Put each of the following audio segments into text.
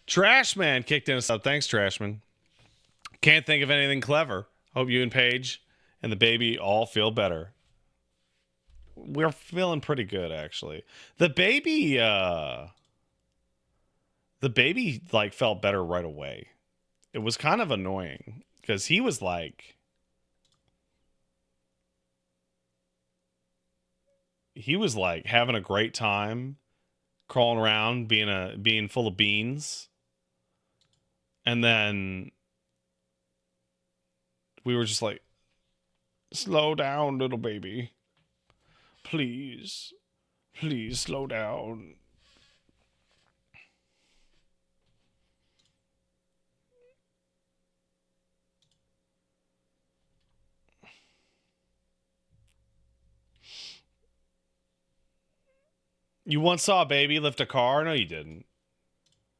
Trashman kicked in a sub. Thanks, Trashman. Can't think of anything clever. Hope you and Paige and the baby all feel better. We're feeling pretty good, actually. The baby like felt better right away. It was kind of annoying because he was like having a great time crawling around being full of beans. And then we were just like, slow down, little baby. Please slow down. You once saw a baby lift a car? No, you didn't.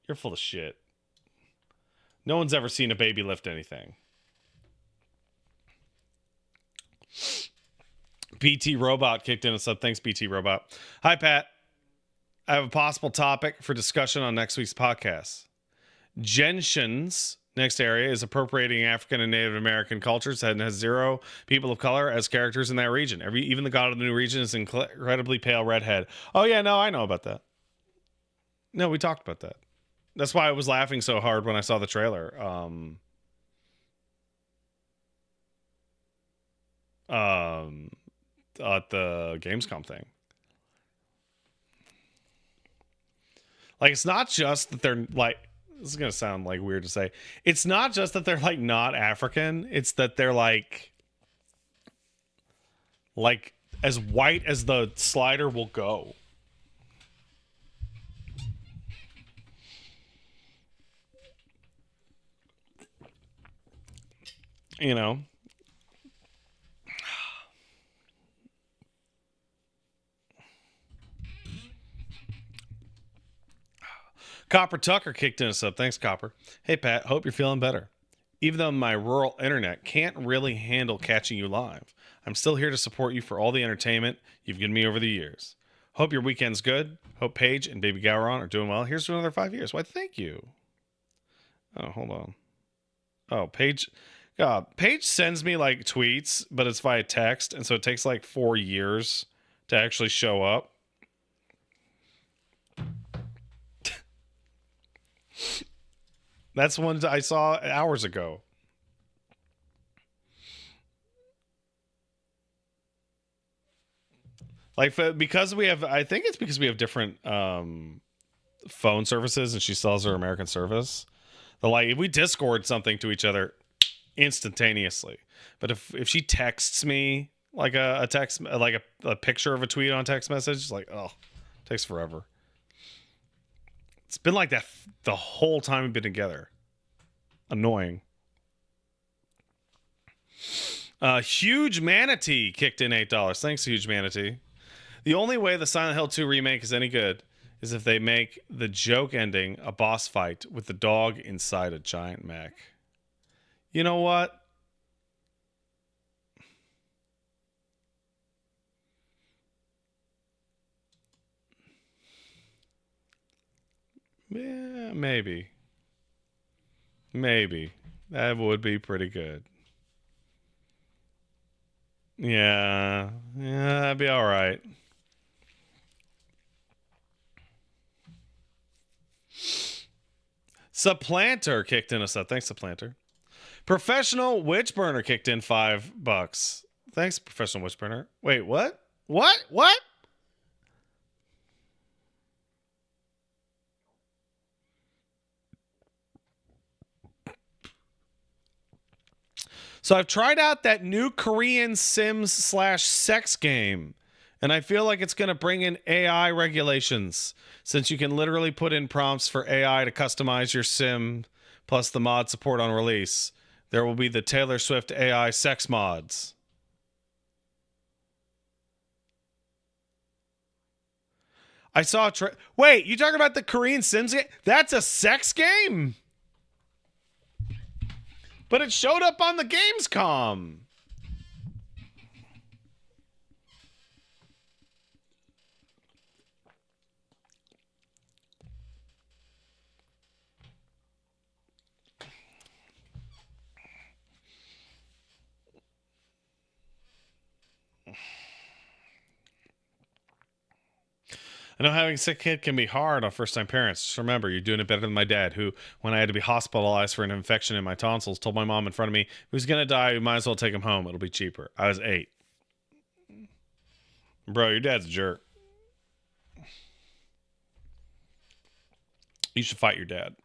You're full of shit. No one's ever seen a baby lift anything. BT Robot kicked in a sub. Thanks, BT Robot. Hi, Pat. I have a possible topic for discussion on next week's podcast. Genshin's next area is appropriating African and Native American cultures and has 0 people of color as characters in that region. Even the god of the new region is incredibly pale redhead. Oh, yeah, no, I know about that. No, we talked about that. That's why I was laughing so hard when I saw the trailer. At the Gamescom thing. Like, it's not just that they're like, this is gonna sound like weird to say. It's not just that they're like not African. It's that they're like as white as the slider will go. You know. Copper Tucker kicked in a sub. Thanks, Copper. Hey, Pat. Hope you're feeling better. Even though my rural internet can't really handle catching you live, I'm still here to support you for all the entertainment you've given me over the years. Hope your weekend's good. Hope Paige and baby Gowron are doing well. Here's to another 5 years. Why, thank you. Oh, hold on. Oh, Paige. Paige sends me like tweets, but it's via text, and so it takes like 4 years to actually show up. That's one I saw hours ago. Like, because we have, I think it's because we have different phone services, and she sells her American service. Like, if we Discord something to each other instantaneously, but if she texts me like a text, like a picture of a tweet on text message, it's like, oh, it takes forever. It's been like that the whole time we've been together. Annoying. Huge Manatee kicked in $8. Thanks, Huge Manatee. The only way the Silent Hill 2 remake is any good is if they make the joke ending a boss fight with the dog inside a giant mech. You know what? Yeah, maybe. Maybe. That would be pretty good. Yeah. Yeah, that'd be all right. Supplanter kicked in a sub. Thanks, Supplanter. Professional Witch Burner kicked in $5. Thanks, Professional Witch Burner. Wait, what? What? So I've tried out that new Korean Sims/sex game, and I feel like it's going to bring in AI regulations, since you can literally put in prompts for AI to customize your sim, plus the mod support on release. There will be the Taylor Swift AI sex mods. I saw a wait, you talking about the Korean Sims game? That's a sex game? But it showed up on the Gamescom. I know having a sick kid can be hard on first-time parents. Just remember, you're doing it better than my dad, who, when I had to be hospitalized for an infection in my tonsils, told my mom in front of me, "Who's gonna die? We might as well take him home. It'll be cheaper." I was 8. Bro, your dad's a jerk. You should fight your dad.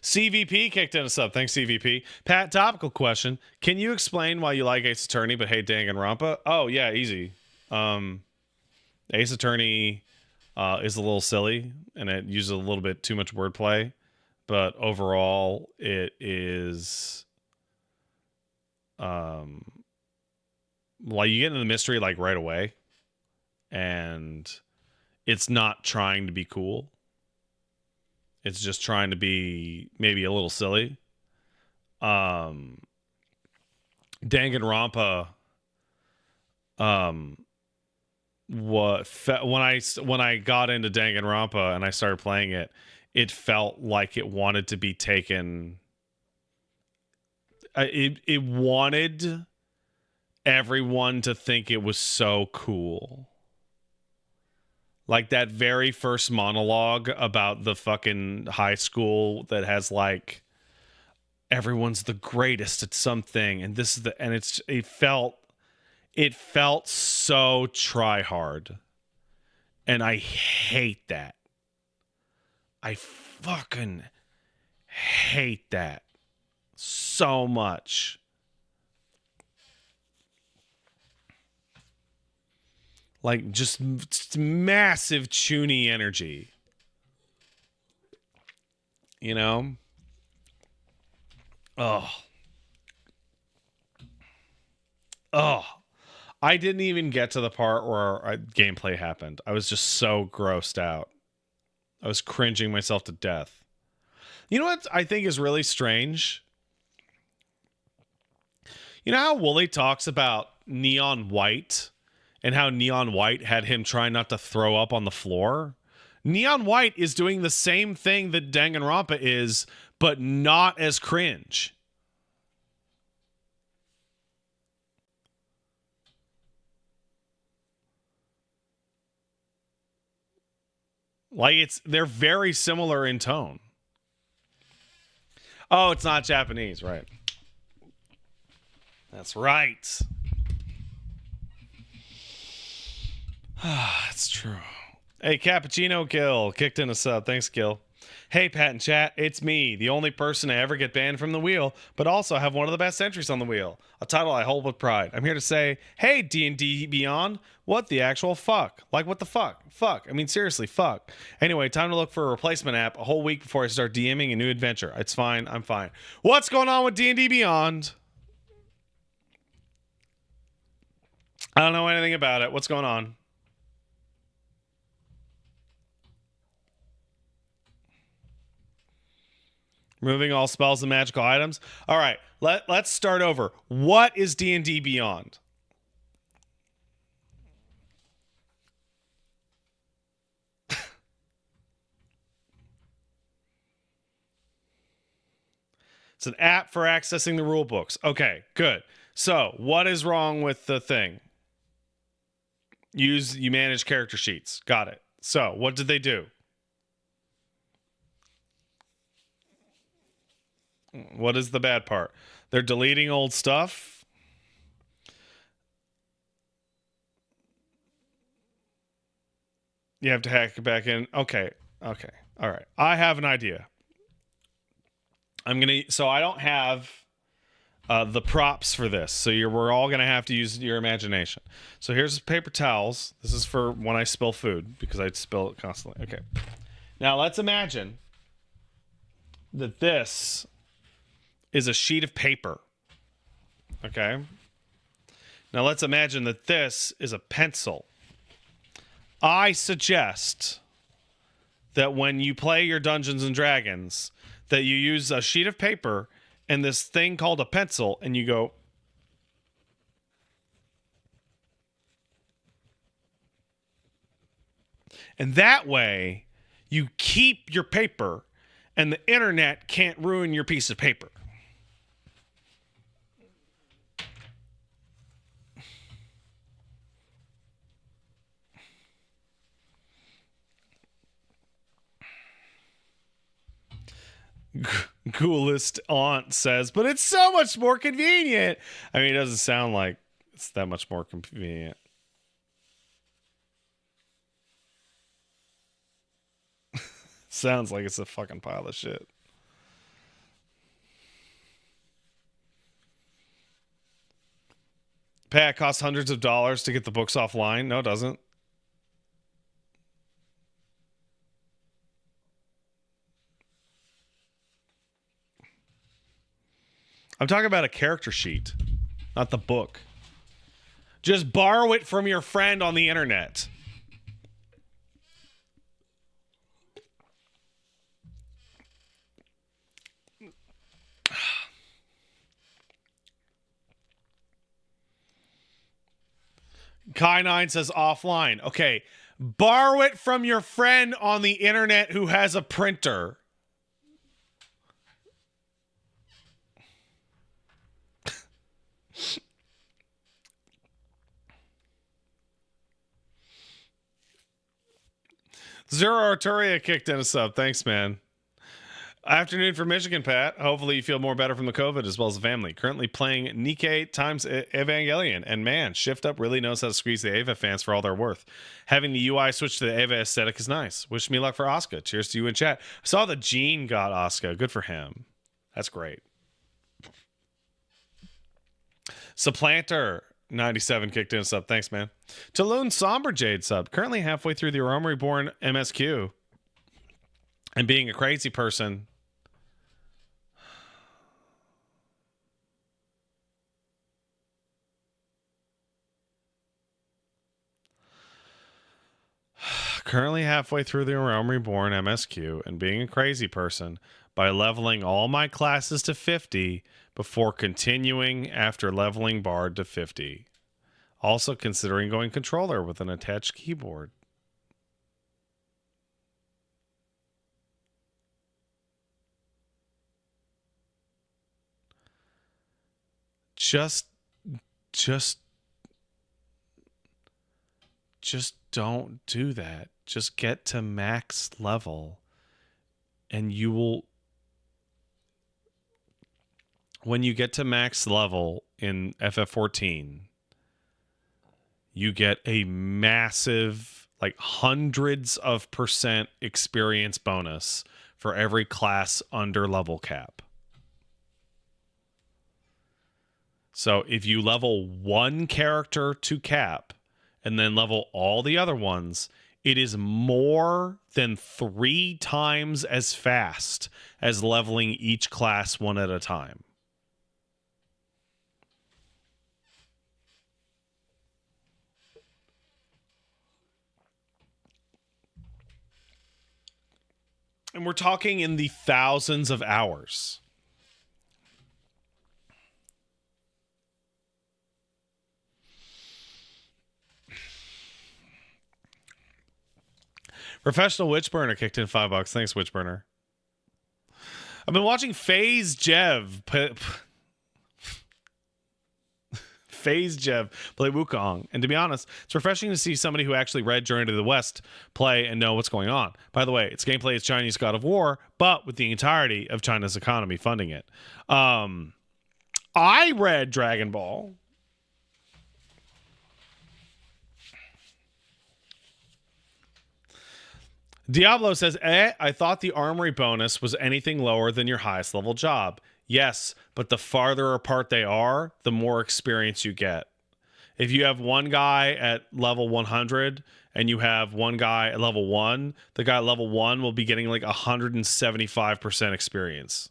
CVP kicked in a sub. Thanks, CVP. Pat, topical question. Can you explain why you like Ace Attorney but hate Danganronpa? Oh, yeah, easy. Ace Attorney is a little silly, and it uses a little bit too much wordplay. But overall, it is... like, you get into the mystery, like, right away. And it's not trying to be cool. It's just trying to be maybe a little silly. Danganronpa, when I got into Danganronpa and I started playing it, it felt like it wanted to be taken. It wanted everyone to think it was so cool. Like that very first monologue about the fucking high school that has like everyone's the greatest at something, and this is it felt so try hard. And I hate that. I fucking hate that so much. Like, just massive chuny energy. You know? Oh. I didn't even get to the part where gameplay happened. I was just so grossed out. I was cringing myself to death. You know what I think is really strange? You know how Wooly talks about Neon White? And how Neon White had him try not to throw up on the floor? Neon White is doing the same thing that Danganronpa is, but not as cringe. Like, they're very similar in tone. Oh, it's not Japanese, right? That's right. That's true. Hey, Cappuccino Kill kicked in a sub. Thanks, Kill. Hey, Pat and chat. It's me, the only person to ever get banned from the wheel, but also have one of the best entries on the wheel. A title I hold with pride. I'm here to say, hey, D&D Beyond, what the actual fuck? Like, what the fuck? Fuck. I mean, seriously, fuck. Anyway, time to look for a replacement app a whole week before I start DMing a new adventure. It's fine. I'm fine. What's going on with D&D Beyond? I don't know anything about it. What's going on? Removing all spells and magical items. All right, let's start over. What is D&D Beyond? It's an app for accessing the rule books. Okay, good. So, what is wrong with the thing? You manage character sheets. Got it. So, what did they do? What is the bad part? They're deleting old stuff. You have to hack it back in. Okay. All right. I have an idea. So I don't have the props for this. So we're all going to have to use your imagination. So here's paper towels. This is for when I spill food because I spill it constantly. Okay. Now let's imagine that this is a sheet of paper. Okay. Now let's imagine that this is a pencil. I suggest that when you play your Dungeons and Dragons, that you use a sheet of paper and this thing called a pencil, and you go. And that way, you keep your paper, and the internet can't ruin your piece of paper. Coolest aunt says, but it's so much more convenient. I mean, it doesn't sound like it's that much more convenient. Sounds like it's a fucking pile of shit. Pat, costs hundreds of dollars to get the books offline. No, it doesn't. I'm talking about a character sheet, not the book. Just borrow it from your friend on the internet. Kai9 says offline. Okay. Borrow it from your friend on the internet who has a printer. Zero Arturia kicked in a sub. Thanks, man. Afternoon from Michigan, Pat. Hopefully you feel more better from the COVID as well as the family. Currently playing Nikkei times Evangelion. And man, Shift Up really knows how to squeeze the Eva fans for all they're worth. Having the UI switch to the Eva aesthetic is nice. Wish me luck for Asuka. Cheers to you in chat. I saw that Gene got Asuka. Good for him. That's great. Supplanter 97 kicked in a sub. Thanks, man. Taloon Somber Jade sub. Currently halfway through the Realm Reborn MSQ. And being a crazy person... Currently halfway through the Realm Reborn MSQ and being a crazy person by leveling all my classes to 50 before continuing after leveling Bard to 50. Also considering going controller with an attached keyboard. Just don't do that. Just get to max level and you will, when you get to max level in FF14, you get a massive, like hundreds of % experience bonus for every class under level cap. So if you level one character to cap and then level all the other ones, it is more than 3 times as fast as leveling each class one at a time. And we're talking in the thousands of hours. Professional Witchburner kicked in $5. Thanks, Witchburner. I've been watching FaZe Jev play Wukong, and to be honest, it's refreshing to see somebody who actually read Journey to the West play and know what's going on. By the way, its gameplay is Chinese God of War, but with the entirety of China's economy funding it. I read Dragon Ball. Diablo says, I thought the armory bonus was anything lower than your highest level job. Yes, but the farther apart they are, the more experience you get. If you have one guy at level 100 and you have one guy at level 1, the guy at level 1 will be getting like 175% experience.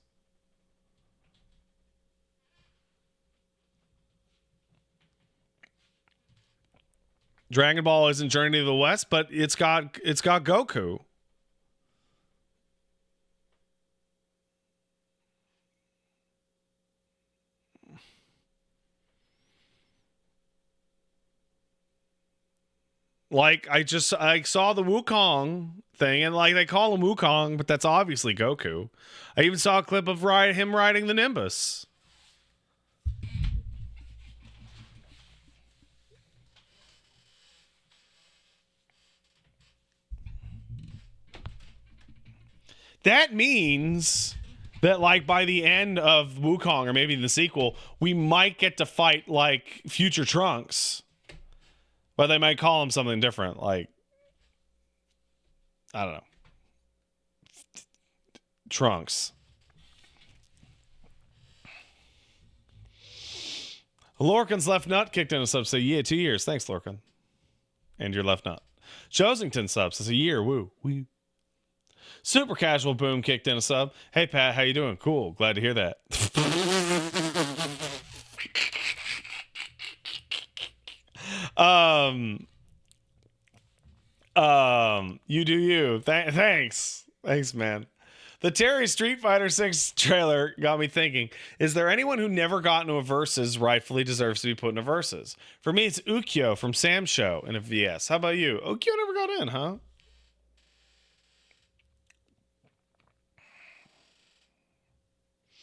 Dragon Ball isn't Journey to the West, but it's got Goku. Like I saw the Wukong thing, and like they call him Wukong, but that's obviously Goku. I even saw a clip of him riding the Nimbus. That means that like by the end of Wukong or maybe the sequel, we might get to fight like future Trunks, but they might call him something different. Like, I don't know. Trunks. Lorcan's left nut kicked in a sub. So yeah, 2 years. Thanks, Lorcan. And your left nut. Chosington subs. It's a year. Woo. Woo. Super casual boom kicked in a sub. Hey Pat, how you doing? Cool. Glad to hear that. You do you. Thanks. Thanks, man. The Terry Street Fighter 6 trailer got me thinking, is there anyone who never got into a Versus rightfully deserves to be put in a Versus? For me, it's Ukyo from Sam's Show in a VS. How about you? Ukyo never got in, huh?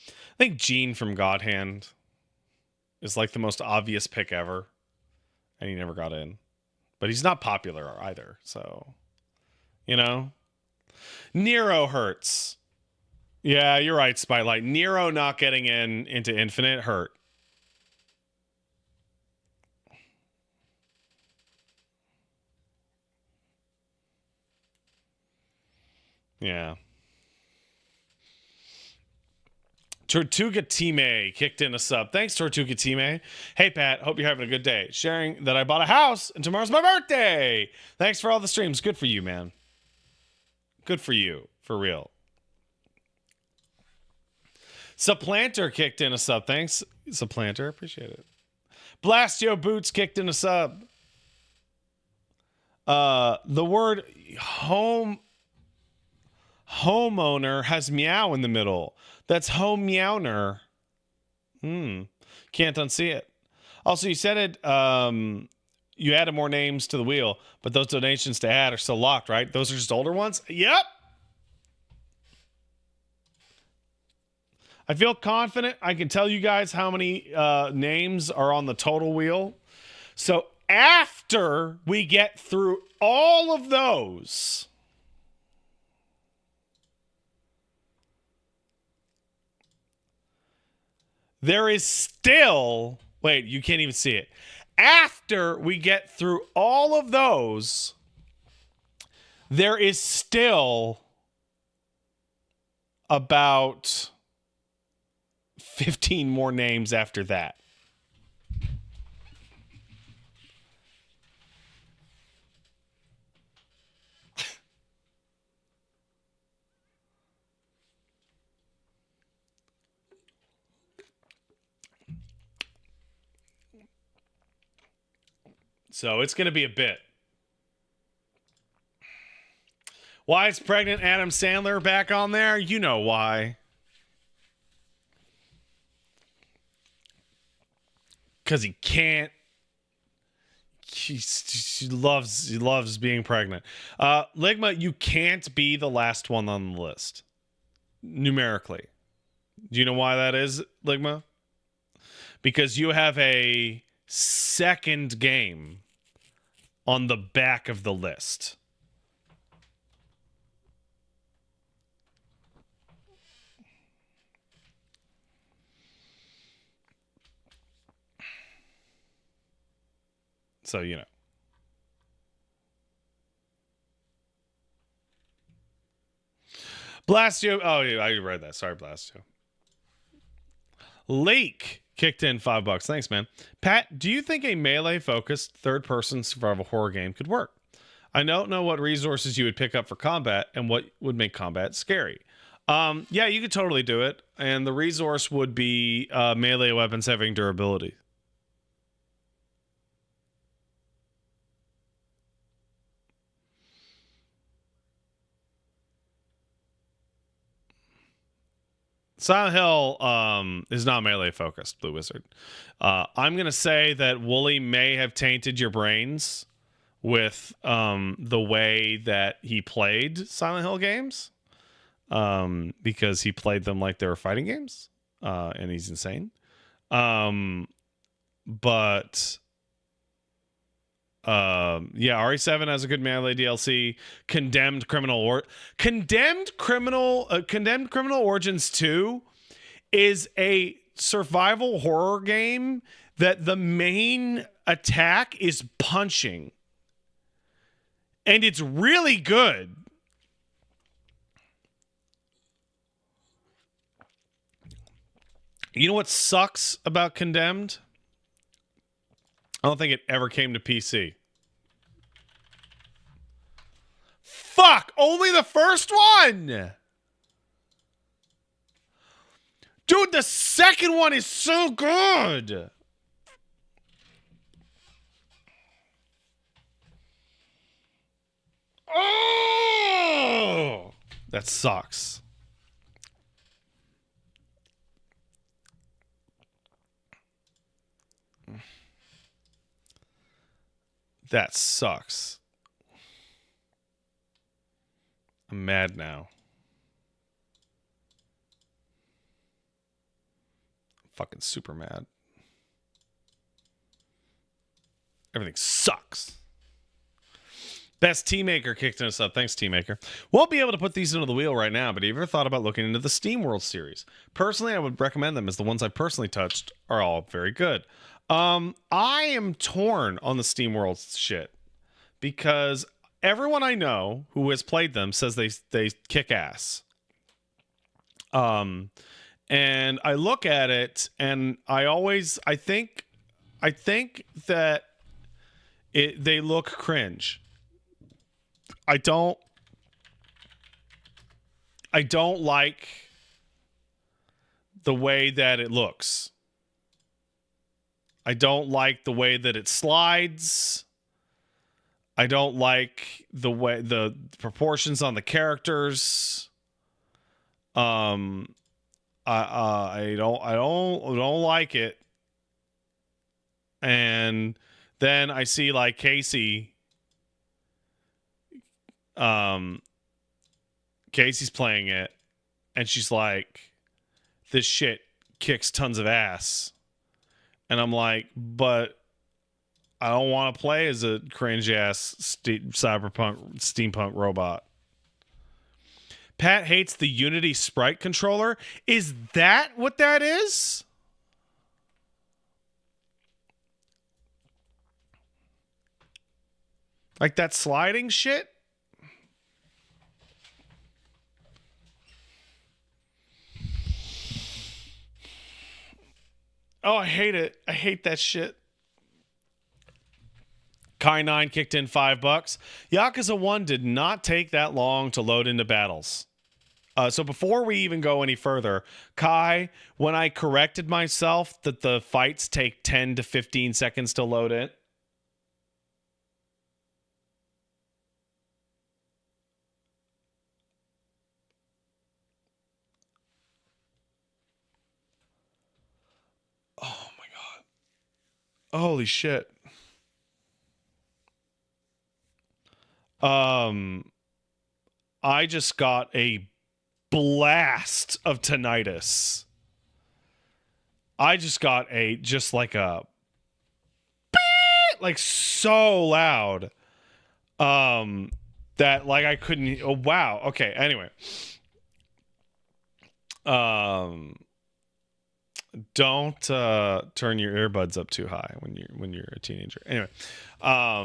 I think Gene from God Hand is like the most obvious pick ever. And he never got in. But he's not popular either, so... You know? Nero hurts. Yeah, you're right, Spotlight. Nero not getting into Infinite hurt. Yeah. Tortuga Time kicked in a sub. Thanks, Tortuga Time. Hey, Pat. Hope you're having a good day. Sharing that I bought a house and tomorrow's my birthday. Thanks for all the streams. Good for you, man. Good for you. For real. Supplanter kicked in a sub. Thanks, Supplanter. Appreciate it. Blastio Boots kicked in a sub. The word homeowner has meow in the middle. That's home meowner. Can't unsee it. Also, you said it. You added more names to the wheel, but those donations to add are still locked, right? Those are just older ones? Yep. I feel confident I can tell you guys how many names are on the total wheel. So after we get through all of those, there is still... Wait, you can't even see it. After we get through all of those, there is still about 15 more names after that. So it's going to be a bit. Why is pregnant Adam Sandler back on there? You know why. Because he can't. He loves being pregnant. Ligma, you can't be the last one on the list. Numerically. Do you know why that is, Ligma? Because you have a second game on the back of the list. So, you know. Blastio. Oh, yeah, I read that. Sorry, Blastio. Lake kicked in $5. Thanks, man. Pat, do you think a melee-focused third-person survival horror game could work? I don't know what resources you would pick up for combat and what would make combat scary. Yeah, you could totally do it. And the resource would be melee weapons having durability. Silent Hill is not melee focused, Blue Wizard. I'm going to say that Wooly may have tainted your brains with the way that he played Silent Hill games, because he played them like they were fighting games, and he's insane. But Yeah, RE7 has a good melee DLC. Condemned Criminal Origins 2 is a survival horror game that the main attack is punching. And it's really good. You know what sucks about Condemned? I don't think it ever came to PC. Fuck! Only the first one! Dude, the second one is so good! Oh! That sucks. That sucks. I'm mad now. I'm fucking super mad. Everything sucks. Best Teammaker kicked us up. Thanks, Teammaker. Won't be able to put these into the wheel right now, but have you ever thought about looking into the Steam World series? Personally, I would recommend them as the ones I've personally touched are all very good. I am torn on the Steam World shit because everyone I know who has played them says they kick ass. And I look at it and I think that they look cringe. I don't like the way that it looks. I don't like the way that it slides. I don't like the way the proportions on the characters. I don't like it. And then I see like Casey. Casey's playing it, and she's like, "This shit kicks tons of ass," and I'm like, "But I don't want to play as a cringe ass cyberpunk steampunk robot." Pat hates the Unity sprite controller. Is that what that is? Like that sliding shit? Oh, I hate it. I hate that shit. Kai9 kicked in $5. Yakuza 1 did not take that long to load into battles. So before we even go any further, Kai, when I corrected myself that the fights take 10 to 15 seconds to load in. Oh my God. Holy shit. I just got a blast of tinnitus. I just got like so loud. That like I couldn't. Oh wow. Okay. Anyway. Don't turn your earbuds up too high when you're a teenager. Anyway. But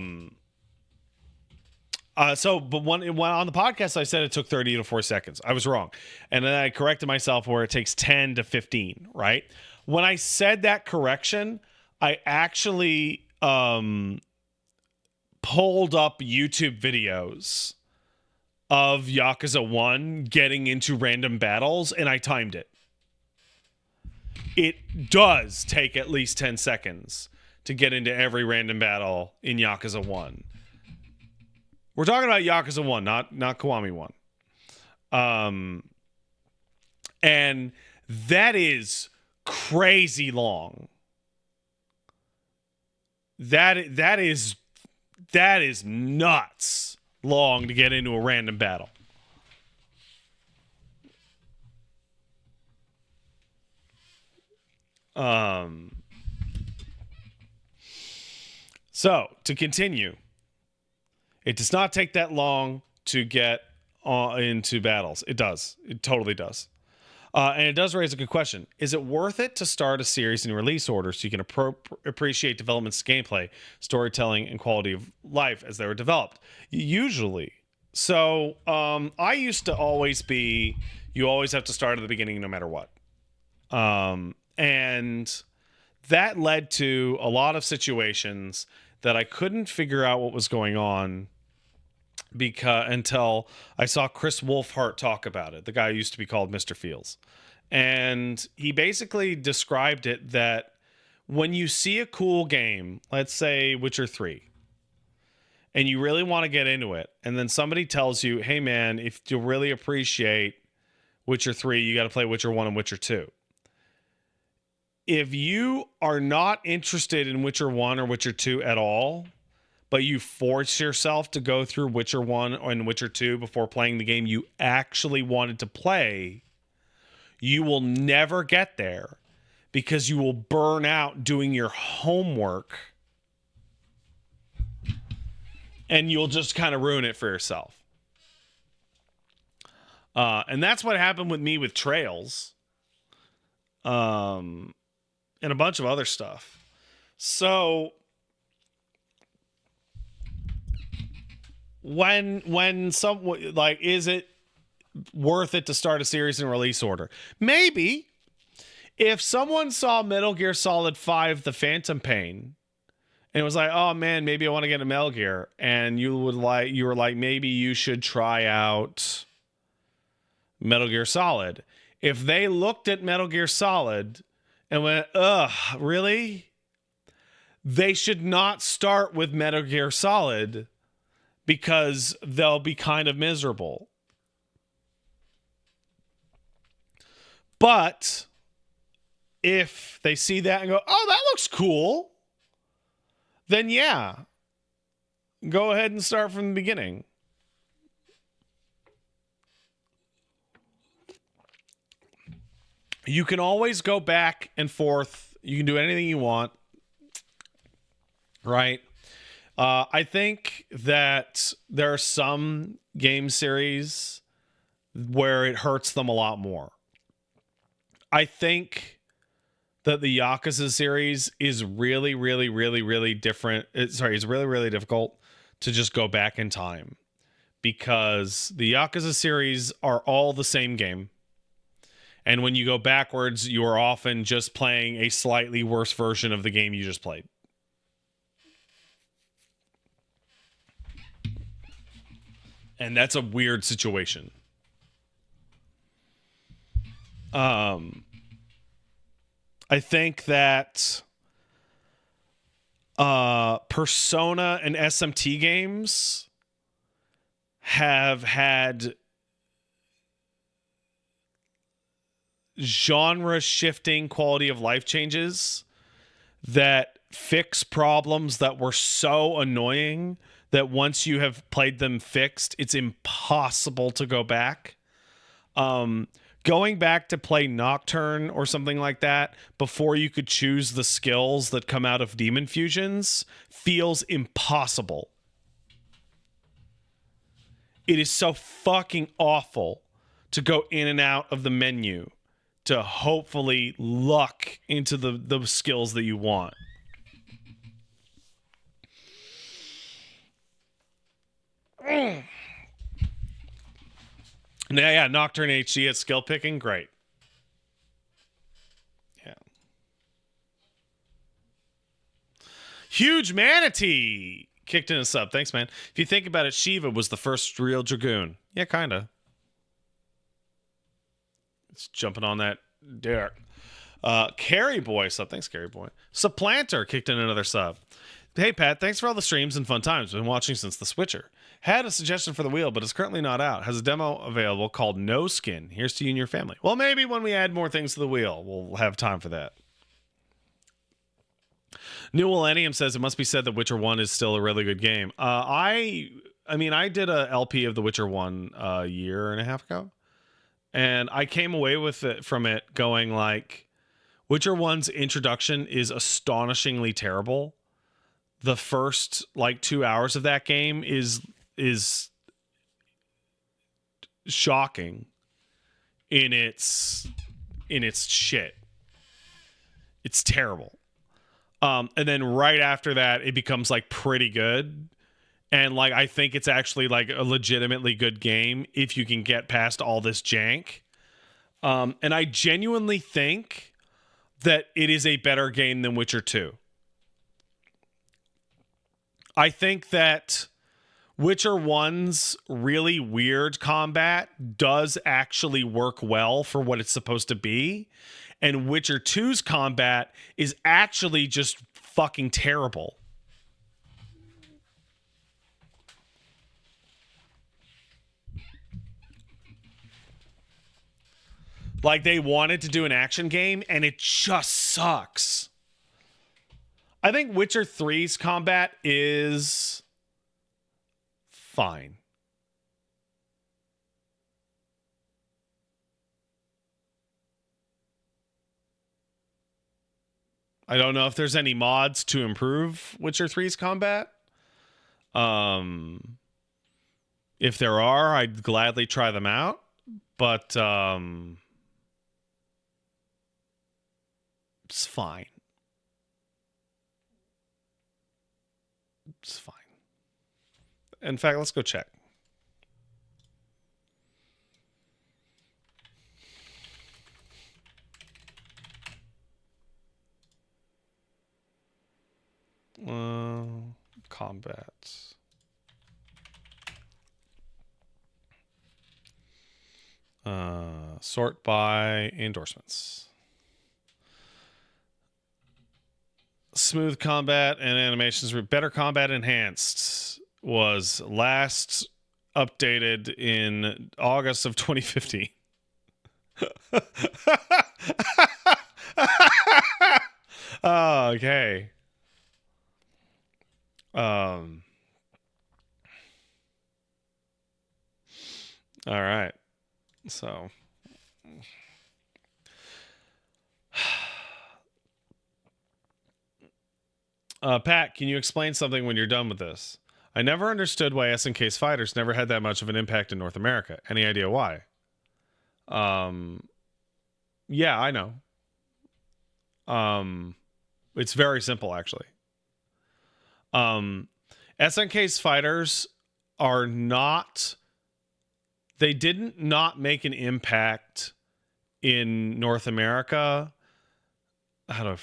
when on the podcast, I said it took 30 to 4 seconds. I was wrong. And then I corrected myself where it takes 10 to 15, right? When I said that correction, I actually pulled up YouTube videos of Yakuza 1 getting into random battles, and I timed it. It does take at least 10 seconds to get into every random battle in Yakuza 1. We're talking about Yakuza 1, not Kiwami 1. And that is crazy long. That is nuts long to get into a random battle. So So, to continue, it does not take that long to get into battles. It does. It totally does. And it does raise a good question. Is it worth it to start a series in release order so you can appreciate development's gameplay, storytelling, and quality of life as they were developed? Usually. So I used to always be, you always have to start at the beginning no matter what. And that led to a lot of situations that I couldn't figure out what was going on until I saw Chris Wolfhart talk about it, the guy who used to be called Mr. Fields. And he basically described it that when you see a cool game, let's say Witcher 3, and you really want to get into it, and then somebody tells you, hey man, if you really appreciate Witcher 3, you got to play Witcher 1 and Witcher 2. If you are not interested in Witcher 1 or Witcher 2 at all, but you force yourself to go through Witcher 1 and Witcher 2 before playing the game you actually wanted to play, you will never get there because you will burn out doing your homework and you'll just kind of ruin it for yourself. And that's what happened with me with Trails and a bunch of other stuff. So when some, like, is it worth it to start a series in release order? Maybe. If someone saw Metal Gear Solid 5 The Phantom Pain and it was like, oh man, maybe I want to get a Metal Gear, and you were like maybe you should try out Metal Gear Solid. If they looked at Metal Gear Solid and went, ugh, really? They should not start with Metal Gear Solid because they'll be kind of miserable. But if they see that and go, oh, that looks cool, then yeah, go ahead and start from the beginning. You can always go back and forth. You can do anything you want, right? I think that there are some game series where it hurts them a lot more. I think that the Yakuza series is really, really, really, really different. It's really, really difficult to just go back in time because the Yakuza series are all the same game. And when you go backwards, you are often just playing a slightly worse version of the game you just played. And that's a weird situation. I think that Persona and SMT games have had genre shifting quality of life changes that fix problems that were so annoying that once you have played them fixed, it's impossible to go back. Going back to play Nocturne or something like that before you could choose the skills that come out of demon fusions feels impossible. It is so fucking awful to go in and out of the menu to hopefully luck into the skills that you want. Yeah, Nocturne HD at skill picking, great. Yeah. Huge Manatee kicked in a sub. Thanks, man. If you think about it, Shiva was the first real Dragoon. Yeah, kind of. It's jumping on that Derek. Carry Boy sub. Thanks, Carry Boy. Supplanter kicked in another sub. Hey, Pat, thanks for all the streams and fun times. Been watching since The Switcher. Had a suggestion for the wheel, but it's currently not out. Has a demo available called No Skin. Here's to you and your family. Well, maybe when we add more things to the wheel, we'll have time for that. New Millennium says it must be said that Witcher 1 is still a really good game. I did a LP of The Witcher 1 a year and a half ago, and I came away from it going like, Witcher 1's introduction is astonishingly terrible. the first like 2 hours of that game is shocking in its shit. It's terrible. And then right after that, it becomes like pretty good. And like I think it's actually like a legitimately good game if you can get past all this jank. And I genuinely think that it is a better game than Witcher 2. I think that Witcher 1's really weird combat does actually work well for what it's supposed to be. And Witcher 2's combat is actually just fucking terrible. Like they wanted to do an action game and it just sucks. I think Witcher 3's combat is fine. I don't know if there's any mods to improve Witcher 3's combat. If there are, I'd gladly try them out. But it's fine. It's fine. In fact, let's go check. Combat. Sort by endorsements. Smooth combat and animations were better. Combat enhanced was last updated in August of 2015. Oh, okay. All right. So Pat, can you explain something when you're done with this? I never understood why SNK's fighters never had that much of an impact in North America. Any idea why? Yeah, I know. It's very simple, actually. SNK's fighters are not. They didn't not make an impact in North America. How do I?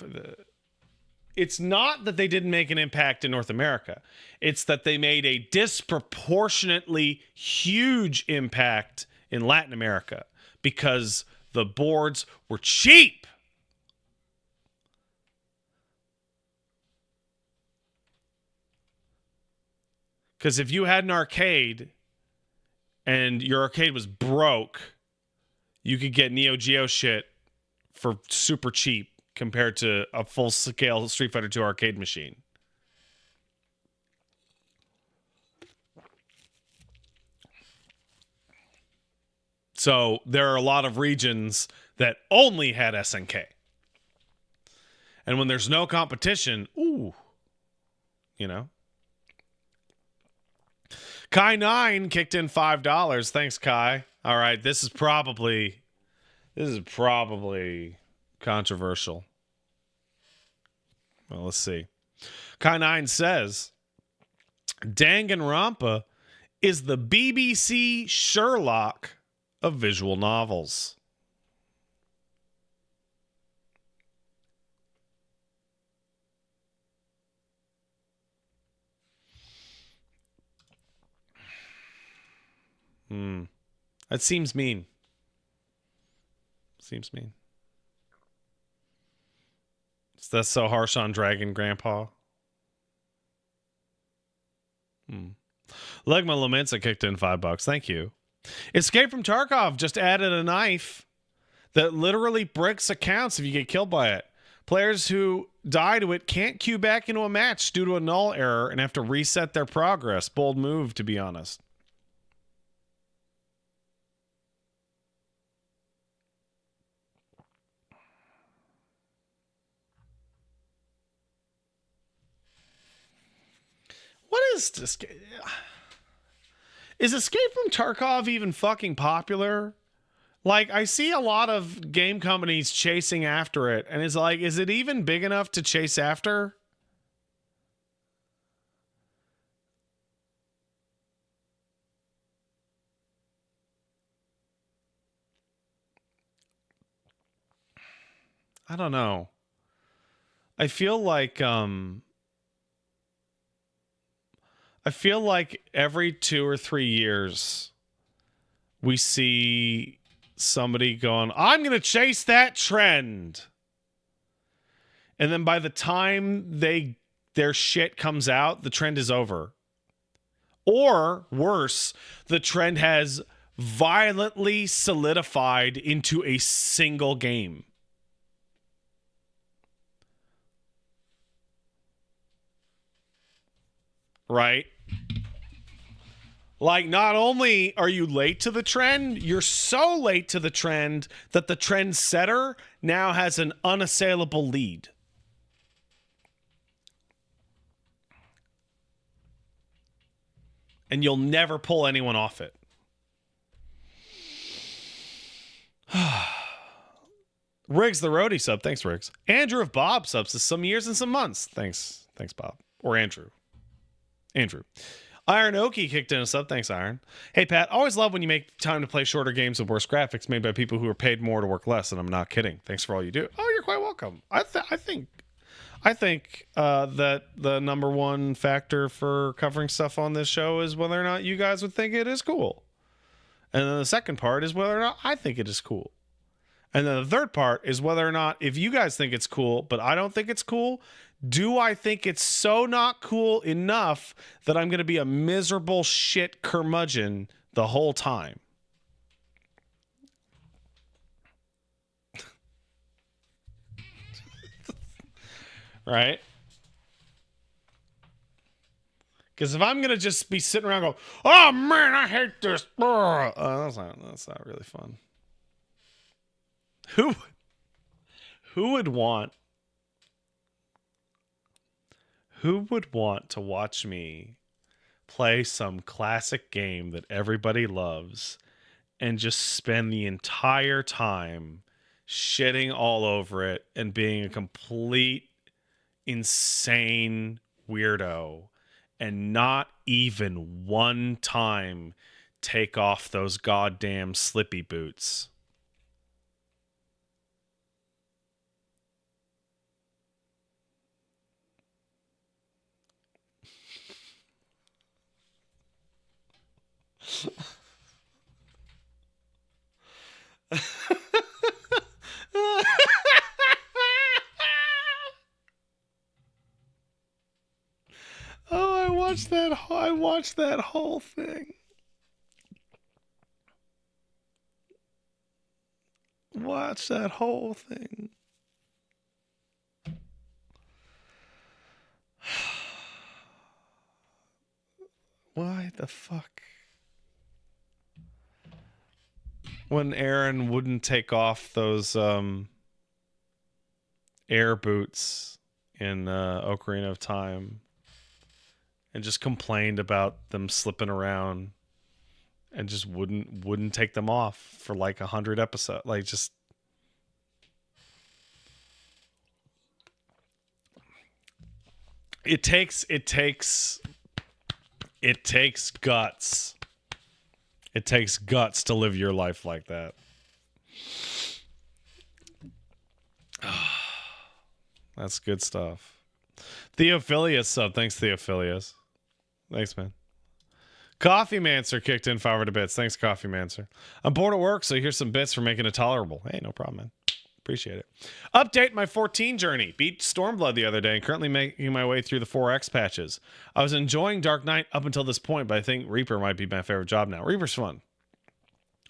It's not that they didn't make an impact in North America. It's that they made a disproportionately huge impact in Latin America because the boards were cheap. Because if you had an arcade and your arcade was broke, you could get Neo Geo shit for super cheap compared to a full-scale Street Fighter 2 arcade machine. So there are a lot of regions that only had SNK. And when there's no competition, ooh, you know. Kai9 kicked in $5. Thanks, Kai. All right, this is probably controversial. Well, let's see. Kai9 says Danganronpa is the BBC Sherlock of visual novels. That seems mean. Seems mean. That's so harsh on Dragon Grandpa. Legma Lamenta kicked in $5. Thank you. Escape from Tarkov just added a knife that literally bricks accounts if you get killed by it. Players who die to it can't queue back into a match due to a null error and have to reset their progress. Bold move, to be honest. What is this? Is Escape from Tarkov even fucking popular? Like, I see a lot of game companies chasing after it, and it's like, is it even big enough to chase after? I don't know. I feel like every 2 or 3 years we see somebody going, I'm going to chase that trend. And then by the time their shit comes out, the trend is over. Or worse, the trend has violently solidified into a single game. Right? Like, not only are you late to the trend, you're so late to the trend that the trend setter now has an unassailable lead. And you'll never pull anyone off it. Riggs the Roadie sub. Thanks, Riggs. Andrew of Bob subs to some years and some months. Thanks, Bob. Or Andrew. Iron Oki kicked in a sub. Thanks, Iron. Hey, Pat. Always love when you make time to play shorter games with worse graphics made by people who are paid more to work less, and I'm not kidding. Thanks for all you do. Oh, you're quite welcome. I think that the number one factor for covering stuff on this show is whether or not you guys would think it is cool. And then the second part is whether or not I think it is cool. And then the third part is whether or not, if you guys think it's cool, but I don't think it's cool, do I think it's so not cool enough that I'm going to be a miserable shit curmudgeon the whole time? Right? Because if I'm going to just be sitting around going, oh man, I hate this. That's not really fun. Who would want to watch me play some classic game that everybody loves and just spend the entire time shitting all over it and being a complete insane weirdo and not even one time take off those goddamn slippy boots? Oh, I watched that whole thing. Watch that whole thing. Why the fuck? When Aaron wouldn't take off those air boots in Ocarina of Time and just complained about them slipping around and just wouldn't take them off for like 100 episodes. Like, just it takes guts. It takes guts to live your life like that. That's good stuff. Theophilius sub. Thanks, Theophilius. Thanks, man. Coffee Mancer kicked in 500 bits. Thanks, Coffee Mancer. I'm bored at work, so here's some bits for making it tolerable. Hey, no problem, man. Appreciate it. Update my 14 journey. Beat Stormblood the other day and currently making my way through the 4X patches. I was enjoying Dark Knight up until this point, but I think Reaper might be my favorite job now. Reaper's fun.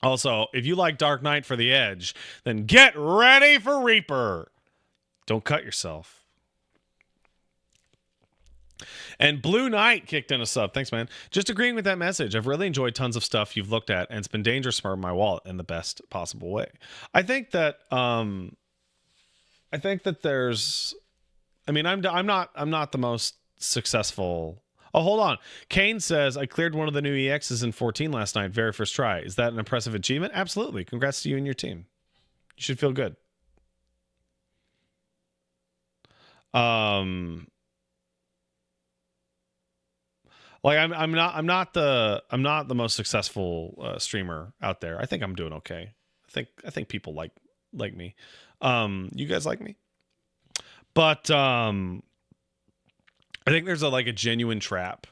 Also, if you like Dark Knight for the Edge, then get ready for Reaper. Don't cut yourself. And Blue Knight kicked in a sub. Thanks, man. Just agreeing with that message. I've really enjoyed tons of stuff you've looked at, and it's been dangerous for my wallet in the best possible way. I think that there's. I mean, I'm not the most successful. Oh, hold on. Kane says, I cleared one of the new EXs in 14 last night, very first try. Is that an impressive achievement? Absolutely. Congrats to you and your team. You should feel good. Like I'm not the most successful streamer out there. I think I'm doing okay. I think people like me. You guys like me? But I think there's a genuine trap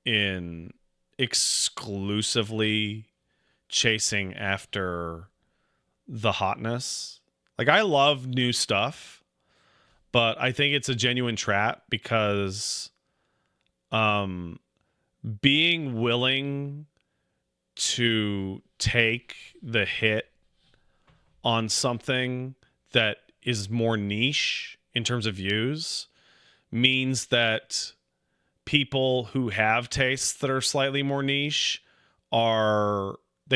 in exclusively chasing after the hotness. Like, I love new stuff, but I think it's a genuine trap because being willing to take the hit on something that is more niche in terms of views means that people who have tastes that are slightly more niche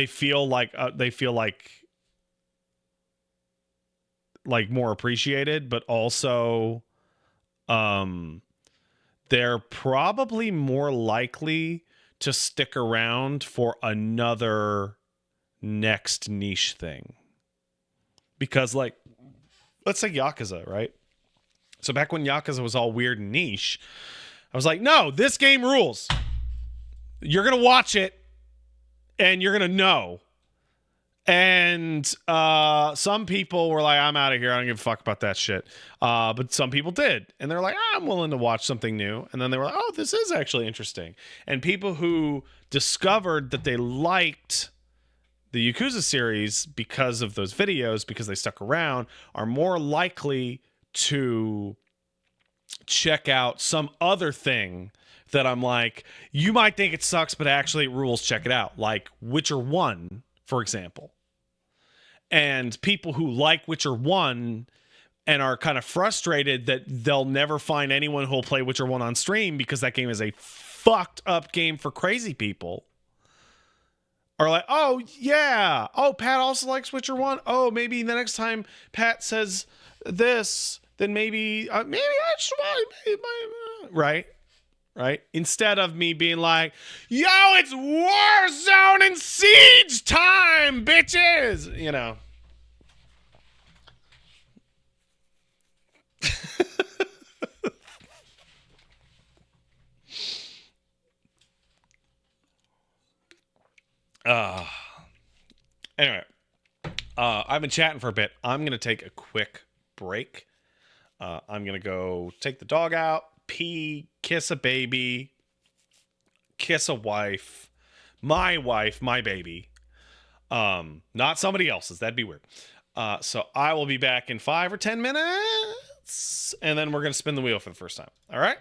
feel like more appreciated, but also they're probably more likely to stick around for another next niche thing. Because, like, let's say Yakuza, right? So back when Yakuza was all weird and niche, I was like, no, this game rules. You're going to watch it and you're going to know. And some people were like, I'm out of here. I don't give a fuck about that shit. But some people did. And they're like, I'm willing to watch something new. And then they were like, oh, this is actually interesting. And people who discovered that they liked the Yakuza series because of those videos, because they stuck around, are more likely to check out some other thing that I'm like, you might think it sucks, but actually it rules. Check it out. Like Witcher 1, for example. And people who like Witcher 1 and are kind of frustrated that they'll never find anyone who'll play Witcher 1 on stream because that game is a fucked up game for crazy people, are like, oh, yeah. Oh, Pat also likes Witcher 1. Oh, maybe the next time Pat says this, then maybe I should, right? Right? Instead of me being like, yo, it's Warzone and Siege time, bitches! You know. Anyway. I've been chatting for a bit. I'm going to take a quick break. I'm going to go take the dog out, pee, kiss a baby, kiss a wife, my baby. Not somebody else's. That'd be weird. So I will be back in 5 or 10 minutes, and then we're going to spin the wheel for the first time. All right?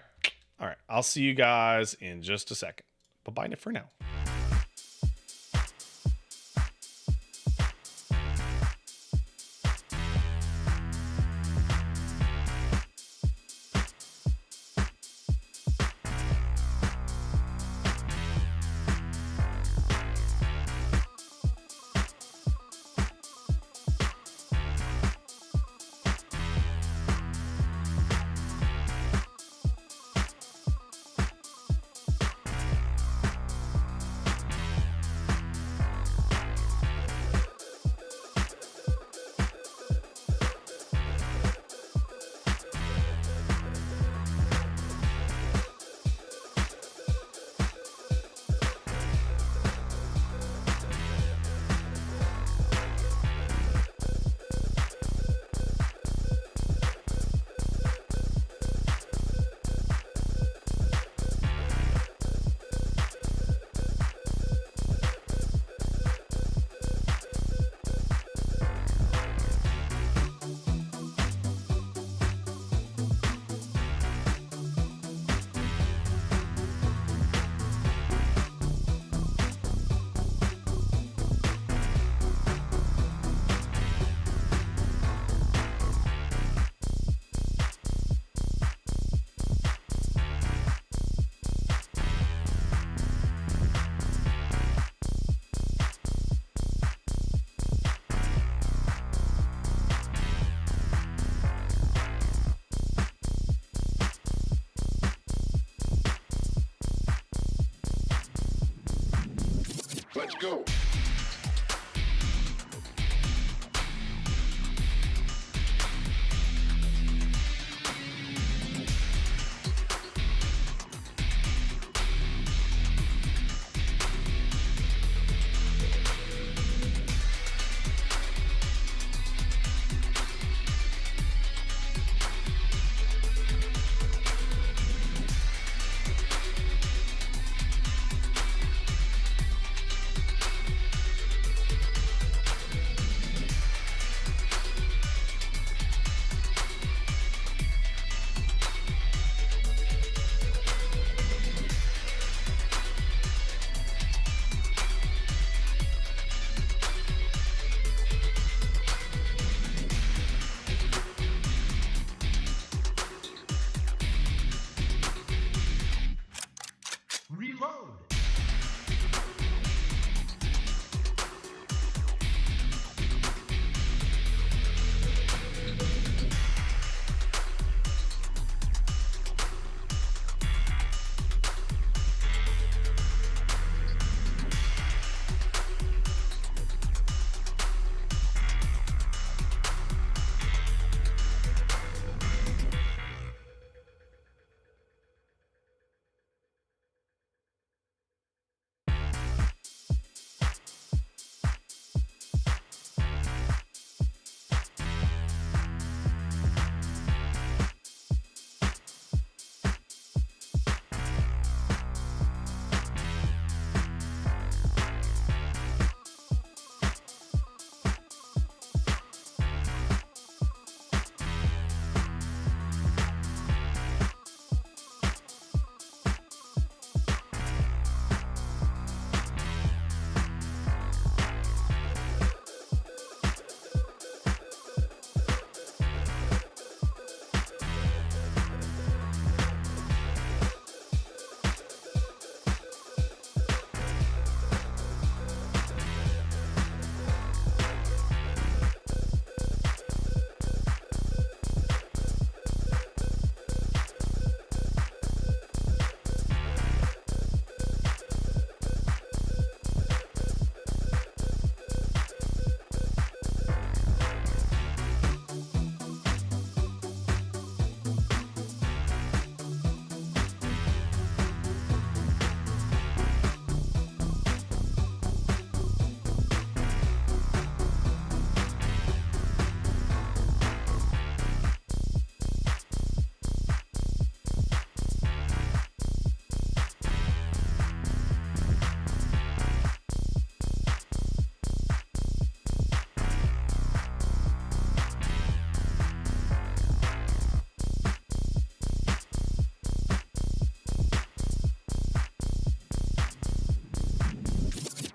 All right. I'll see you guys in just a second. Bye-bye for now. Let's go. Reload!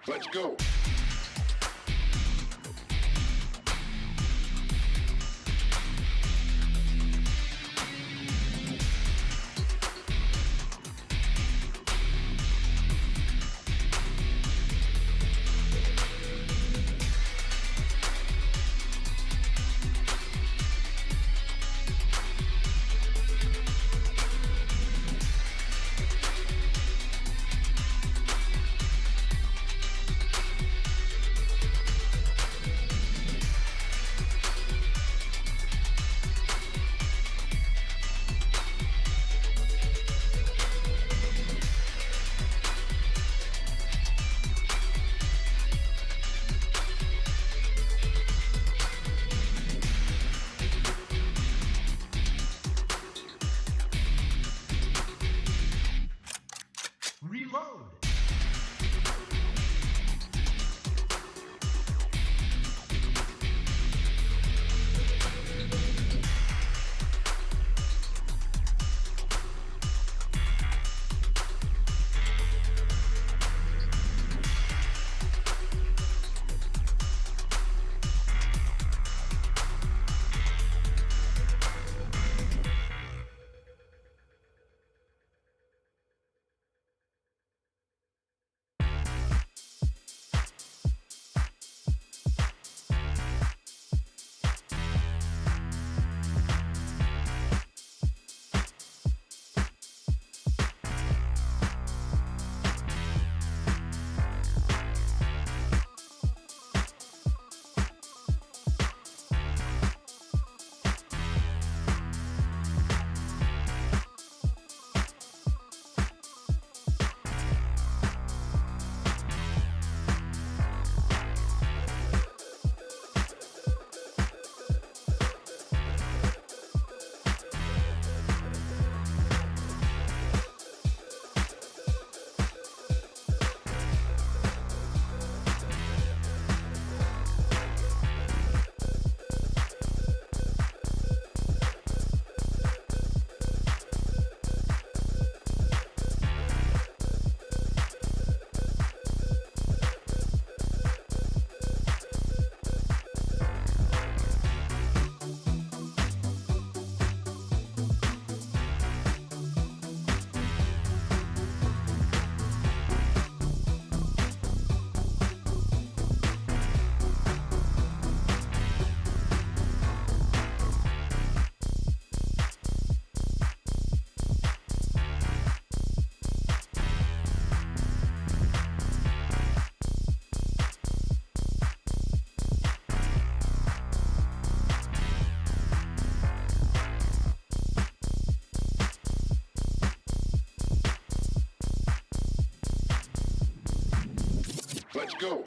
Let's go. Let's go.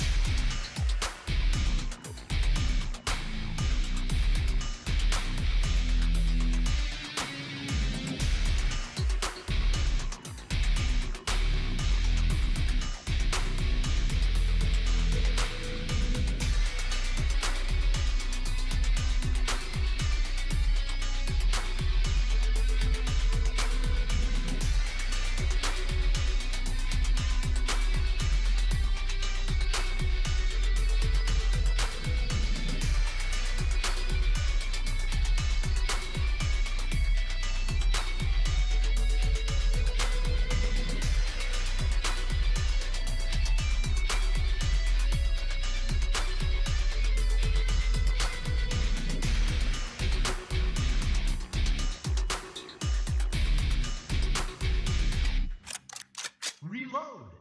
Reload!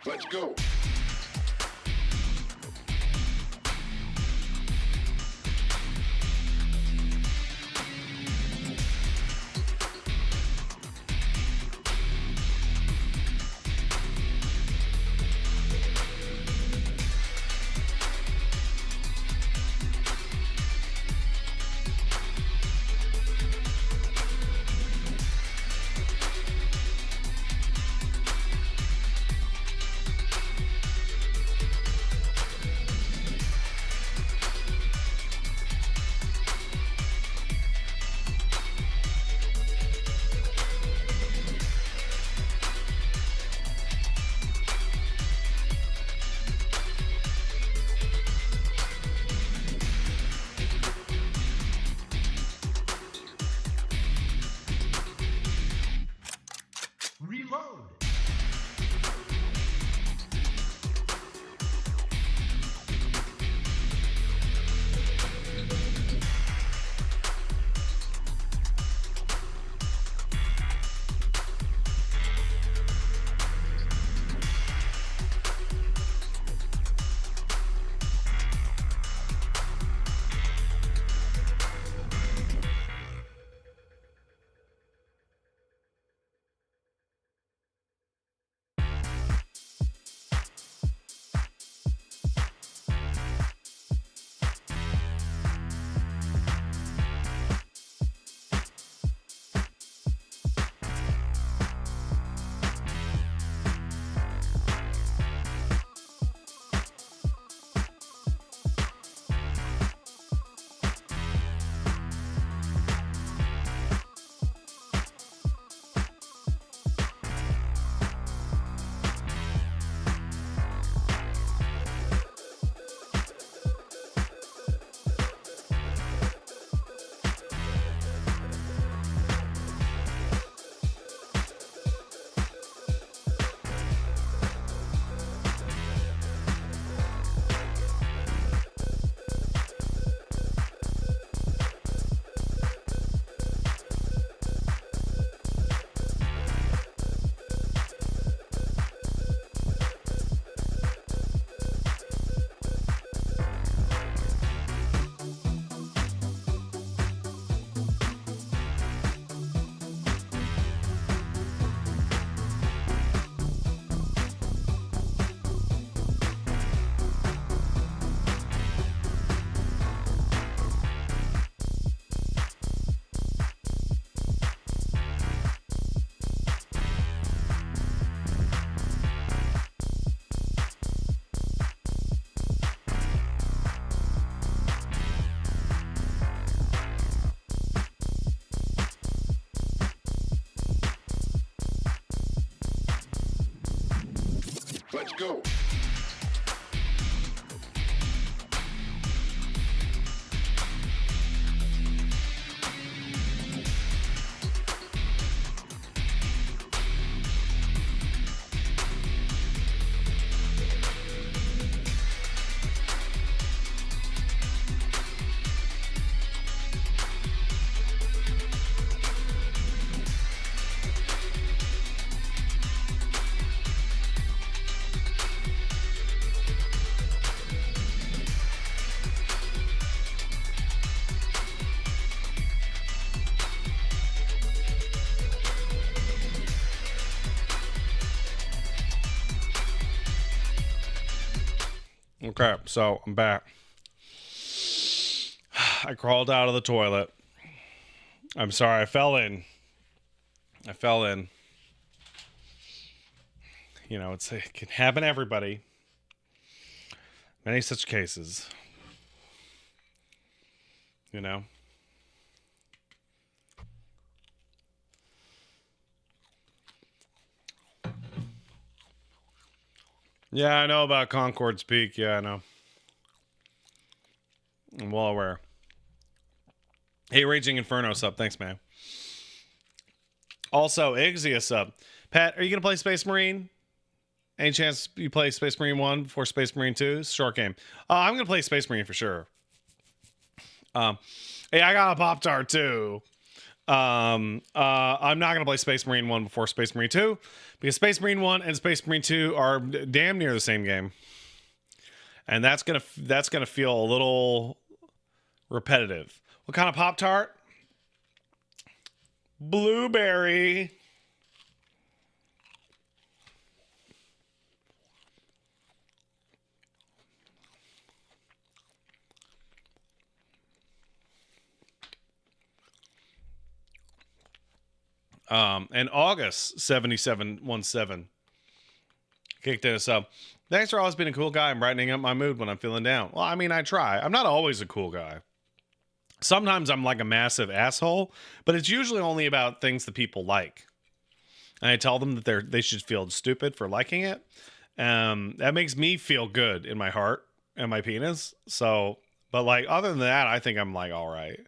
Let's go. Let's go. Okay, so I'm back. I crawled out of the toilet. I'm sorry, I fell in. You know, it can happen to everybody. Many such cases. You know? Yeah, I know about Concord's Peak. Yeah, I know. I'm well aware. Hey, Raging Inferno sub. Thanks, man. Also, Ixia sub. Pat, are you going to play Space Marine? Any chance you play Space Marine 1 before Space Marine 2? Short game. I'm going to play Space Marine for sure. Hey, I got a Pop-Tart too. I'm not going to play Space Marine 1 before Space Marine 2 because Space Marine 1 and Space Marine 2 are damn near the same game. And that's going to feel a little repetitive. What kind of Pop-Tart? Blueberry. And August 7717 kicked in us up. Thanks for always being a cool guy and brightening up my mood when I'm feeling down. Well, I mean, I try. I'm not always a cool guy. Sometimes I'm like a massive asshole, but it's usually only about things that people like. And I tell them that they should feel stupid for liking it. That makes me feel good in my heart and my penis. So, but like, other than that, I think I'm like, all right.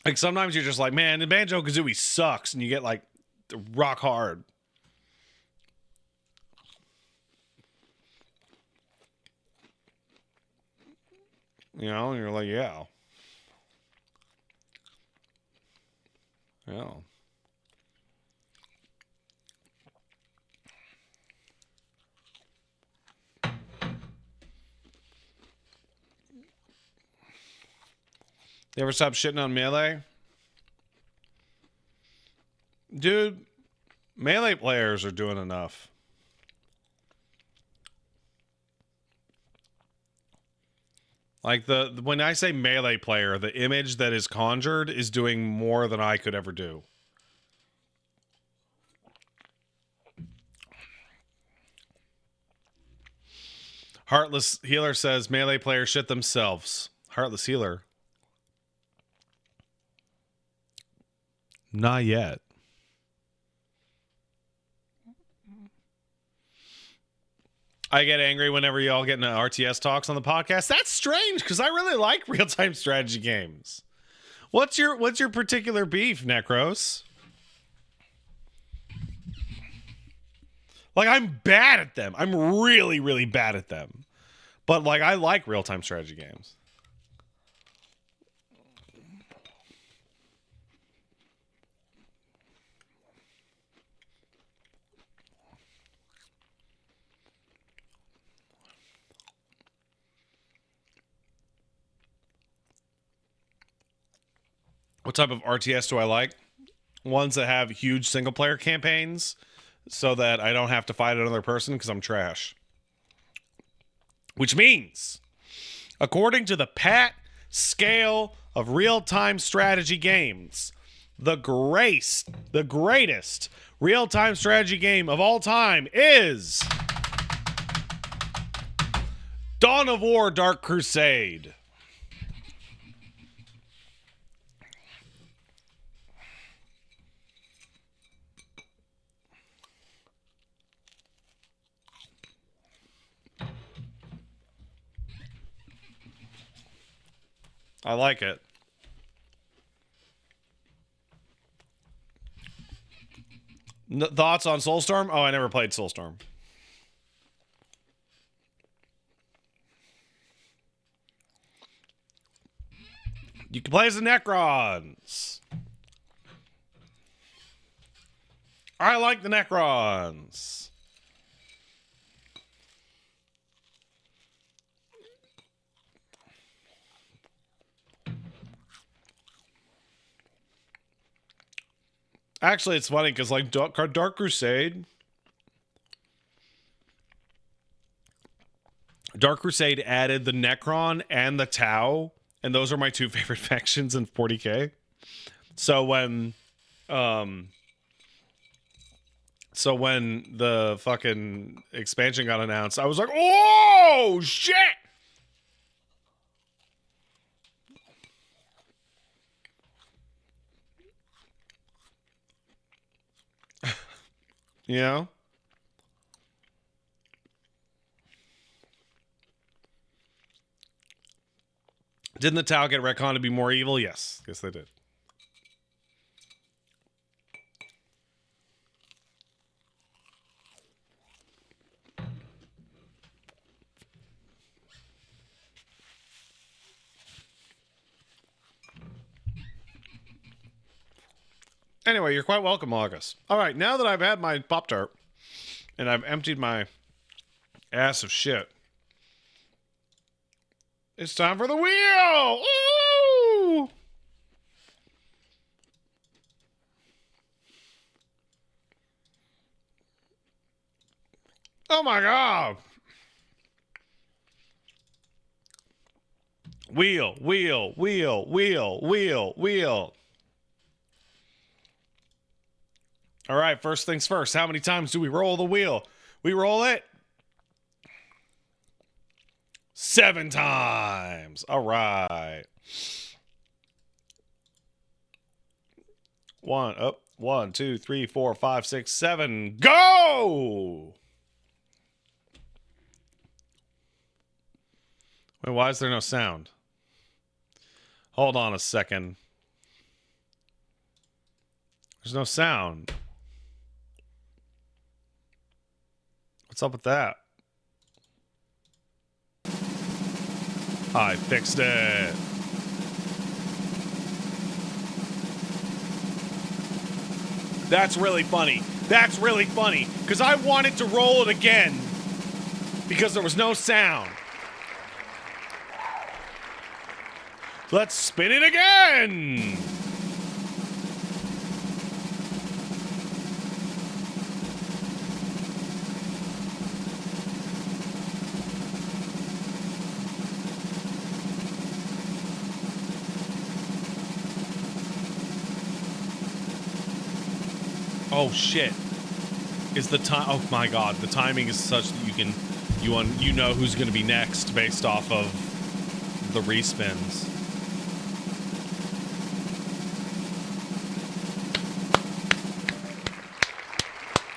Like sometimes you're just like, man, the Banjo-Kazooie sucks, and you get like rock hard. You know, and you're like, yeah. Yeah. You ever stop shitting on Melee? Dude, Melee players are doing enough. Like when I say Melee player, the image that is conjured is doing more than I could ever do. Heartless Healer says Melee players shit themselves. Heartless Healer. Not yet. I get angry whenever y'all get into RTS talks on the podcast. That's strange because I really like real-time strategy games. What's your particular beef, Necros? Like, I'm bad at them. I'm really, really bad at them. But like, I like real-time strategy games. What type of RTS do I like? Ones that have huge single player campaigns so that I don't have to fight another person because I'm trash. Which means, according to the Pat scale of real-time strategy games, the greatest real-time strategy game of all time is Dawn of War, Dark Crusade. I like it. Thoughts on Soulstorm? Oh, I never played Soulstorm. You can play as the Necrons. I like the Necrons. Actually, it's funny because like Dark Crusade added the Necron and the Tau, and those are my two favorite factions in 40k. So when the fucking expansion got announced, I was like, "Oh shit!" You know? Didn't the Tau get retconned to be more evil? Yes. Yes, they did. Anyway, you're quite welcome, August. All right, now that I've had my Pop-Tart and I've emptied my ass of shit, it's time for the wheel! Ooh! Oh my god! Wheel, wheel, wheel, wheel, wheel, wheel. All right, first things first. How many times do we roll the wheel? We roll it 7 times. All right. One, two, three, 4, 5, 6, 7. Go! Wait, why is there no sound? Hold on a second. There's no sound. What's up with that? I fixed it. That's really funny. That's really funny. Because I wanted to roll it again. Because there was no sound. Let's spin it again. Oh shit. Is the time? Oh my god, the timing is such that you know who's going to be next based off of the respins.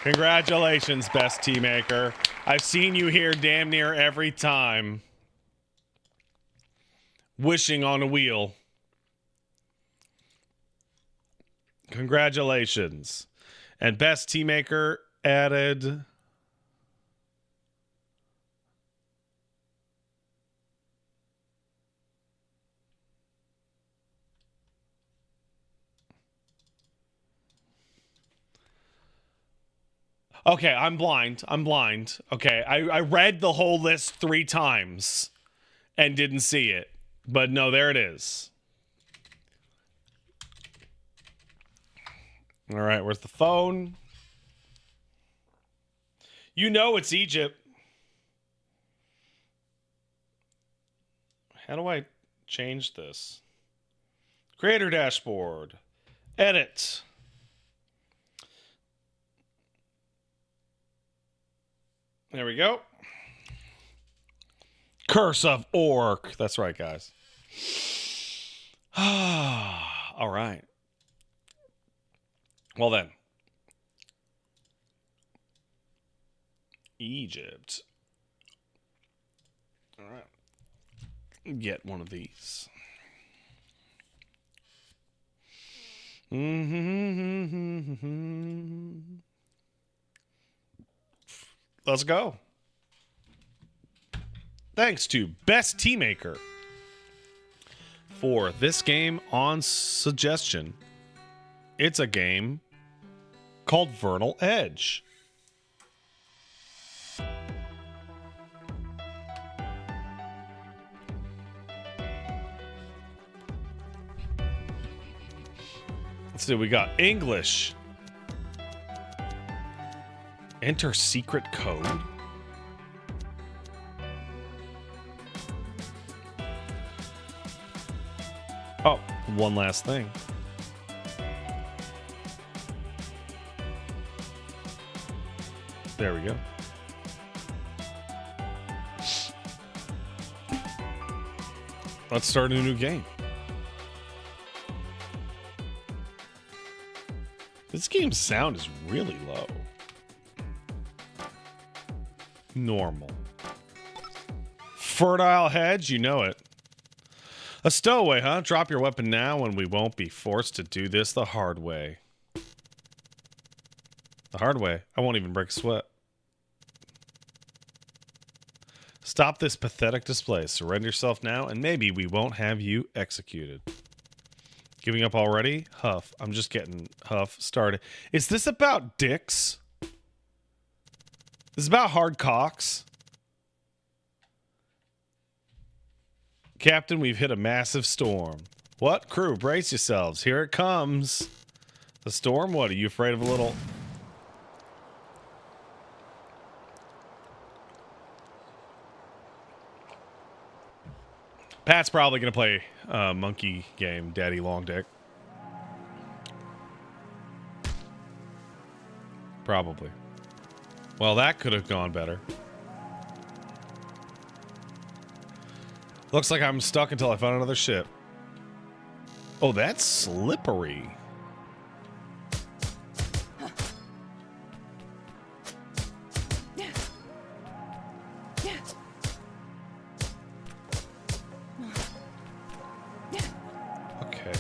Congratulations, best tea maker. I've seen you here damn near every time. Wishing on a wheel. Congratulations. And best tea maker added... Okay, I'm blind. Okay, I read the whole list 3 times and didn't see it. But no, there it is. All right, where's the phone? You know it's Egypt. How do I change this? Creator dashboard. Edit. There we go. Curse of Orc. That's right, guys. All right. Well then. Egypt. All right. Get one of these. Let's go. Thanks to Best Tea Maker for this game on suggestion. It's a game called Vernal Edge. Let's see, we got English. Enter secret code. Oh, one last thing. There we go. Let's start a new game. This game's sound is really low. Normal. Fertile Hedge, you know it. A stowaway, huh? Drop your weapon now and we won't be forced to do this the hard way. The hard way? I won't even break a sweat. Stop this pathetic display. Surrender yourself now and maybe we won't have you executed. Giving up already? Huff. I'm just getting Huff started. Is this about dicks? This is about hard cocks? Captain, we've hit a massive storm. What? Crew, brace yourselves. Here it comes. The storm? What? Are you afraid of a little... Pat's probably going to play monkey game, Daddy Long Dick. Probably. Well, that could have gone better. Looks like I'm stuck until I find another ship. Oh, that's slippery. Okay.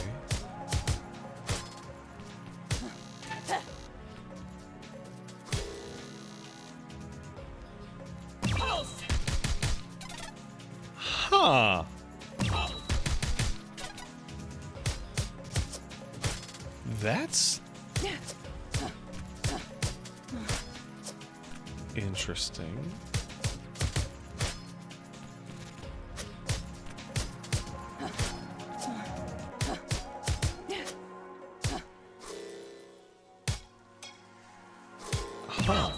Huh. That's interesting. Huh.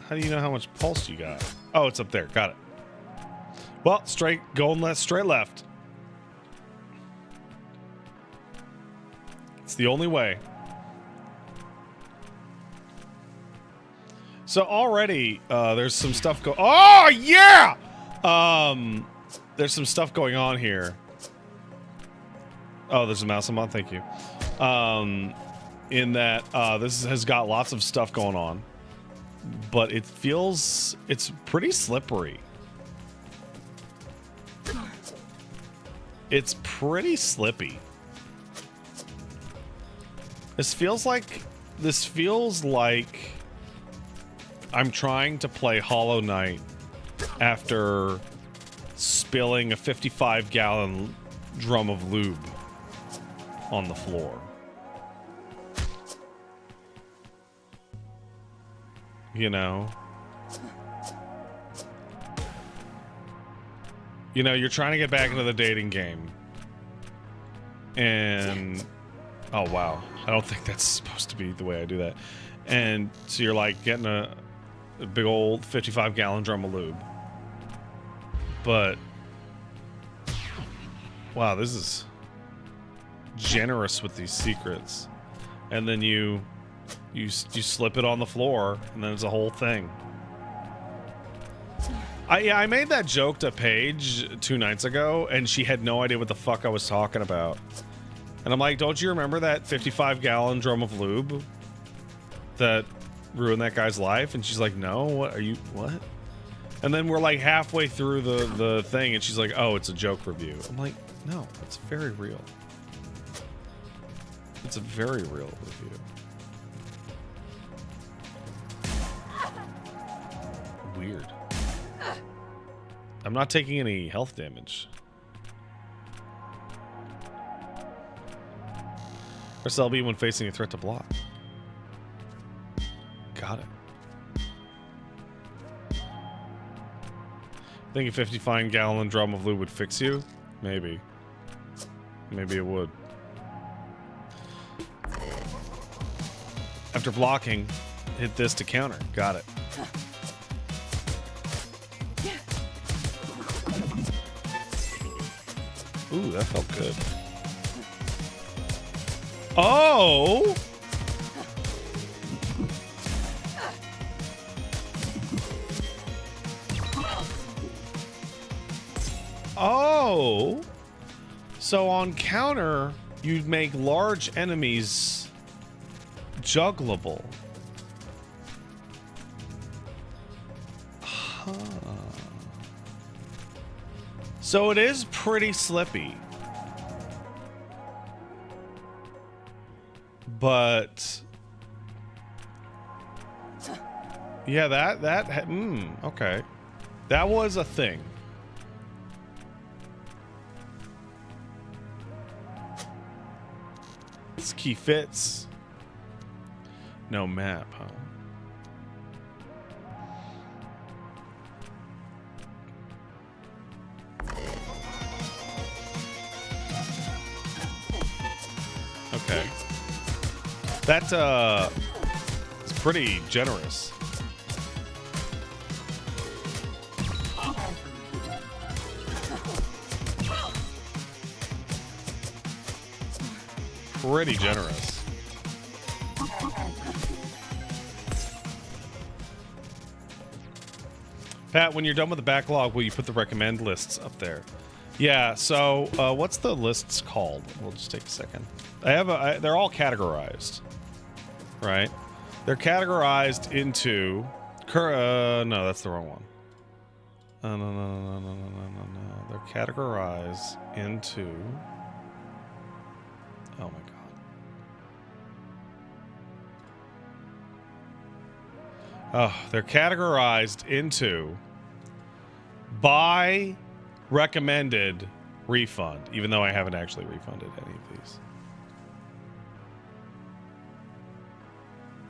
How do you know how much pulse you got? Oh, it's up there. Got it. Well, straight, going left, straight left. It's the only way. So already, there's some stuff oh, yeah! There's some stuff going on here. Oh, there's a mouse I'm on. Thank you. In that, this has got lots of stuff going on. But it feels... it's pretty slippery. It's pretty slippy. This feels like I'm trying to play Hollow Knight after spilling a 55-gallon drum of lube on the floor. You know? You know, you're trying to get back into the dating game. And... oh, wow. I don't think that's supposed to be the way I do that. And so you're like getting a big old 55-gallon drum of lube. But... wow, this is generous with these secrets. And then you You slip it on the floor, and then it's a whole thing. I made that joke to Paige 2 nights ago, and she had no idea what the fuck I was talking about. And I'm like, don't you remember that 55-gallon drum of lube that ruined that guy's life? And she's like, no, what are you, what? And then we're like halfway through the thing, and she's like, oh, it's a joke review. I'm like, no, it's very real. It's a very real review. Weird. I'm not taking any health damage. Press LB when facing a threat to block. Got it. Think a 55-gallon drum of lube would fix you? Maybe. Maybe it would. After blocking, hit this to counter. Got it. Ooh, that felt good. Oh! Oh! So on counter, you'd make large enemies juggleable. Huh. So it is pretty slippy. But yeah, okay. That was a thing. This key fits. No map, huh? Okay. That, is pretty generous. Pretty generous. Pat, when you're done with the backlog, will you put the recommend lists up there? Yeah, so, what's the lists called? We'll just take a second. They're all categorized, right? They're categorized into, no, that's the wrong one. No. They're categorized into, oh my God. Oh, they're categorized into buy, recommended, refund, even though I haven't actually refunded any of these.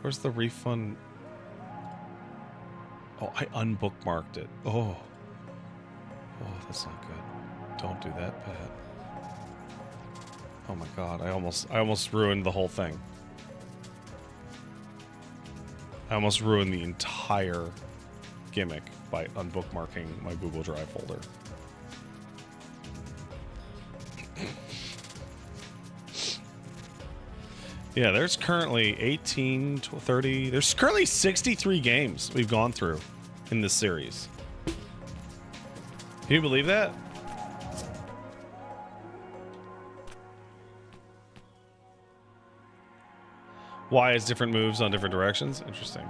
Where's the refund? Oh, I unbookmarked it. Oh, that's not good. Don't do that, Pat. Oh my God, I almost ruined the whole thing. I almost ruined the entire gimmick by unbookmarking my Google Drive folder. Yeah, there's currently 18, 30, there's currently 63 games we've gone through in this series. Can you believe that? Why is different moves on different directions? Interesting.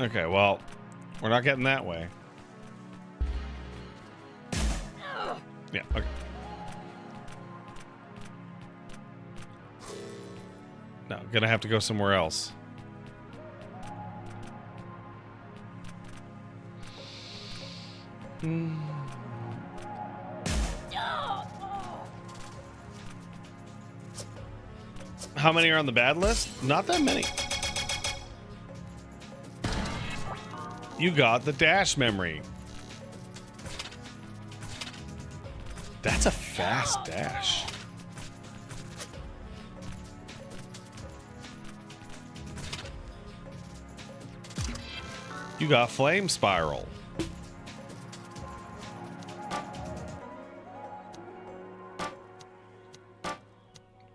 Okay, well, we're not getting that way. Yeah, okay. No, gonna have to go somewhere else. How many are on the bad list? Not that many. You got the dash memory. That's a fast dash. You got flame spiral.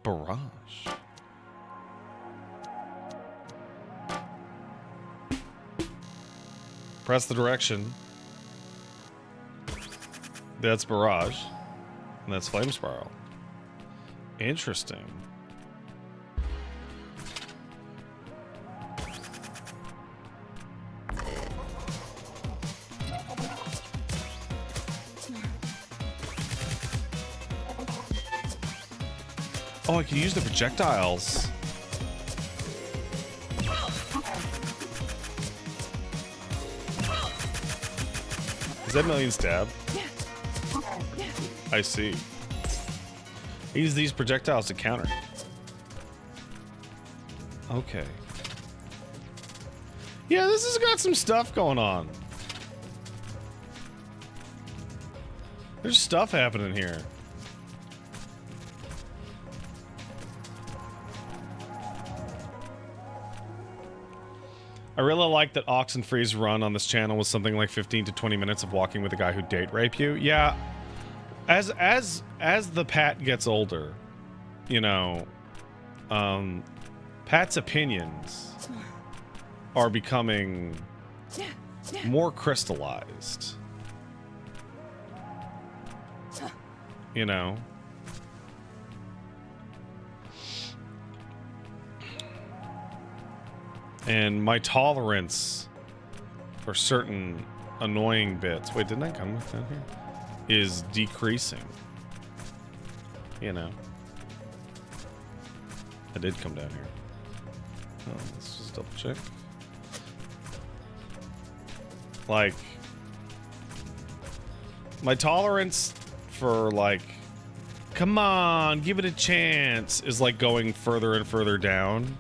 barrage. Press the direction. That's barrage. And that's flame spiral. Interesting. Oh, I can use the projectiles. Is that million stab? I see. Use these projectiles to counter. Okay. Yeah, this has got some stuff going on. There's stuff happening here. I really like that Oxenfree's run on this channel was something like 15 to 20 minutes of walking with a guy who date rape you. Yeah. As the Pat gets older, you know, Pat's opinions are becoming more crystallized. You know? And my tolerance for certain annoying bits. Wait, didn't I come with that here? Is decreasing. You know. I did come down here. Oh, let's just double check. Like, my tolerance for, like, come on, give it a chance, is like going further and further down.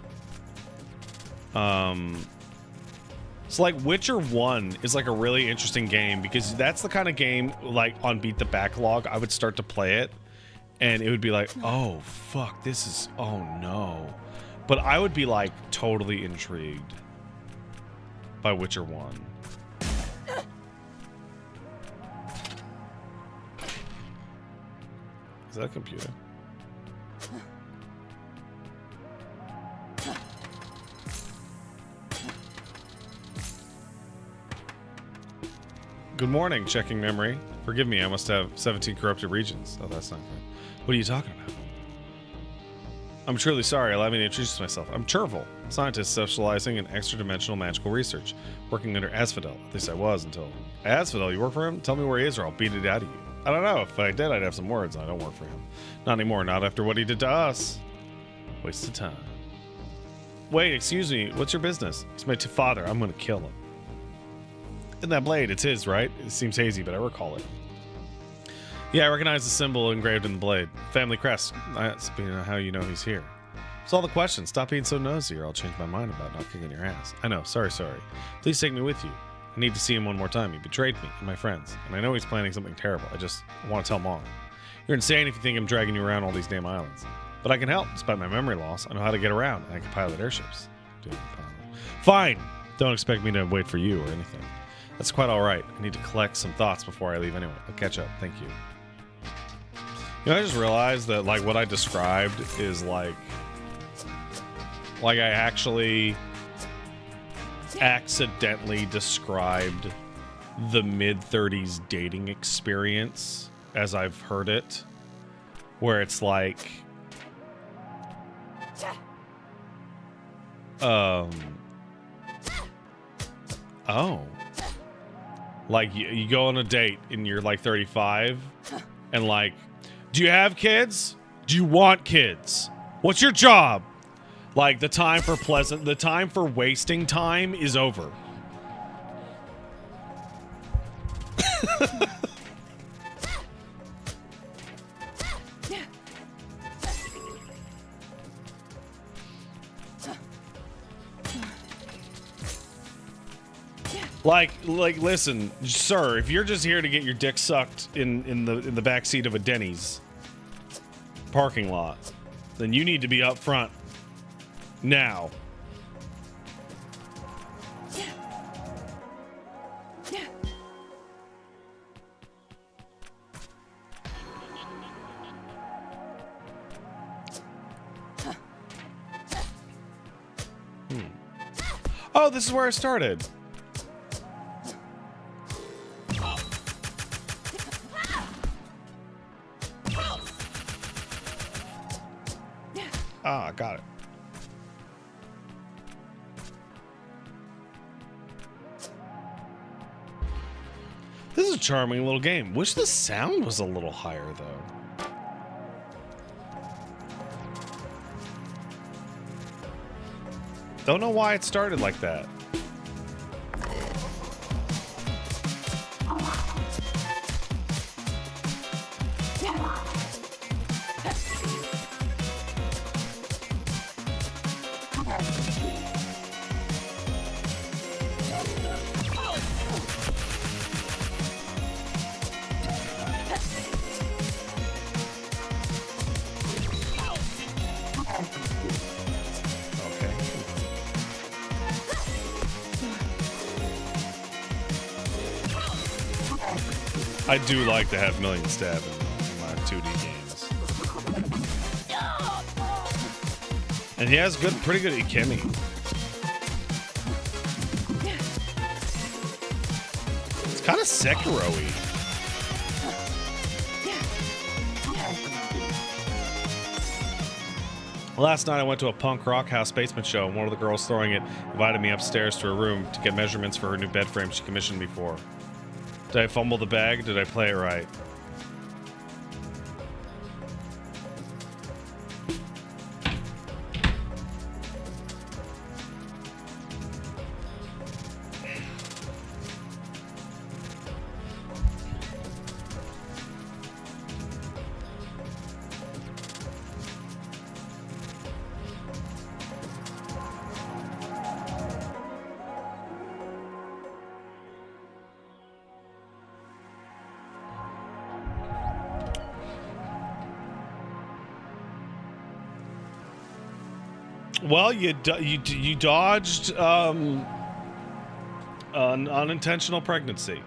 So like Witcher 1 is like a really interesting game because that's the kind of game, like on Beat the Backlog, I would start to play it and it would be like, oh fuck, this is, oh no. But I would be like totally intrigued by Witcher 1. Is that a computer? Good morning, checking memory. Forgive me, I must have 17 corrupted regions. Oh, that's not good. What are you talking about? I'm truly sorry, allow me to introduce myself. I'm Chervil, scientist specializing in extra-dimensional magical research, working under Asphodel. At least I was until... Asphodel, you work for him? Tell me where he is or I'll beat it out of you. I don't know, if I did, I'd have some words. I don't work for him. Not anymore, not after what he did to us. Waste of time. Wait, excuse me, what's your business? He's my father, I'm gonna kill him. And that blade, it's his, right? It seems hazy, but I recall it. Yeah, I recognize the symbol engraved in the blade. Family crest. That's how you know he's here. That's all the questions. Stop being so nosy or I'll change my mind about not kicking your ass. I know, sorry. Please take me with you. I need to see him one more time. He betrayed me and my friends. And I know he's planning something terrible. I just want to tell him all. You're insane if you think I'm dragging you around all these damn islands. But I can help. Despite my memory loss, I know how to get around and I can pilot airships. Fine. Don't expect me to wait for you or anything. That's quite all right. I need to collect some thoughts before I leave anyway. I'll catch up. Thank you. You know, I just realized that, like, what I described is, like I actually accidentally described the mid-30s dating experience as I've heard it, where it's like, oh. Like, you go on a date and you're like 35 and like, do you have kids? Do you want kids? What's your job? Like, the time for wasting time is over. Like, listen, sir, if you're just here to get your dick sucked in the back seat of a Denny's parking lot, then you need to be up front now. Oh, this is where I started. Ah, got it. This is a charming little game. Wish the sound was a little higher, though. Don't know why it started like that. I do like to have million stab in my 2D games. And he has pretty good Ikemi. It's kind of Sekiro-y. Last night I went to a punk rock house basement show, and one of the girls throwing it invited me upstairs to her room to get measurements for her new bed frame she commissioned me for. Did I fumble the bag? Did I play it right? Well, you dodged an unintentional pregnancy.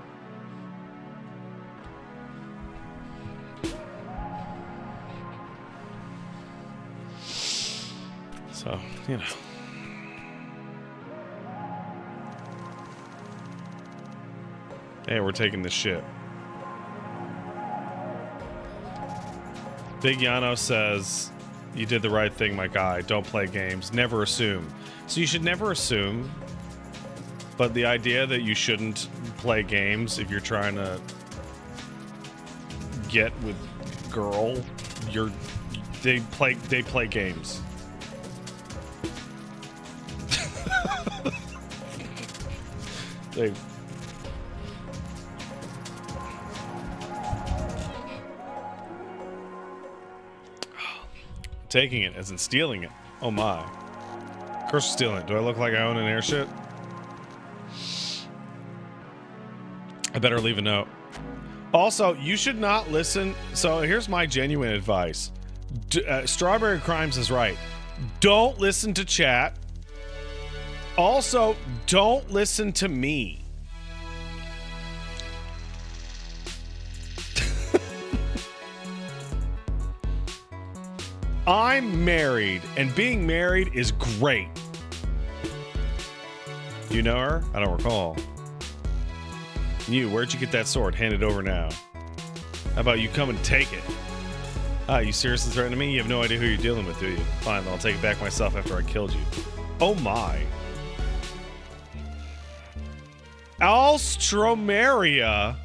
So, you know. Hey, we're taking this ship. Big Yano says, you did the right thing, my guy. Don't play games. Never assume. So you should never assume. But the idea that you shouldn't play games if you're trying to get with girl, they play games. they Taking it as in stealing it. Oh my. Of course we're stealing it. Do I look like I own an airship? I better leave a note. Also, you should not listen. So here's my genuine advice. Strawberry Crimes is right. Don't listen to chat. Also, don't listen to me. I'm married, and being married is great. You know her? I don't recall. You, where'd you get that sword? Hand it over now. How about you come and take it? Ah, you seriously threatening me? You have no idea who you're dealing with, do you? Fine, then I'll take it back myself after I killed you. Oh my. Alstromeria.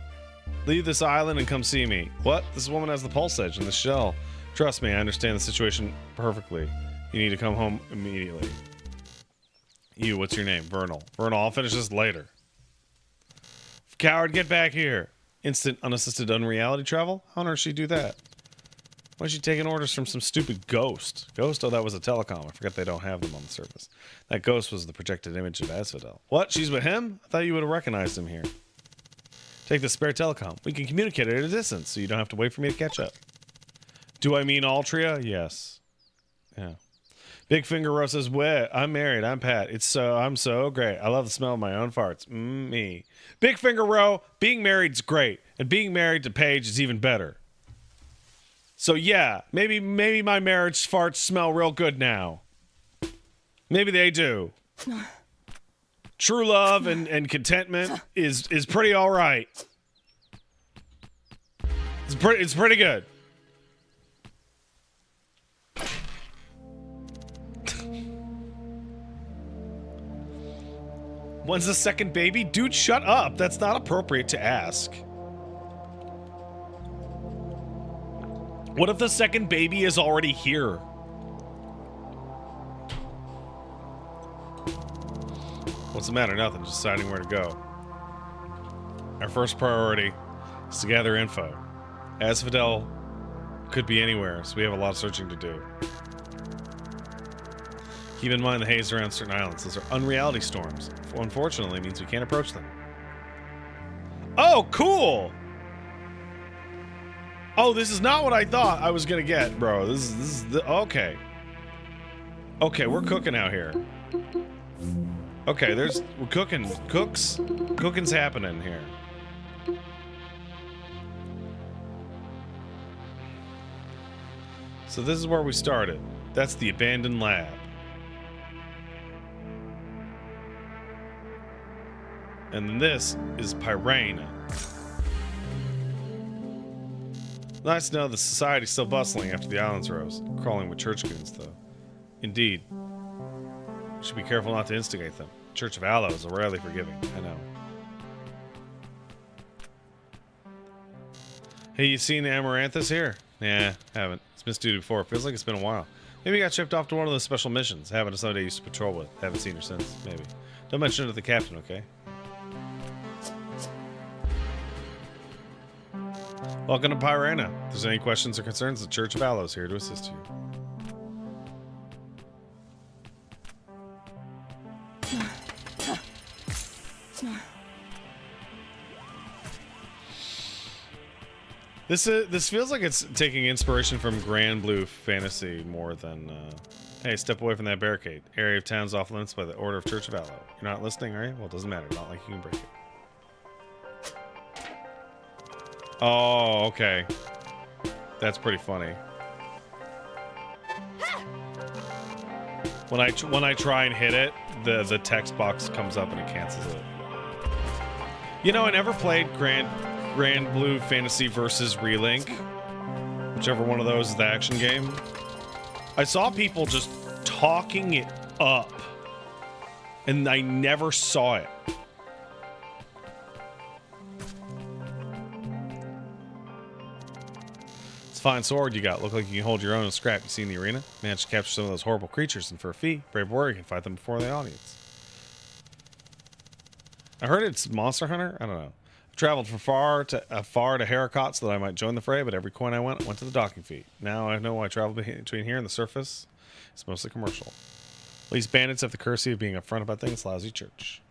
Leave this island and come see me. What? This woman has the pulse edge in the shell. Trust me, I understand the situation perfectly. You need to come home immediately. You, what's your name? Vernal. Vernal, I'll finish this later. Coward, get back here. Instant unassisted unreality travel? How on earth she do that? Why is she taking orders from some stupid ghost? Ghost? Oh, that was a telecom. I forgot they don't have them on the surface. That ghost was the projected image of Asphodel. What? She's with him? I thought you would have recognized him here. Take the spare telecom. We can communicate at a distance, so you don't have to wait for me to catch up. Do I mean Altria? Yes. Yeah. Big Finger Rose says, "Wet. I'm married. I'm Pat. I'm so great. I love the smell of my own farts. Me." Big Finger Row, being married's great, and being married to Paige is even better. So yeah, maybe my marriage farts smell real good now. Maybe they do. true love and contentment is pretty all right. It's pretty good. When's the second baby? Dude, shut up. That's not appropriate to ask. What if the second baby is already here? What's the matter? Nothing. Just deciding where to go. Our first priority is to gather info. Asphodel could be anywhere, so we have a lot of searching to do. Keep in mind the haze around certain islands. Those are unreality storms. Unfortunately, it means we can't approach them. Oh, cool! Oh, this is not what I thought I was gonna get, bro. This is the okay. Okay, we're cooking out here. Okay, we're cooking. Cooking's happening here. So this is where we started. That's the abandoned lab. And this is Pyrene. Nice to know the society's still bustling after the islands rose. Crawling with church goons, though. Indeed. We should be careful not to instigate them. Church of Aloes are rarely forgiving, I know. Hey, you seen Amaranthus here? Nah, haven't. It's missed duty before. Feels like it's been a while. Maybe you got shipped off to one of those special missions. Haven't a Sunday used to patrol with. Haven't seen her since, maybe. Don't mention it to the captain, okay? Welcome to Pyrene. If there's any questions or concerns, the Church of Aloes is here to assist you. This feels like it's taking inspiration from Grand Blue Fantasy more than. Hey, step away from that barricade. Area of town's off limits by the order of Church of Aloes. You're not listening, are you? Well, it doesn't matter. Not like you can break it. Oh, okay. That's pretty funny. When I try and hit it, the text box comes up and it cancels it. You know, I never played Grand Blue Fantasy versus Relink, whichever one of those is the action game. I saw people just talking it up, and I never saw it. It's a fine sword you got. Look like you can hold your own and scrap. You see in the arena? Managed to capture some of those horrible creatures, and for a fee, brave warrior can fight them before the audience. I heard it's Monster Hunter? I don't know. I've traveled from far to Haricot so that I might join the fray, but every coin I went to the docking fee. Now I know why I travel between here and the surface. It's mostly commercial. These bandits have the courtesy of being upfront about things. Lousy church.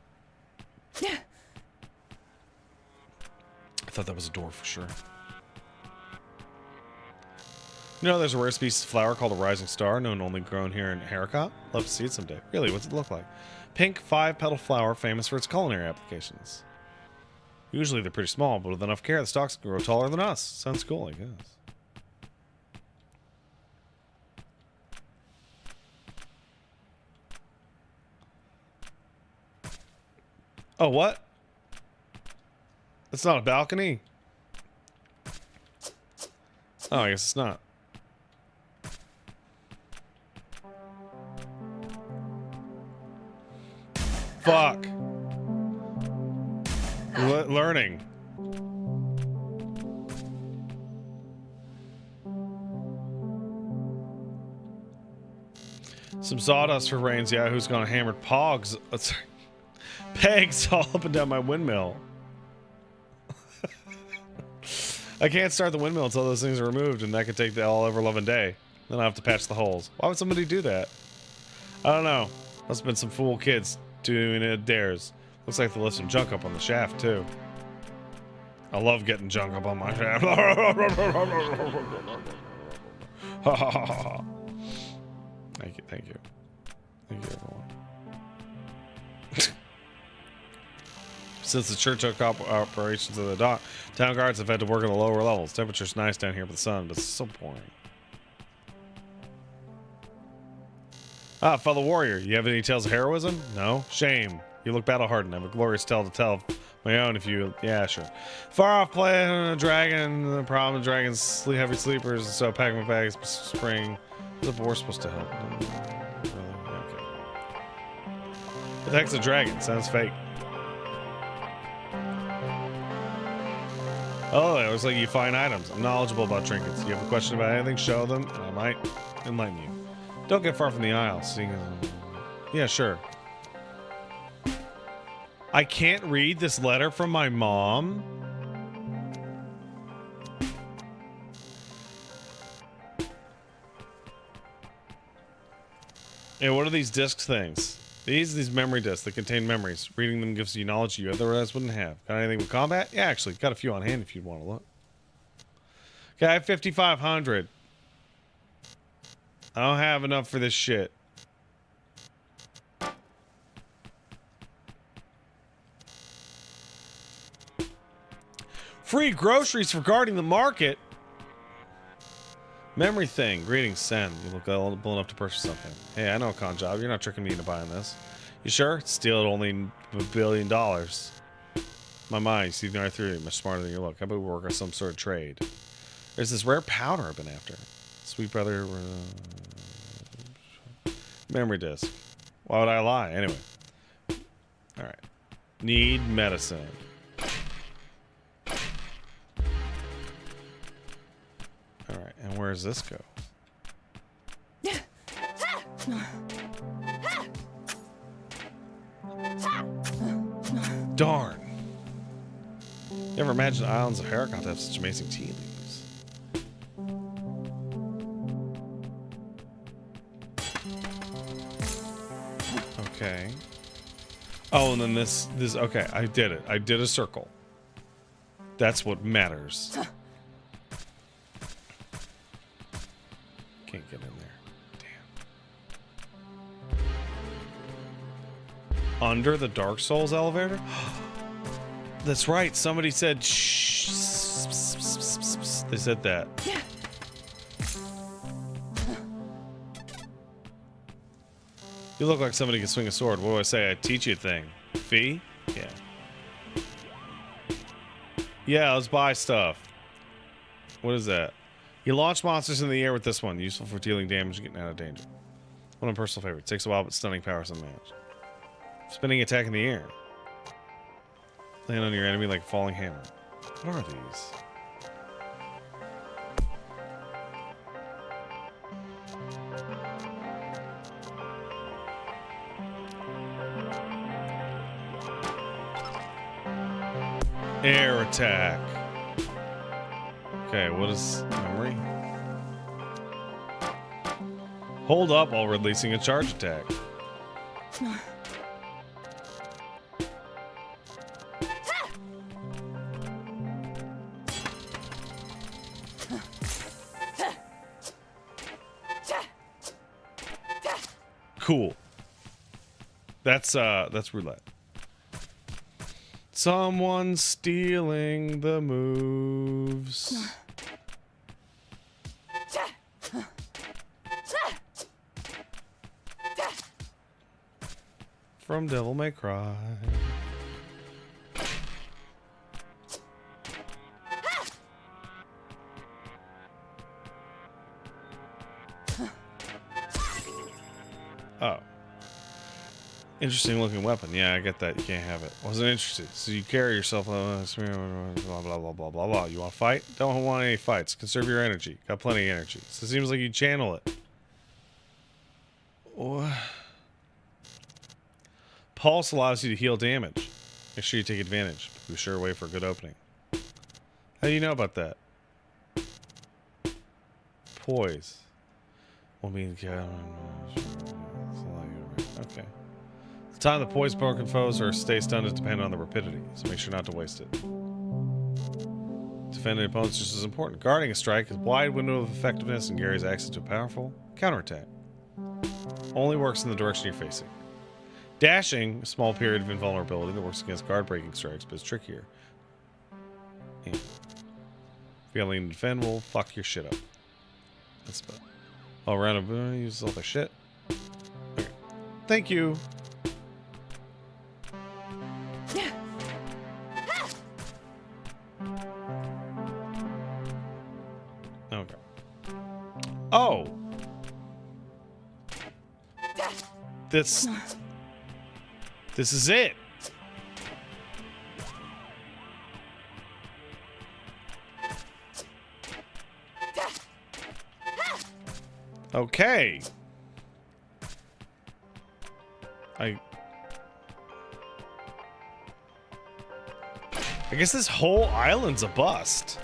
Yeah. I thought that was a door for sure. You know, there's a rare species of flower called a rising star, known only grown here in Haricot. Love to see it someday. Really, what's it look like? Pink, 5-petal flower, famous for its culinary applications. Usually they're pretty small, but with enough care, the stalks can grow taller than us. Sounds cool, I guess. Oh, what? It's not a balcony? Oh, I guess it's not. Fuck. Learning. Some sawdust for Rains. Yeah, who's gonna hammer pogs? Pegs all up and down my windmill. I can't start the windmill until those things are removed, and that could take the all-ever-loving day. Then I have to patch the holes. Why would somebody do that? I don't know. Must have been some fool kids doing it dares. Looks like they left some junk up on the shaft, too. I love getting junk up on my shaft. Thank you, thank you. Thank you, everyone. Since the church took operations of the dock, town guards have had to work at the lower levels. Temperature's nice down here with the sun, but it's so boring. Ah, fellow warrior, you have any tales of heroism? No? Shame. You look battle hardened. I have a glorious tale to tell of my own if you... Yeah, sure. Far off playing a dragon. The problem with dragons, heavy sleepers, so packing my bags, spring. The boar supposed to help. Really? Okay. What the heck's a dragon? Sounds fake. Oh, it looks like you find items. I'm knowledgeable about trinkets. You have a question about anything, show them, and I might enlighten you. Don't get far from the aisle. Seeing as... Yeah, sure. I can't read this letter from my mom. Yeah, what are these disc things? These memory discs that contain memories. Reading them gives you knowledge you otherwise wouldn't have. Got anything with combat? Yeah, actually, got a few on hand if you'd want to look. Okay, I have 5,500. I don't have enough for this shit. Free groceries for guarding the market. Memory thing. Greetings, send. You look eligible enough to purchase something. Hey, I know a con job. You're not tricking me into buying this. You sure? Steal it only $1 billion. My mind, you see the R3, much smarter than you look. How about we work on some sort of trade? There's this rare powder I've been after. Sweet brother. Memory disk. Why would I lie? Anyway. Alright. Need medicine. Alright, and where does this go? Darn. Never imagined islands of Heracon to have such amazing tea leaves. Okay. Oh, and then this, okay, I did it. I did a circle. That's what matters. Can't get in there. Damn. Under the Dark Souls elevator? That's right. Somebody said shh. They said that. You look like somebody can swing a sword. What do I say? I teach you a thing. Fee? Yeah. Yeah, let's buy stuff. What is that? You launch monsters in the air with this one. Useful for dealing damage and getting out of danger. One of my personal favorites. Takes a while, but stunning powers unmatched. Spinning attack in the air. Land on your enemy like a falling hammer. What are these? Air attack. Okay, what is memory? Hold up while releasing a charge attack. Cool. That's roulette. Someone's stealing the moves. From Devil May Cry. Oh. Interesting looking weapon. Yeah, I get that. You can't have it. Wasn't interested. So you carry yourself, blah, blah, blah, blah, blah, blah. You want to fight? Don't want any fights. Conserve your energy. Got plenty of energy. So it seems like you channel it. What? Pulse allows you to heal damage. Make sure you take advantage. Be a sure way for a good opening. How do you know about that? Poise. Well, okay. The time the poise broken foes or stay stunned is dependent on the rapidity, so make sure not to waste it. Defending opponents just as important. Guarding a strike is a wide window of effectiveness and carries access to a powerful counterattack. Only works in the direction you're facing. Dashing, a small period of invulnerability that works against guard breaking strikes, but it's trickier. And failing to defend will fuck your shit up. That's about. All around use all the shit. Okay. Thank you. Oh. This is it. Okay. I guess this whole island's a bust.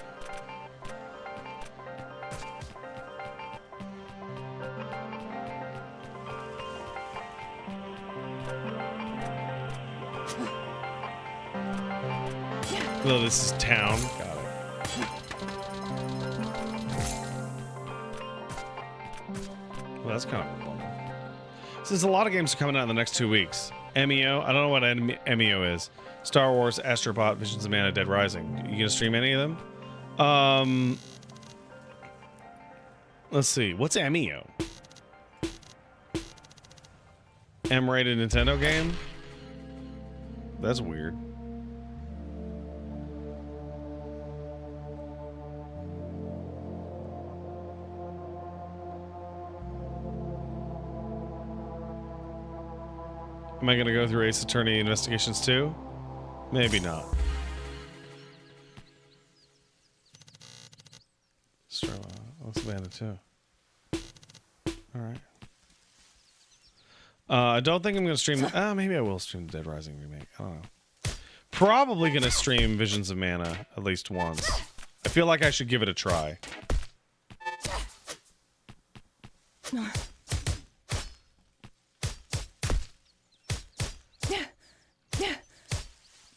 No, this is town. Got it. Well, that's kind of a bummer. Since a lot of games are coming out in the next 2 weeks. MEO, I don't know what MEO is. Star Wars, Astrobot, Visions of Mana, Dead Rising. You gonna stream any of them? Let's see. What's MEO? M-rated Nintendo game? That's weird. Am I gonna go through Ace Attorney Investigations too? Maybe not. What's Savannah too? Alright. I don't think I'm gonna stream maybe I will stream the Dead Rising remake. I don't know. Probably gonna stream Visions of Mana at least once. I feel like I should give it a try.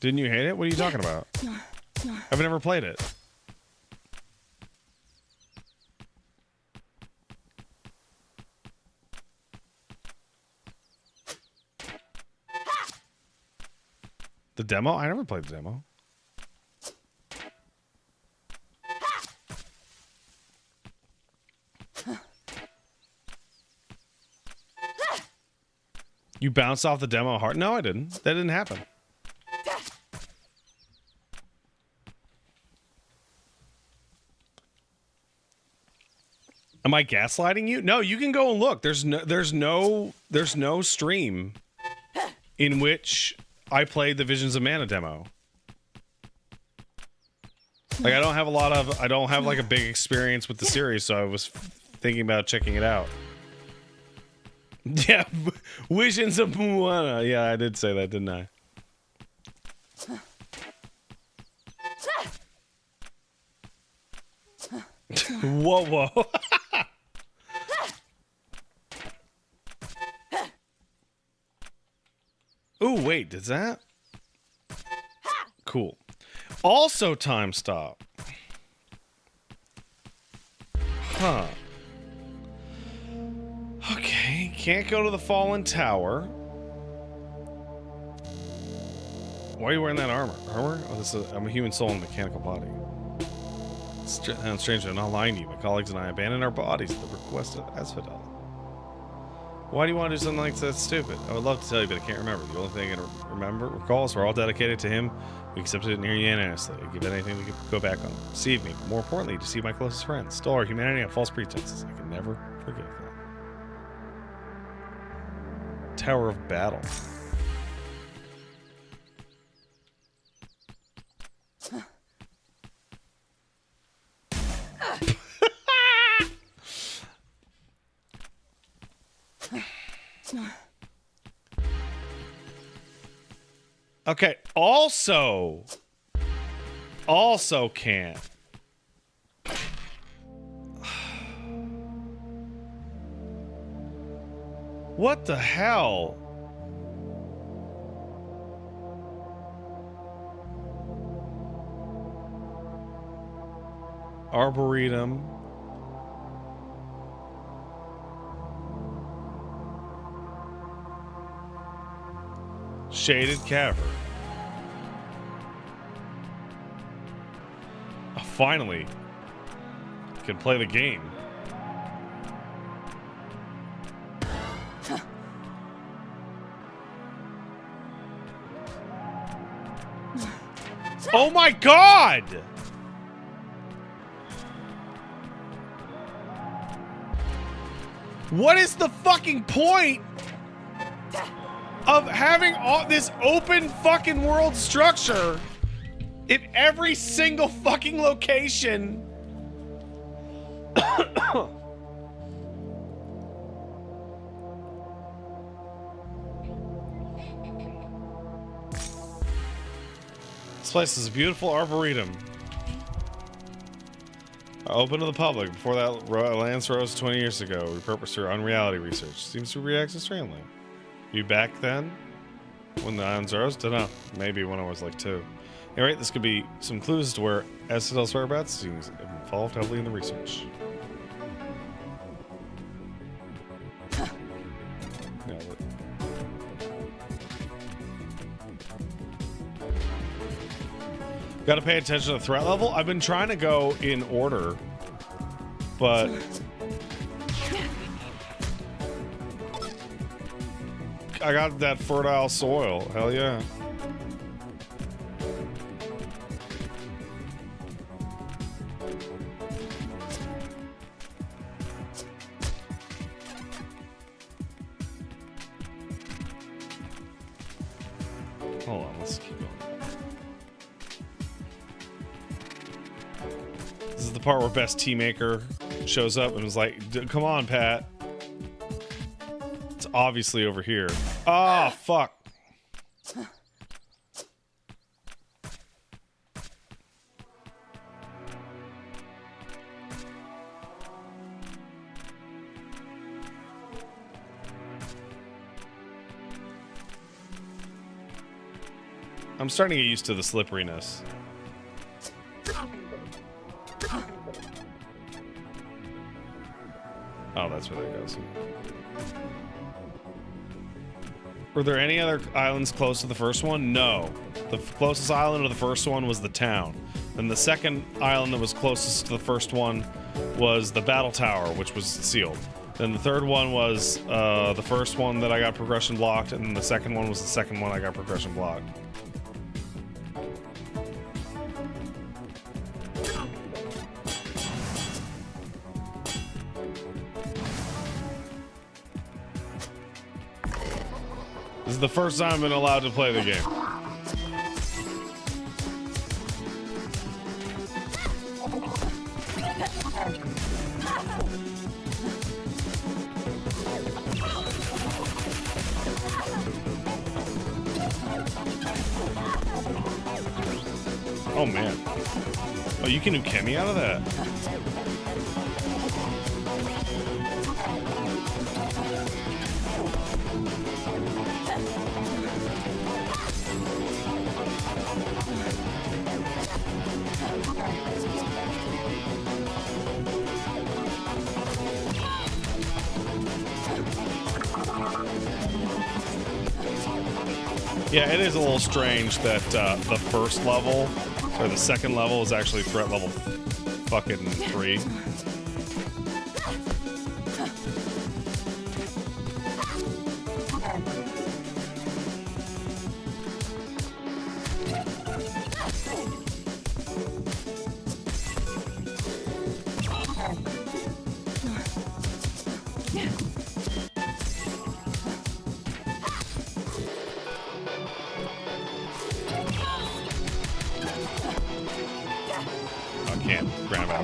Didn't you hate it? What are you talking about? I've never played it. The demo? I never played the demo. You bounced off the demo hard? No, I didn't. That didn't happen. Am I gaslighting you? No, you can go and look. There's no stream in which I played the Visions of Mana demo. Like I don't have like a big experience with the series, so I was thinking about checking it out. Yeah, Visions of Mana. Yeah, I did say that, didn't I? Whoa. Ooh, wait, does that? Cool. Also time stop. Huh. Okay, can't go to the Fallen Tower. Why are you wearing that armor? Armor? Oh, I'm a human soul in a mechanical body. Sounds strange, I'm not lying to you. My colleagues and I abandoned our bodies at the request of Asphodel. Why do you want to do something like that stupid? I would love to tell you, but I can't remember. The only thing I can recall is we're all dedicated to him. We accepted it near unanimously. I'd give anything we could go back on. Deceive me, but more importantly, deceive my closest friends. Stole our humanity on false pretenses. I can never forgive them. Tower of Battle. Okay, also can't. What the hell? Arboretum. Shaded Cavern. Oh, finally, can play the game. Oh my God! What is the fucking point of having all this open fucking world structure if every single fucking location This place is a beautiful arboretum. Open to the public. Before that Lance rose 20 years ago. Repurposed her unreality research. Seems to react extremely. You back then? When the islands rose? Dunno. Maybe when I was like 2. Anyway, this could be some clues to where Estadell's whereabouts seems involved heavily in the research. Got to pay attention to the threat level. I've been trying to go in order, but I got that fertile soil. Hell yeah. Hold on, let's keep going. This is the part where Best Tea Maker shows up and was like, come on, Pat. It's obviously over here. Oh, fuck. I'm starting to get used to the slipperiness. Oh, that's where that goes. Were there any other islands close to the first one? No. The closest island to the first one was the town. Then the second island that was closest to the first one was the battle tower, which was sealed. Then the third one was the first one that I got progression blocked, and then the second one was the second one I got progression blocked. This is the first time I've been allowed to play the game. Oh man. Oh, you can do Kemi out of that? Yeah, it is a little strange that the first level, or the second level, is actually threat level fucking 3.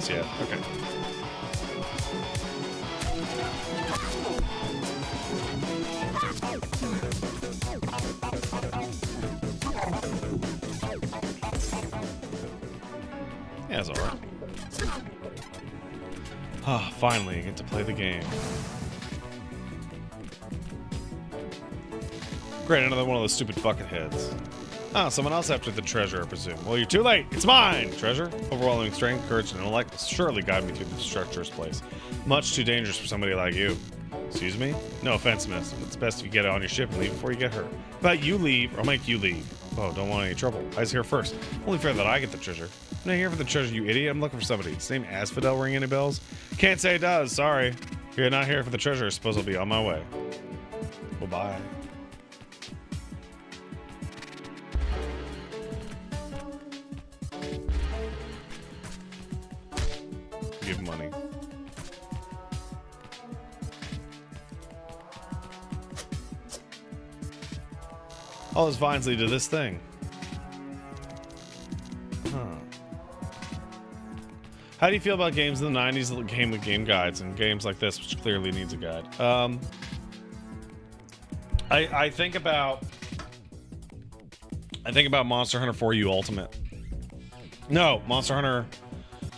Yet. Okay. Yeah, it's alright. Ah, finally, I get to play the game. Great, another one of those stupid bucket heads. Ah, someone else after the treasure, I presume. Well, you're too late. It's mine! Treasure? Overwhelming strength, courage, and intellect will surely guide me through this treacherous place. Much too dangerous for somebody like you. Excuse me? No offense, miss. It's best if you get on your ship and leave before you get hurt. But you leave, or I'll make you leave. Oh, don't want any trouble. I was here first. Only fair that I get the treasure. I'm not here for the treasure, you idiot. I'm looking for somebody. Does the name Asphodel ring any bells? Can't say it does, sorry. If you're not here for the treasure, I suppose I'll be on my way. Well, bye. Give money. All those vines lead to this thing. Huh. How do you feel about games in the 90s that came with game guides and games like this, which clearly needs a guide? I think about Monster Hunter 4U Ultimate. No, Monster Hunter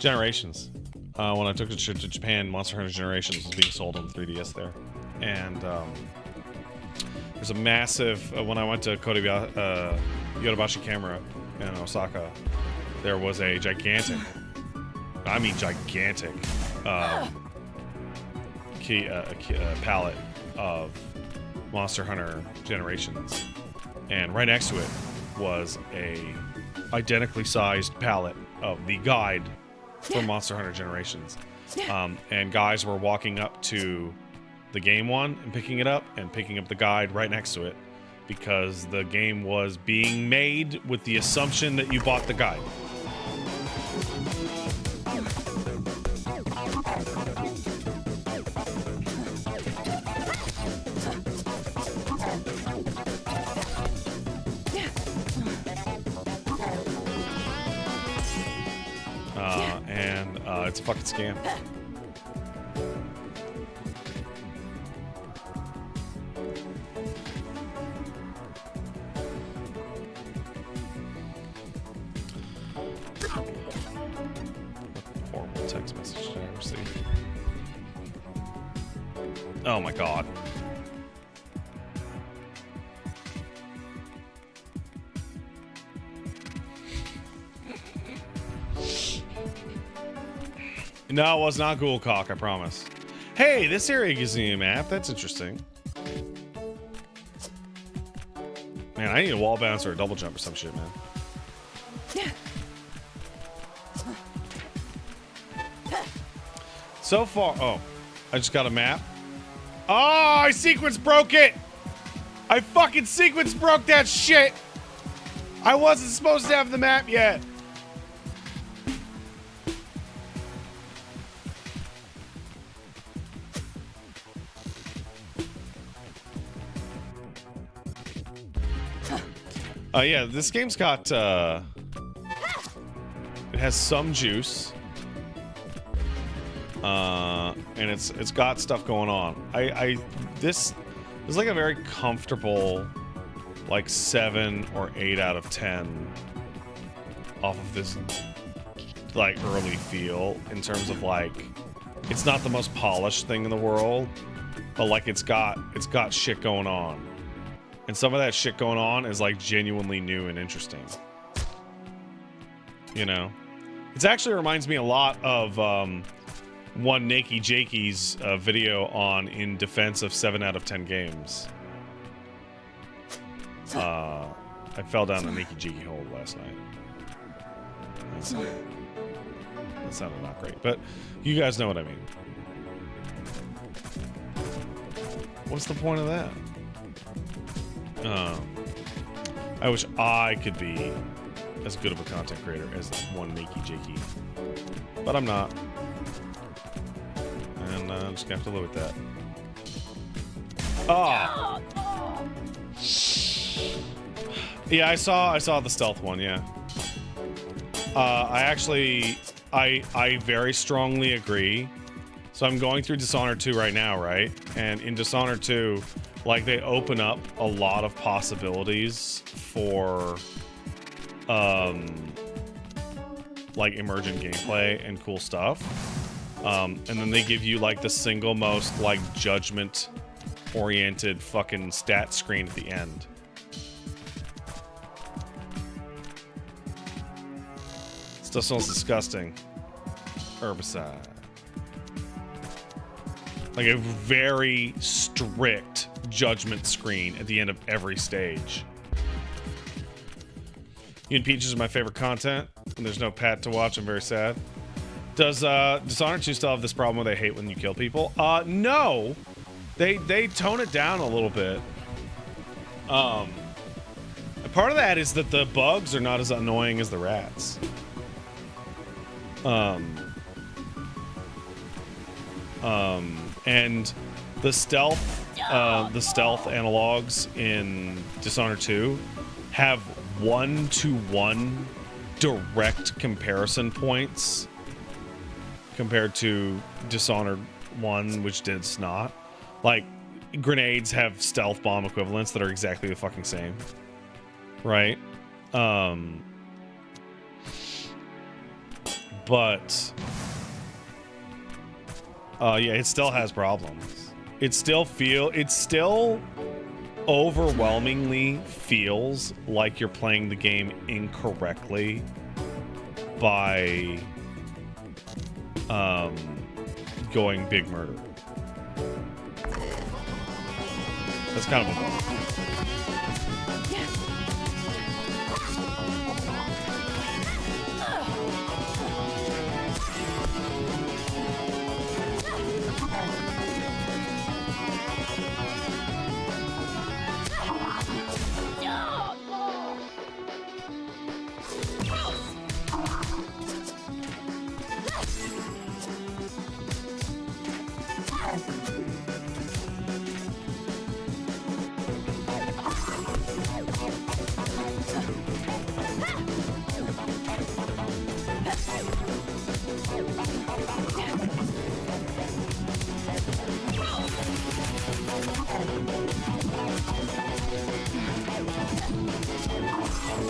Generations. When I took it to Japan, Monster Hunter Generations was being sold on the 3DS there. And there's a massive... when I went to Yodobashi Camera in Osaka, there was a gigantic... I mean gigantic palette of Monster Hunter Generations. And right next to it was a identically sized palette of the guide for Monster Hunter Generations. And guys were walking up to the game one and picking it up and picking up the guide right next to it because the game was being made with the assumption that you bought the guide. It's a fucking scam. Horrible text message did I receive? Oh my god. No, it was not Ghoulcock, I promise. Hey, this area gives me a map. That's interesting. Man, I need a wall bounce or a double jump or some shit, man. So far... Oh, I just got a map. Oh, I sequence broke it! I fucking sequence broke that shit! I wasn't supposed to have the map yet. Yeah, this game's got, it has some juice. And it's got stuff going on. This is like a very comfortable, like 7 or 8 out of 10 off of this, like, early feel in terms of, like, it's not the most polished thing in the world, but, like, it's got shit going on. And some of that shit going on is, like, genuinely new and interesting. You know? It actually reminds me a lot of one Nakey Jakey's video on in defense of 7 out of 10 games. I fell down the Nakey Jakey hole last night. That sounded not great, but you guys know what I mean. What's the point of that? I wish I could be as good of a content creator as one Nakey Jakey, but I'm not, and I'm just gonna have to live with that. Oh, yeah, I saw the stealth one. Yeah, I very strongly agree. So I'm going through Dishonored 2 right now, right? And in Dishonored 2, like, they open up a lot of possibilities for, like, emergent gameplay and cool stuff. And then they give you, like, the single most, like, judgment-oriented fucking stat screen at the end. Stuff smells disgusting. Herbicide. Like a very strict judgment screen at the end of every stage. You and Peaches are my favorite content, and there's no Pat to watch. I'm very sad. Does Dishonored 2 still have this problem where they hate when you kill people? No. They tone it down a little bit. And part of that is that the bugs are not as annoying as the rats. And the stealth the stealth analogs in Dishonored 2 have 1-to-1 direct comparison points compared to Dishonored 1, which did not. Like, grenades have stealth bomb equivalents that are exactly the fucking same. Right? But yeah, it still has problems. It still overwhelmingly feels like you're playing the game incorrectly by going big murder. That's kind of a bummer.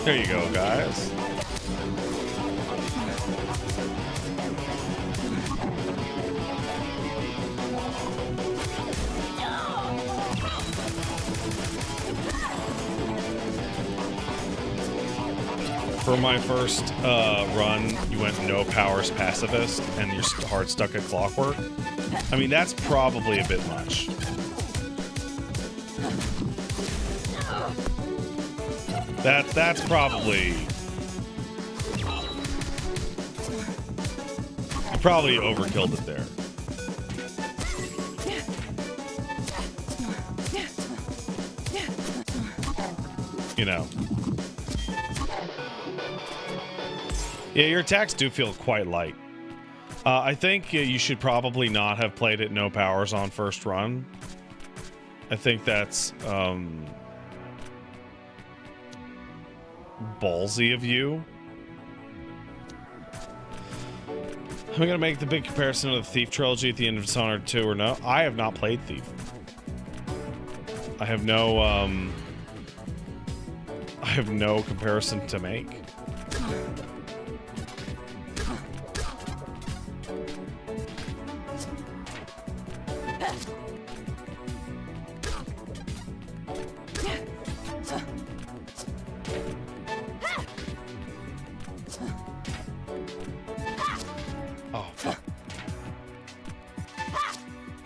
There you go, guys. For my first run, you went no powers pacifist, and your heart stuck at clockwork. I mean, that's probably a bit much. That's probably... You probably overkilled it there. You know. Yeah, your attacks do feel quite light. I think you should probably not have played it no powers on first run. I think that's ballsy of you. Am I gonna make the big comparison of the Thief trilogy at the end of Dishonored 2 or no? I have not played Thief. I have no comparison to make.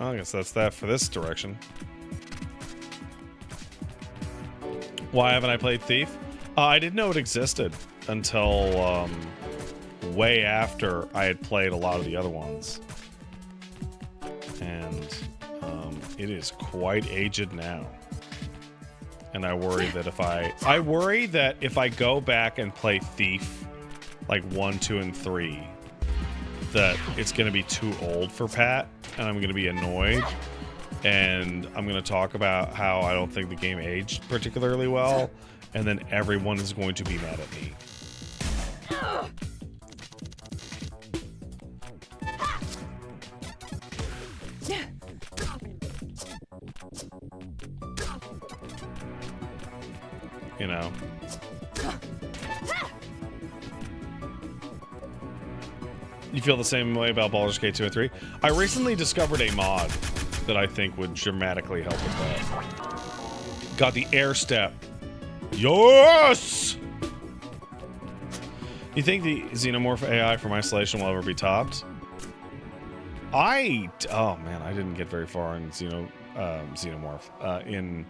I guess that's that for this direction. Why haven't I played Thief? I didn't know it existed until way after I had played a lot of the other ones. And it is quite aged now. And I worry that if I go back and play Thief like 1, 2, and 3, that it's going to be too old for Pat, and I'm going to be annoyed, and I'm going to talk about how I don't think the game aged particularly well, and then everyone is going to be mad at me. You know. You feel the same way about Baldur's Gate 2 and 3? I recently discovered a mod that I think would dramatically help with that. Got the air step. Yes! You think the Xenomorph AI from Isolation will ever be topped? Oh man, I didn't get very far in Xenomorph. In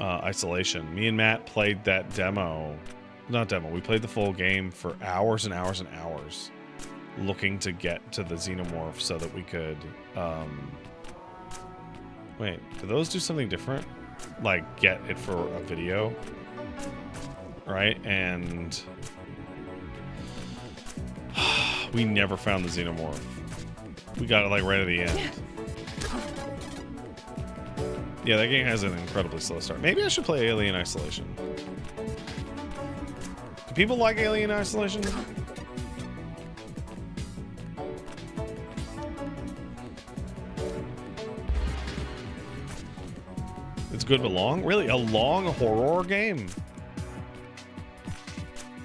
Isolation. Me and Matt played that demo. Not demo, we played the full game for hours and hours and hours, looking to get to the Xenomorph so that we could wait, do those do something different? Like get it for a video? Right? And we never found the Xenomorph. We got it like right at the end. Yeah, that game has an incredibly slow start. Maybe I should play Alien Isolation. Do people like Alien Isolation? It's good but long? Really? A long horror game?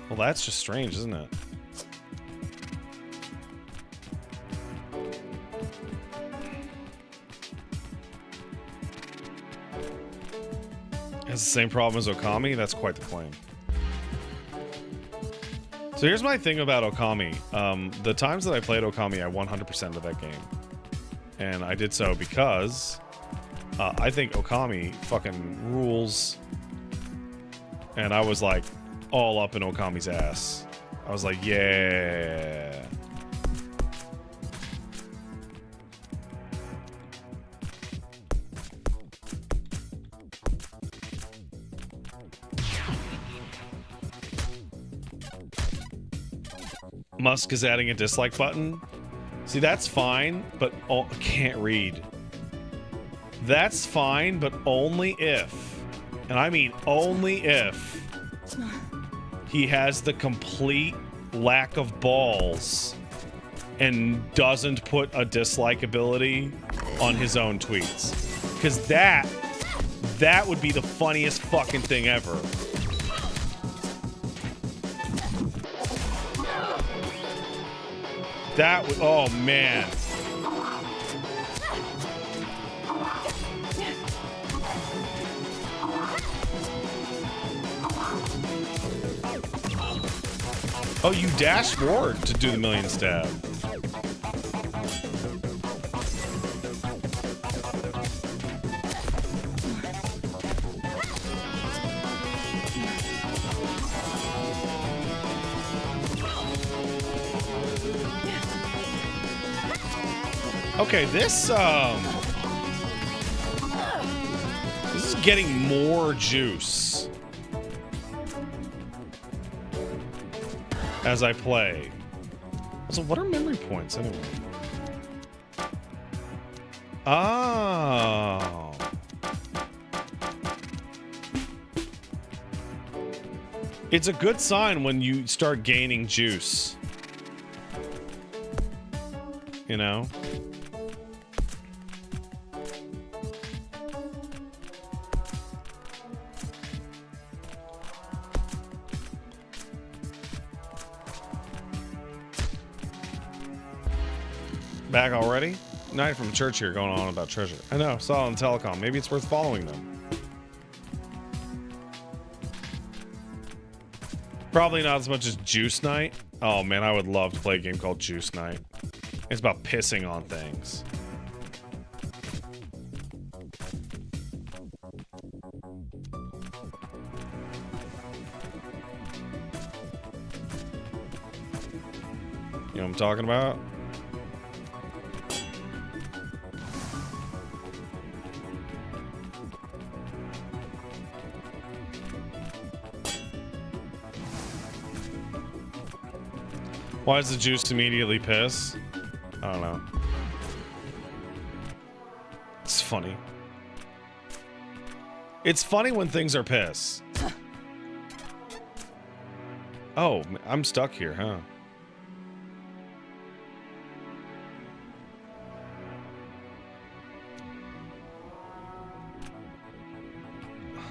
Well, that's just strange, isn't it? Has the same problem as Okami? That's quite the claim. So here's my thing about Okami. The times that I played Okami, I 100%ed of that game. And I did so because I think Okami fucking rules. And I was like all up in Okami's ass. I was like, yeah. Musk is adding a dislike button. See, that's fine, but can't read. That's fine, but only if, and I mean only if, he has the complete lack of balls and doesn't put a dislike ability on his own tweets. Because that would be the funniest fucking thing ever. That would, oh man. Oh, you dash forward to do the million stab. Okay, this is getting more juice as I play. So what are memory points anyway? Oh. It's a good sign when you start gaining juice. You know? Back already? Night from church here going on about treasure. I know, saw it on telecom. Maybe it's worth following them. Probably not as much as Juice Night. Oh man, I would love to play a game called Juice Night. It's about pissing on things. You know what I'm talking about? Why does the juice immediately piss? I don't know. It's funny. It's funny when things are piss. Oh, I'm stuck here, huh?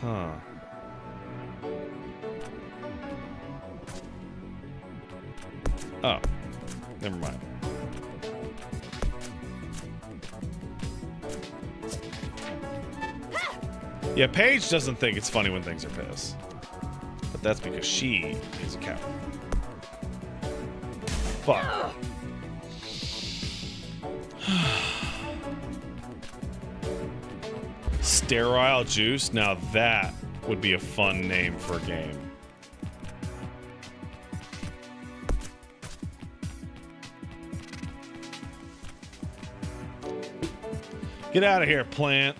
Huh. Oh, never mind. Yeah, Paige doesn't think it's funny when things are piss. But that's because she is a coward. Fuck. Sterile juice? Now that would be a fun name for a game. Get out of here, plant.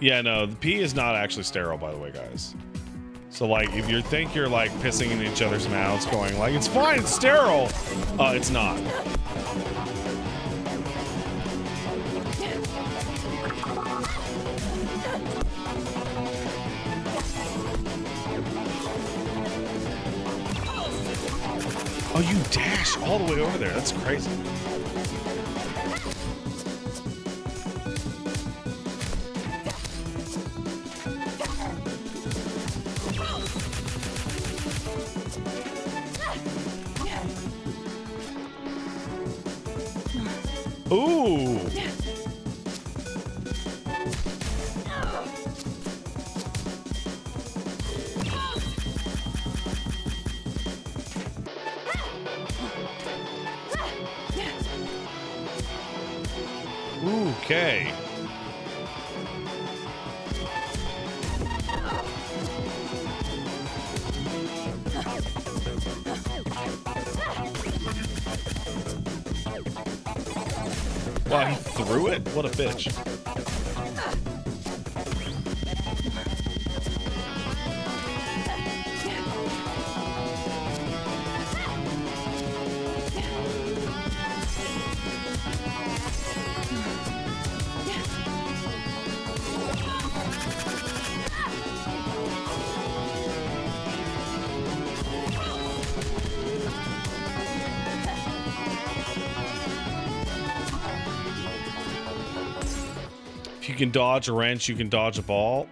Yeah, no, the pee is not actually sterile, by the way, guys. So, like, if you think you're, like, pissing in each other's mouths, going, like, it's fine, it's sterile, it's not. Oh, you dash all the way over there. That's crazy. Ooh. Okay. Wow, he threw it? What a bitch. You can dodge a wrench, you can dodge a ball.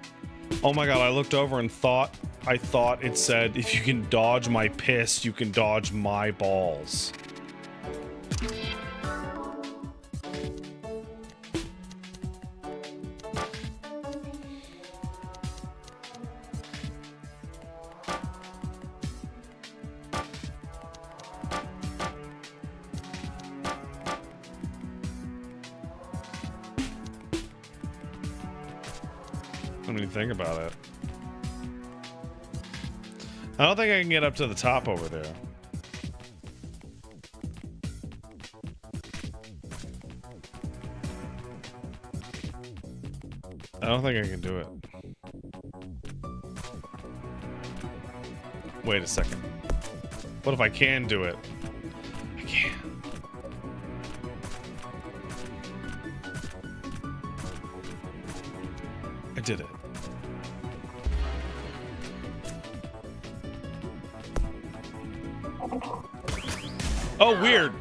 Oh my god, I looked over and thought it said if you can dodge my piss, you can dodge my balls. I mean, think about it. I don't think I can get up to the top over there. I don't think I can do it. Wait a second. What if I can do it? I can't. I did it. Oh, weird.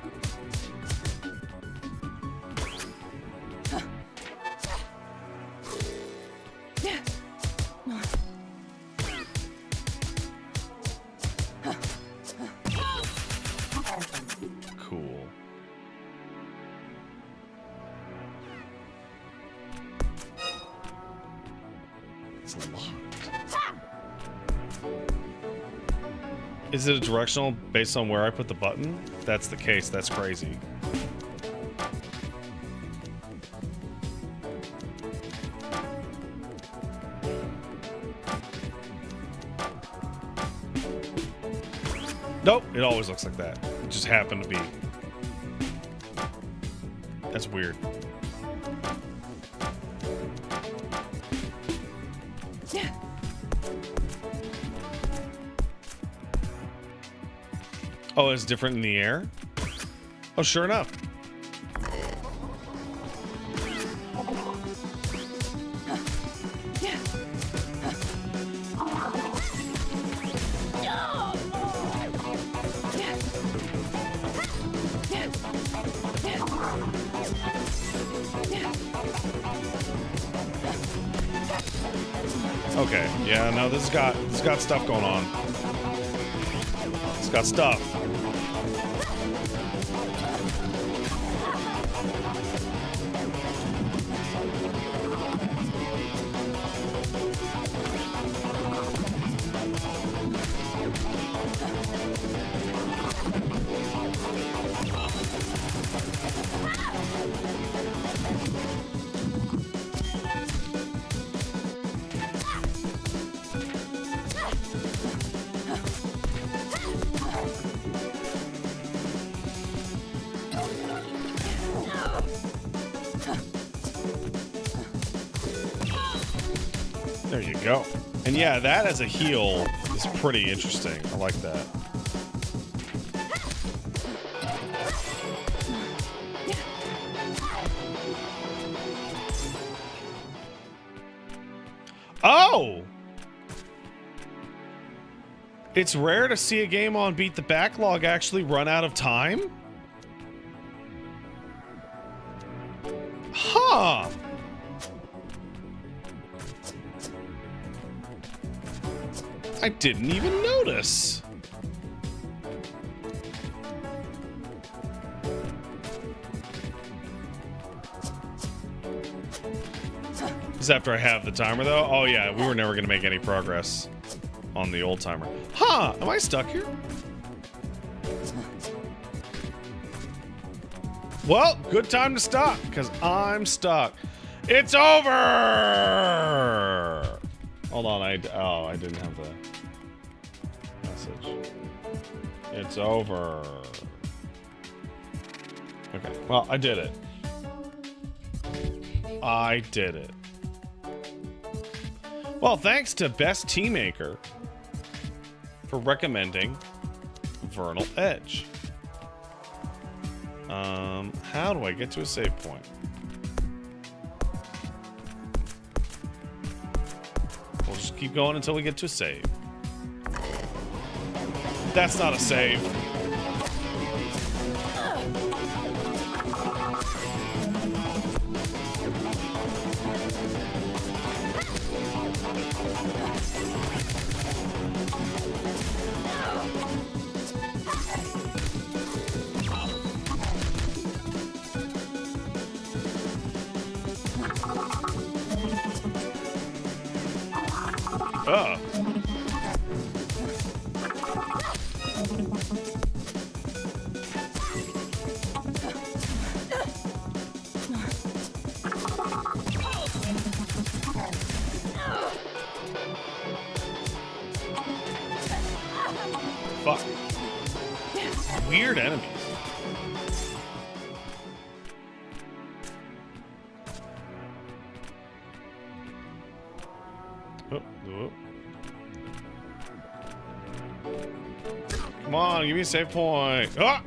Cool. It's locked. Is it a directional based on where I put the button? If that's the case, that's crazy. Nope, it always looks like that. It just happened to be. That's weird. Oh, it's different in the air? Oh, sure enough. Okay, yeah, no, this has got stuff going on. It's got stuff. There you go. And yeah, that as a heal is pretty interesting. I like that. Oh! It's rare to see a game on Beat the Backlog actually run out of time? Huh! I didn't even notice. This is after I have the timer, though? Oh, yeah, we were never going to make any progress on the old timer. Huh, am I stuck here? Well, good time to stop, because I'm stuck. It's over! Hold on, I didn't have the message. It's over. Okay, well, I did it. I did it. Well, thanks to Best Teammaker for recommending Vernal Edge. How do I get to a save point? We'll just keep going until we get to a save. That's not a save. Fuck. Weird enemies. Oh, oh. Come on, give me a save point. Ah!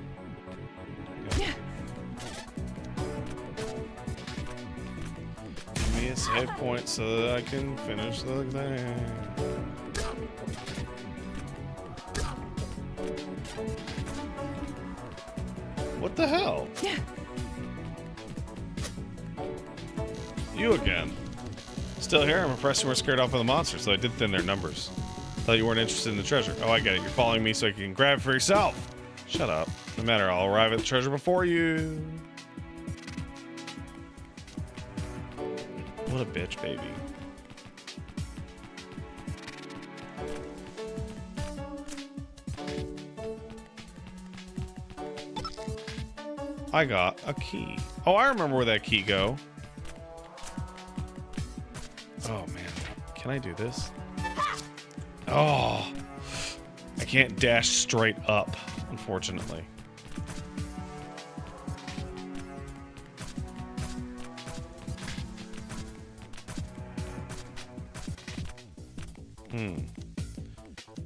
Give me a save point so that I can finish the thing. What the hell? You again. Still here? I'm impressed you weren't scared off by the monsters, so I did thin their numbers. Thought you weren't interested in the treasure. Oh, I get it. You're following me so you can grab it for yourself. Shut up. No matter, I'll arrive at the treasure before you. What a bitch, baby. I got a key. Oh, I remember where that key go. Oh, man. Can I do this? Oh. I can't dash straight up, unfortunately.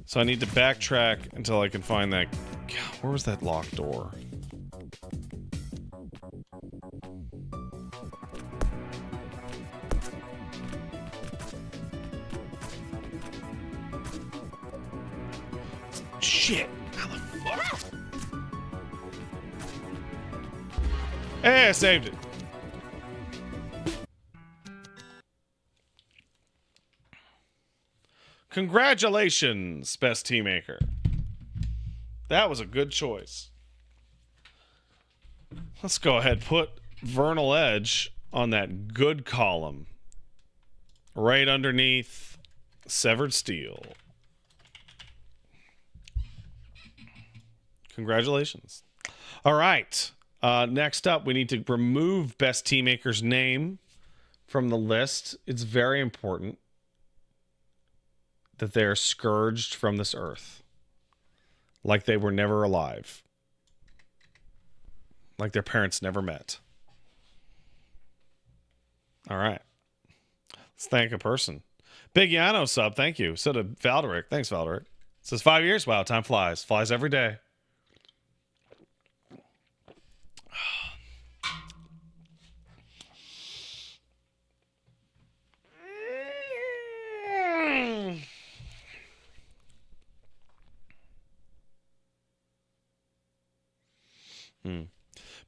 So I need to backtrack until I can find that... God, where was that locked door? Shit! How the fuck? Hey, I saved it. Congratulations, Best Teammaker. That was a good choice. Let's go ahead and put Vernal Edge on that good column. Right underneath Severed Steel. Congratulations. All right. Next up, we need to remove Best Teammaker's name from the list. It's very important that they are scourged from this earth. Like they were never alive. Like their parents never met. All right. Let's thank a person. Big Yano sub, thank you. So did Valderic. Thanks, Valderic. It says 5 years. Wow, time flies. Flies every day.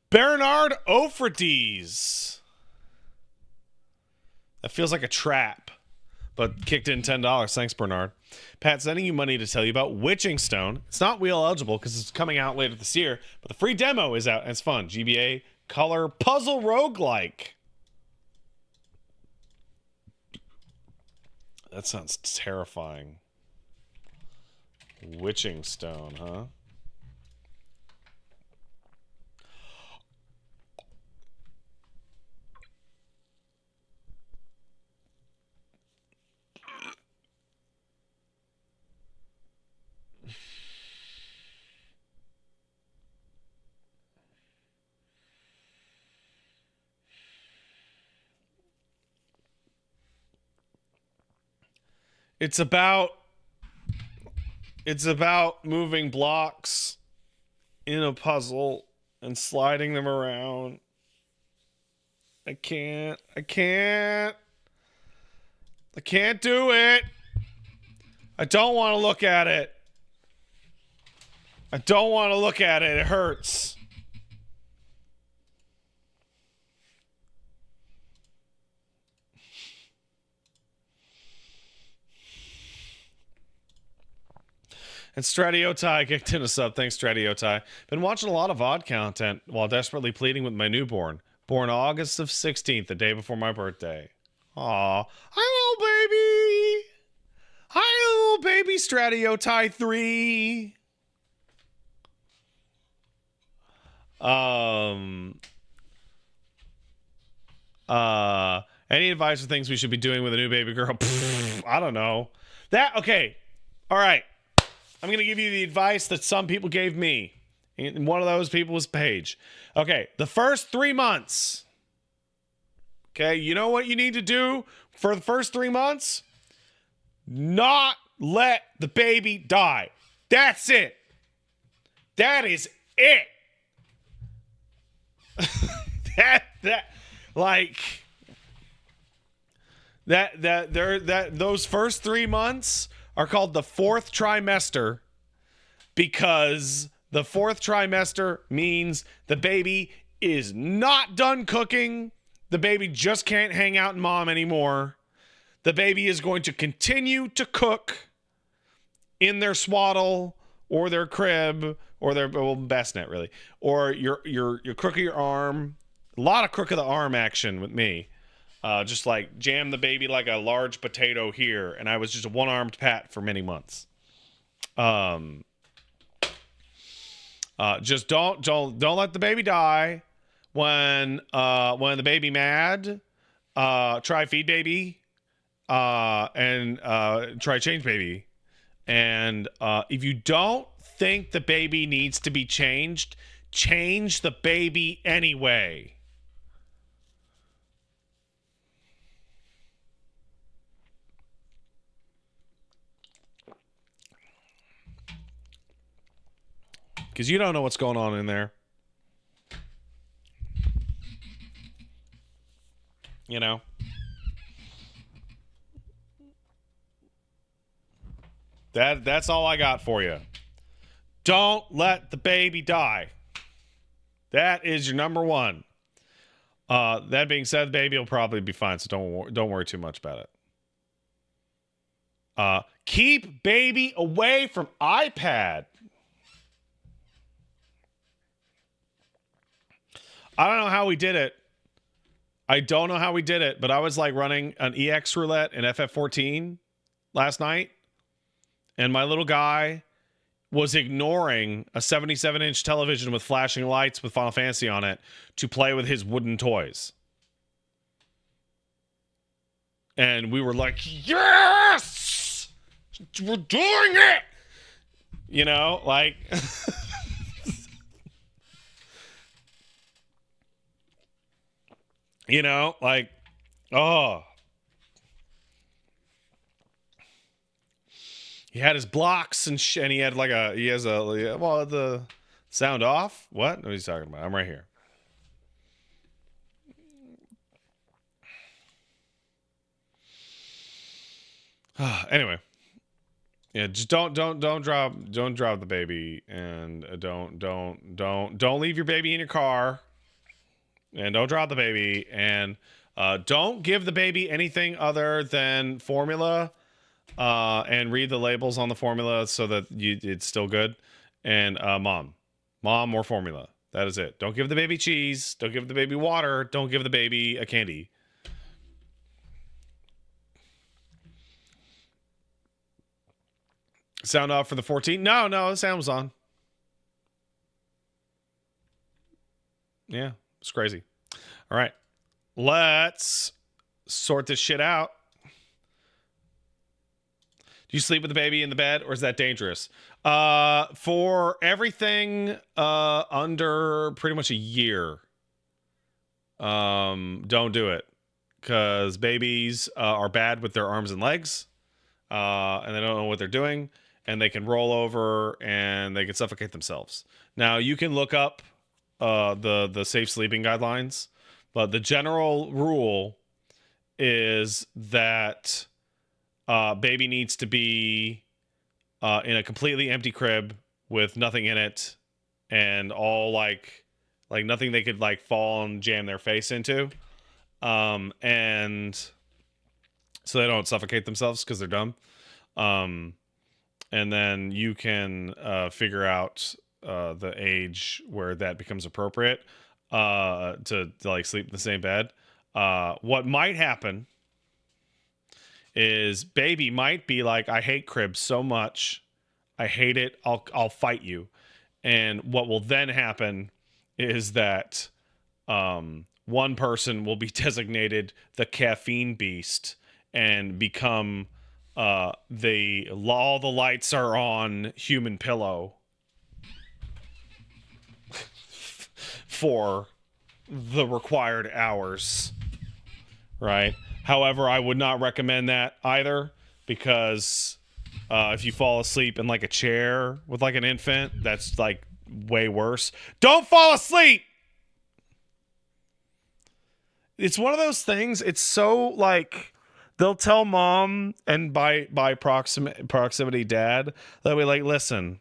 Bernard Ofrides. That feels like a trap, but kicked in $10. Thanks, Bernard. Pat, sending you money to tell you about Witching Stone. It's not wheel eligible because it's coming out later this year, but the free demo is out and it's fun. GBA color puzzle roguelike. That sounds terrifying. Witching Stone, huh? It's about moving blocks in a puzzle and sliding them around. I can't do it. I don't want to look at it. It hurts. And Stratiotai kicked in a sub. Thanks, Stratiotai. Been watching a lot of VOD content while desperately pleading with my newborn. Born August of 16th, the day before my birthday. Aw. Hi, little baby. Hi, little baby Stratiotai 3. Any advice or things we should be doing with a new baby girl? I don't know. Okay. All right. I'm going to give you the advice that some people gave me. And one of those people was Paige. Okay. The first 3 months. Okay. You know what you need to do for the first 3 months? Not let the baby die. That's it. That is it. Those first 3 months are called the fourth trimester because the fourth trimester means the baby is not done cooking. The baby just can't hang out in mom anymore. The baby is going to continue to cook in their swaddle or their crib or their bassinet, really, or your crook of your arm. A lot of crook of the arm action with me. Just like jam the baby like a large potato here, and I was just a one-armed Pat for many months. Just don't let the baby die. When the baby mad, try feed baby, and try change baby. And if you don't think the baby needs to be changed, change the baby anyway. Because you don't know what's going on in there. You know? That's all I got for you. Don't let the baby die. That is your number one. That being said, the baby will probably be fine, so don't worry too much about it. Keep baby away from iPad. I don't know how we did it. But I was like running an EX roulette in FF14 last night, and my little guy was ignoring a 77-inch television with flashing lights with Final Fantasy on it to play with his wooden toys. And we were like, yes! We're doing it! You know, like... you know, like, oh. He had his blocks and and he had like the sound off. What? What are you talking about? I'm right here. Anyway, yeah, just don't drop the baby, and don't leave your baby in your car, and don't drop the baby, and don't give the baby anything other than formula, and read the labels on the formula so that it's still good, and mom or formula. That is it. Don't give the baby cheese. Don't give the baby water. Don't give the baby a candy. Sound off for the 14? No, the sound was on. Yeah, it's crazy. All right, let's sort this shit out. Do you sleep with the baby in the bed, or is that dangerous? For everything under pretty much a year, don't do it, because babies are bad with their arms and legs, and they don't know what they're doing, and they can roll over and they can suffocate themselves. Now you can look up the safe sleeping guidelines, but the general rule is that baby needs to be in a completely empty crib with nothing in it, and all like nothing they could like fall and jam their face into, and so they don't suffocate themselves because they're dumb. And then you can figure out the age where that becomes appropriate to like sleep in the same bed. What might happen is baby might be like, I hate cribs so much, I hate it, I'll fight you. And what will then happen is that one person will be designated the caffeine beast and become all the lights are on human pillow for the required hours, right? However, I would not recommend that either, because if you fall asleep in like a chair with like an infant, that's like way worse. Don't fall asleep. It's one of those things. It's so like, they'll tell mom and by proximity dad, they'll be like, listen,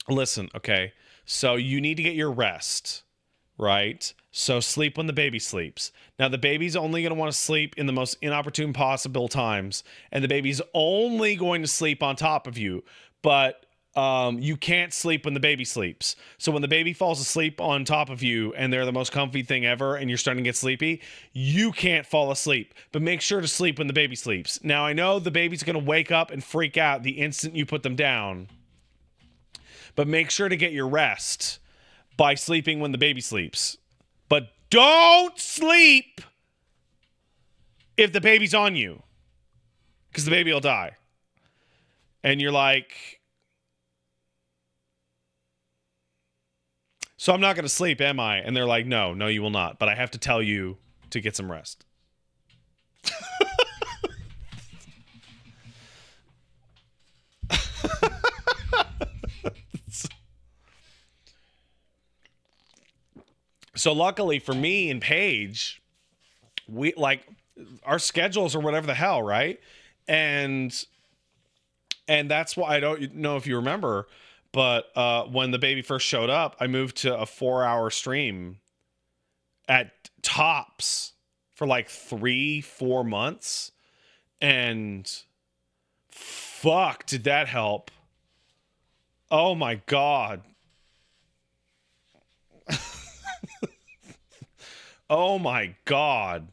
okay, so you need to get your rest, right? So sleep when the baby sleeps. Now the baby's only going to want to sleep in the most inopportune possible times, and the baby's only going to sleep on top of you, but you can't sleep when the baby sleeps. So when the baby falls asleep on top of you and they're the most comfy thing ever and you're starting to get sleepy, you can't fall asleep. But make sure to sleep when the baby sleeps. Now I know the baby's going to wake up and freak out the instant you put them down, but make sure to get your rest by sleeping when the baby sleeps. But don't sleep if the baby's on you, because the baby will die. And you're like, so I'm not going to sleep, am I? And they're like, no, you will not. But I have to tell you to get some rest. So luckily for me and Paige, we like our schedules or whatever the hell, right? And that's why, I don't know if you remember, but when the baby first showed up, I moved to a 4-hour stream at tops for like 3-4 months, and fuck, did that help? Oh my god. Oh my god.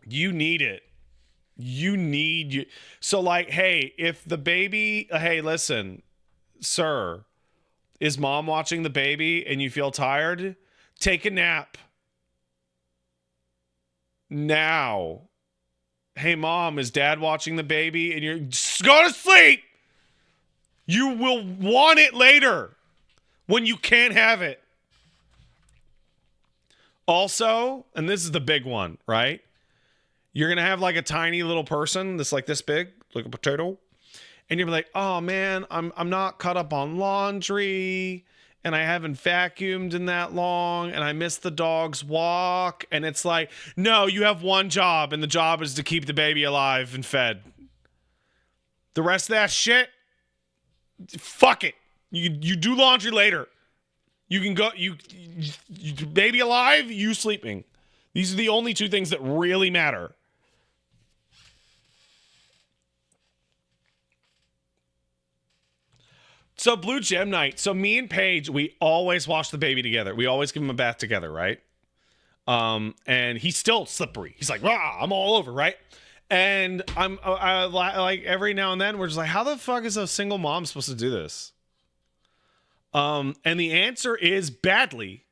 You need it. So like, hey, if the baby, hey, listen, sir, is mom watching the baby and you feel tired? Take a nap now. Hey mom, is dad watching the baby and you're just go to sleep? You will want it later when you can't have it. Also, and this is the big one, right? You're gonna have like a tiny little person that's like this big, like a potato, and you're like, oh man, I'm not caught up on laundry, and I haven't vacuumed in that long, and I missed the dog's walk, and it's like, no, you have one job, and the job is to keep the baby alive and fed. The rest of that shit, fuck it. You do laundry later. You can go, you baby alive, you sleeping. These are the only two things that really matter. So Blue Gem Night. So me and Paige, we always wash the baby together. We always give him a bath together, right? And he's still slippery. He's like, rah, I'm all over, right? And I like every now and then we're just like, how the fuck is a single mom supposed to do this? And the answer is badly.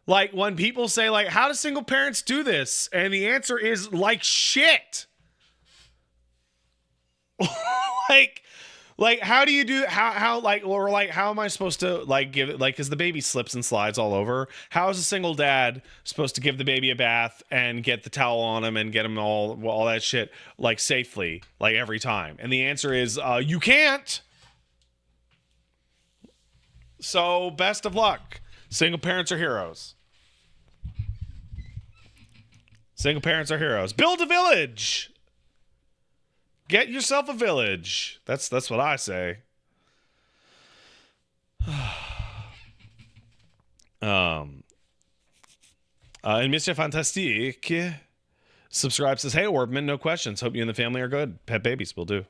Like when people say like, how do single parents do this? And the answer is like shit. like how do you do how like or like how am I supposed to like give it like because the baby slips and slides all over? How is a single dad supposed to give the baby a bath and get the towel on him and get him all that shit like safely like every time? And the answer is you can't. So best of luck. Single parents are heroes. Single parents are heroes. Build a village. Get yourself a village. That's what I say. And Mr. Fantastique subscribes, says, hey, Orbman, no questions. Hope you and the family are good. Pet babies will do.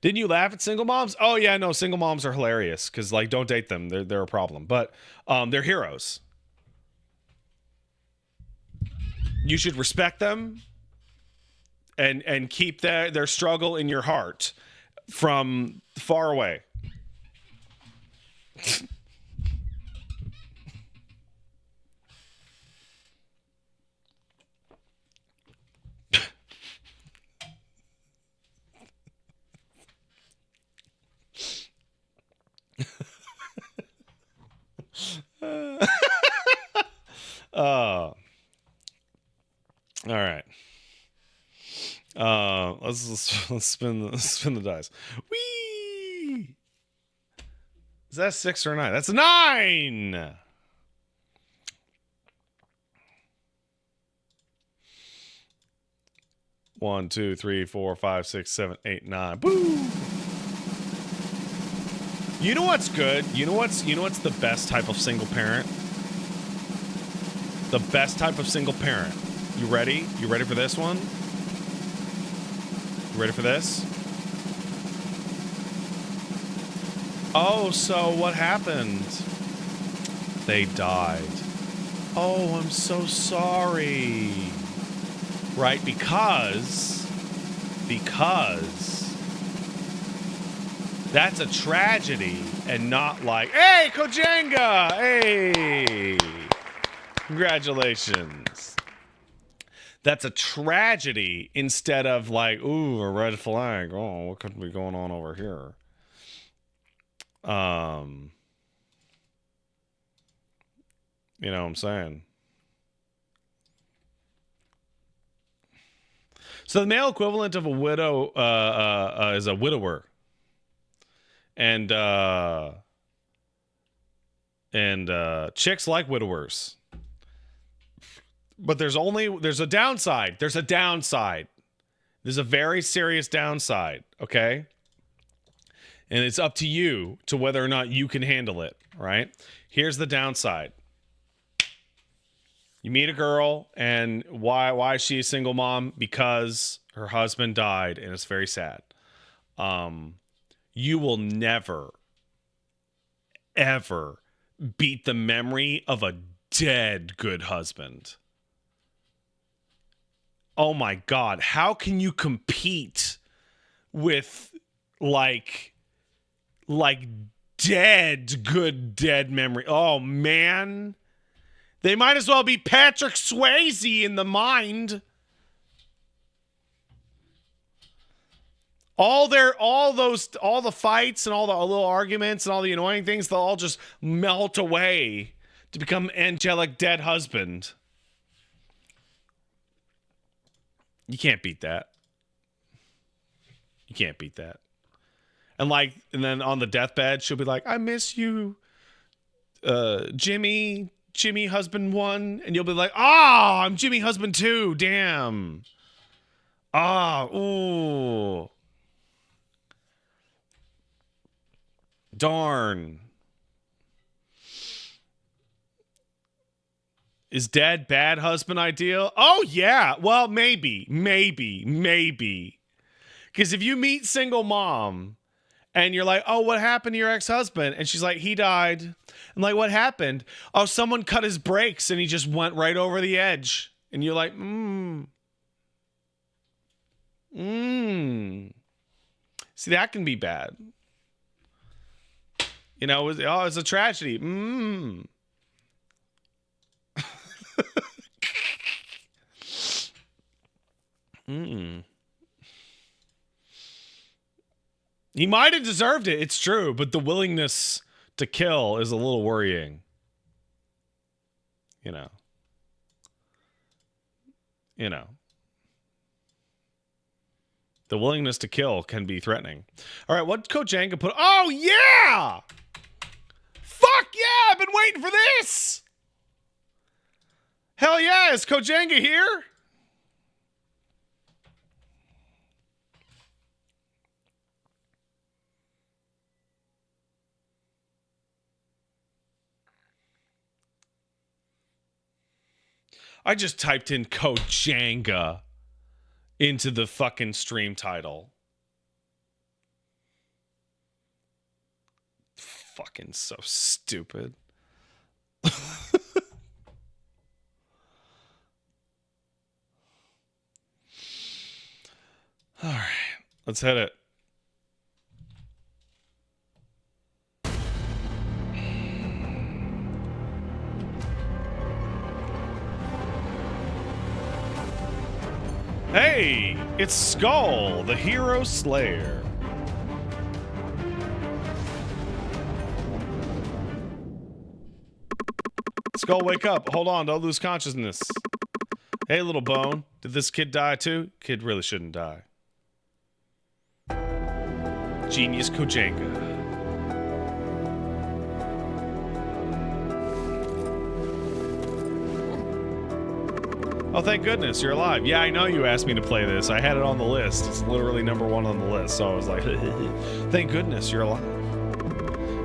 Didn't you laugh at single moms? Oh, yeah, no, single moms are hilarious because, like, don't date them. They're a problem. But they're heroes. You should respect them and keep their struggle in your heart from far away. All right. Let's spin the dice. Whee! Is that 6 or 9? That's a 9. One, 2, 3, 4, 5, 6, 7, 8, 9. Boo! You know what's good? You know what's the best type of single parent? The best type of single parent. You ready? You ready for this one? You ready for this? Oh, so what happened? They died. Oh, I'm so sorry. Right, because that's a tragedy and not like, hey, Kojanga! Hey! Congratulations. That's a tragedy instead of like, ooh, a red flag. Oh, what could be going on over here? You know what I'm saying? So the male equivalent of a widow is a widower. And chicks like widowers. But there's a downside. There's a downside. There's a very serious downside, okay? And it's up to you to whether or not you can handle it, right? Here's the downside. You meet a girl, and why is she a single mom? Because her husband died, and it's very sad. You will never, ever beat the memory of a dead good husband. Oh my God, how can you compete with like dead memory? Oh man. They might as well be Patrick Swayze in the mind. All the fights and all the little arguments and all the annoying things, they'll all just melt away to become angelic dead husband. You can't beat that. You can't beat that. And then on the deathbed, she'll be like, I miss you, Jimmy husband 1. And you'll be like, I'm Jimmy husband 2. Damn. Ooh. Darn. Is dad bad husband ideal? Oh, yeah. Well, maybe. Because if you meet single mom and you're like, oh, what happened to your ex-husband? And she's like, he died. And like, what happened? Oh, someone cut his brakes and he just went right over the edge. And you're like, See, that can be bad. You know, it's a tragedy. He might have deserved it, it's true, but the willingness to kill is a little worrying. You know. The willingness to kill can be threatening. All right, what Kojanga put? Oh, yeah! Fuck yeah, I've been waiting for this! Hell yeah, is Kojanga here? I just typed in Kojanga into the fucking stream title. Fucking so stupid. All right, let's hit it. Hey, it's Skul, the Hero Slayer. Skul, wake up. Hold on, don't lose consciousness. Hey, little bone. Did this kid die too? Kid really shouldn't die. Genius Kojanga. Oh, thank goodness, you're alive. Yeah, I know you asked me to play this. I had it on the list. It's literally number 1 on the list. So I was like, thank goodness you're alive.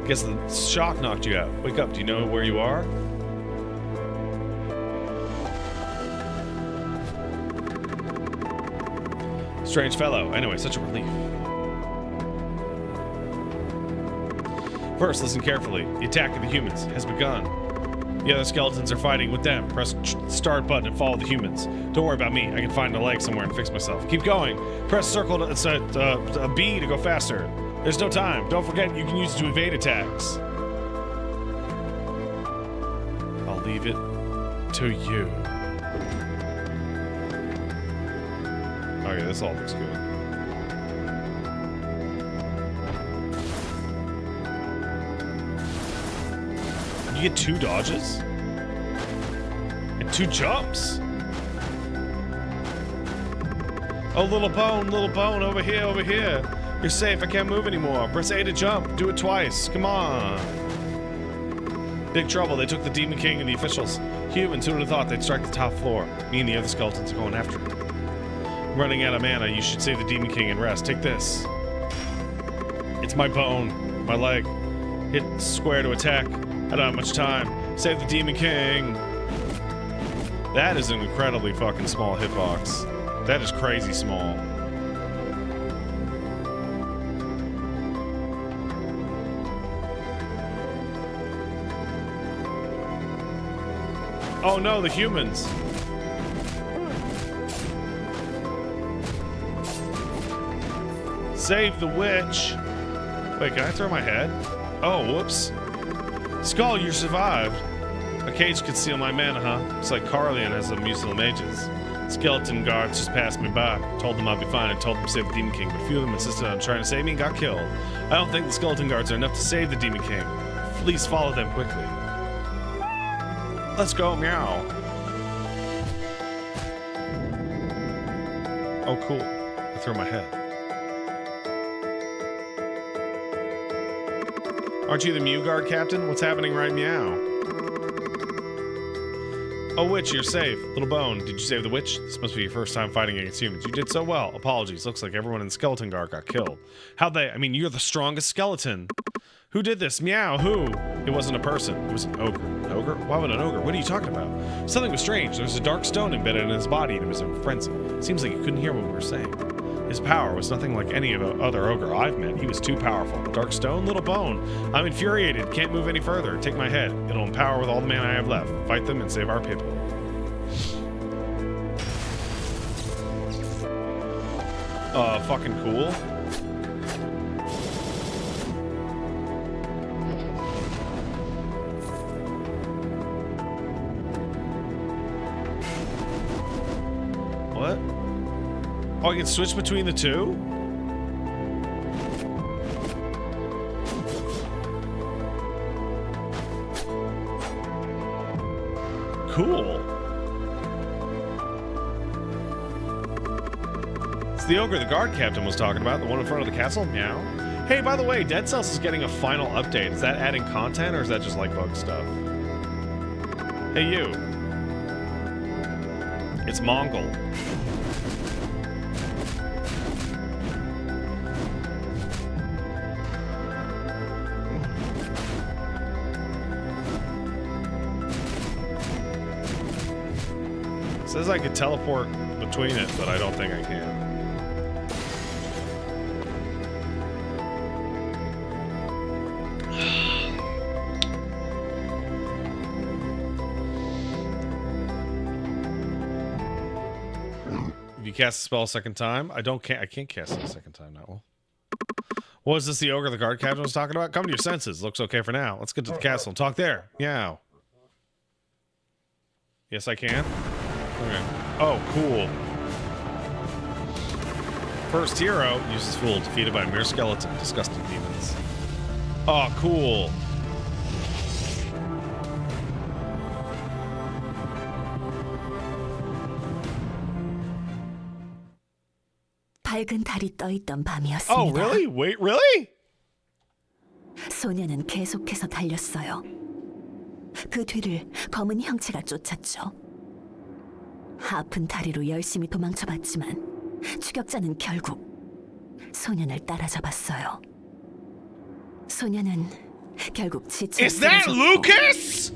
Guess the shock knocked you out. Wake up, do you know where you are? Strange fellow. Anyway, such a relief. First, listen carefully. The attack of the humans has begun. The other skeletons are fighting with them. Press start button and follow the humans. Don't worry about me. I can find a leg somewhere and fix myself. Keep going. Press circle to B to go faster. There's no time. Don't forget you can use it to evade attacks. I'll leave it to you. Okay, this all looks good. You get 2 dodges? And 2 jumps? Oh, little bone, over here. You're safe, I can't move anymore. Press A to jump, do it twice, come on. Big trouble, they took the Demon King and the officials. Humans, who would have thought they'd strike the top floor? Me and the other skeletons are going after it. I'm running out of mana, you should save the Demon King and rest. Take this. It's my bone, my leg. Hit square to attack. I don't have much time. Save the Demon King. That is an incredibly fucking small hitbox. That is crazy small. Oh no, the humans. Save the witch. Wait, can I throw my head? Oh, whoops. Skul, you survived. A cage could steal my mana, huh? It's like Carlian has the musical mages. Skeleton guards just passed me by. Told them I'd be fine and told them to save the Demon King, but a few of them insisted on trying to save me and got killed. I don't think the skeleton guards are enough to save the Demon King. Please follow them quickly. Let's go, meow. Oh, cool. I threw my head. Aren't you the Mew Guard captain? What's happening right meow? Oh, witch, you're safe. Little Bone, did you save the witch? This must be your first time fighting against humans. You did so well. Apologies. Looks like everyone in Skeleton Guard got killed. How'd they? I mean, you're the strongest skeleton. Who did this? Meow, who? It wasn't a person. It was an ogre. An ogre? Why would an ogre? What are you talking about? Something was strange. There was a dark stone embedded in his body and it was in frenzy. Seems like you couldn't hear what we were saying. His power was nothing like any of the other ogre I've met. He was too powerful. Dark stone, little bone. I'm infuriated. Can't move any further. Take my head. It'll empower with all the mana I have left. Fight them and save our people. Fucking cool. What? Oh, I can switch between the two? Cool. It's the ogre the guard captain was talking about, the one in front of the castle? Meow. Hey, by the way, Dead Cells is getting a final update. Is that adding content or is that just like bug stuff? Hey, you. It's Mongol. It says I could teleport between it, but I don't think I can. If you cast a spell a second time, I can't cast it a second time now. What was this the ogre the guard captain was talking about? Come to your senses. Looks okay for now. Let's get to the castle and talk there. Meow. Yes, I can. Okay. Oh, cool. First hero, uses fool, defeated by a mere skeleton, disgusting demons. Oh, cool. 밝은 달이 떠 있던 밤이었습니다. Oh, really? Wait, really? 소녀는 계속해서 달렸어요. 그 뒤를 검은 형체가 쫓았죠. 아픈 다리로 열심히 도망쳐봤지만 추격자는 결국 소년을 따라잡았어요. 소년은 결국 지쳐 Is that Lucas?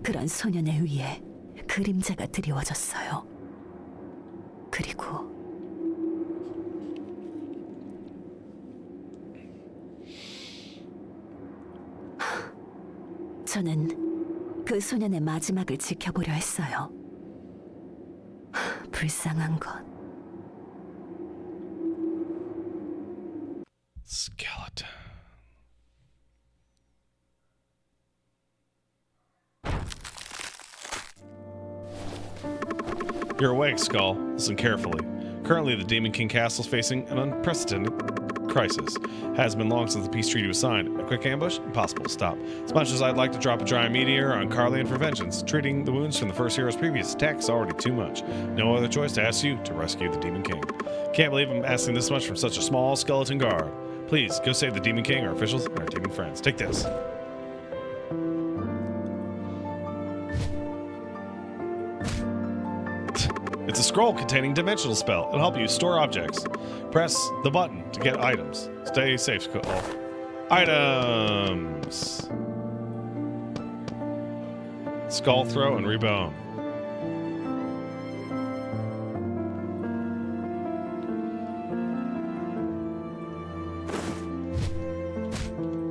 그런 소년의 위에 그림자가 드리워졌어요. 그리고 저는 그 소년의 마지막을 지켜보려 했어요. 불쌍한 것. Skeleton. You're awake, Skull. Listen carefully. Currently, the Demon King Castle is facing an unprecedented crisis. Has been long since the peace treaty was signed. A quick ambush? Impossible to stop. As much as I'd like to drop a dry meteor on Carlian for vengeance, treating the wounds from the first hero's previous attack is already too much. No other choice to ask you to rescue the Demon King. Can't believe I'm asking this much from such a small skeleton guard. Please, go save the Demon King, our officials, and our demon friends. Take this. It's a scroll containing dimensional spell. It'll help you store objects. Press the button to get items. Stay safe, Skull. Items. Skull throw and rebone.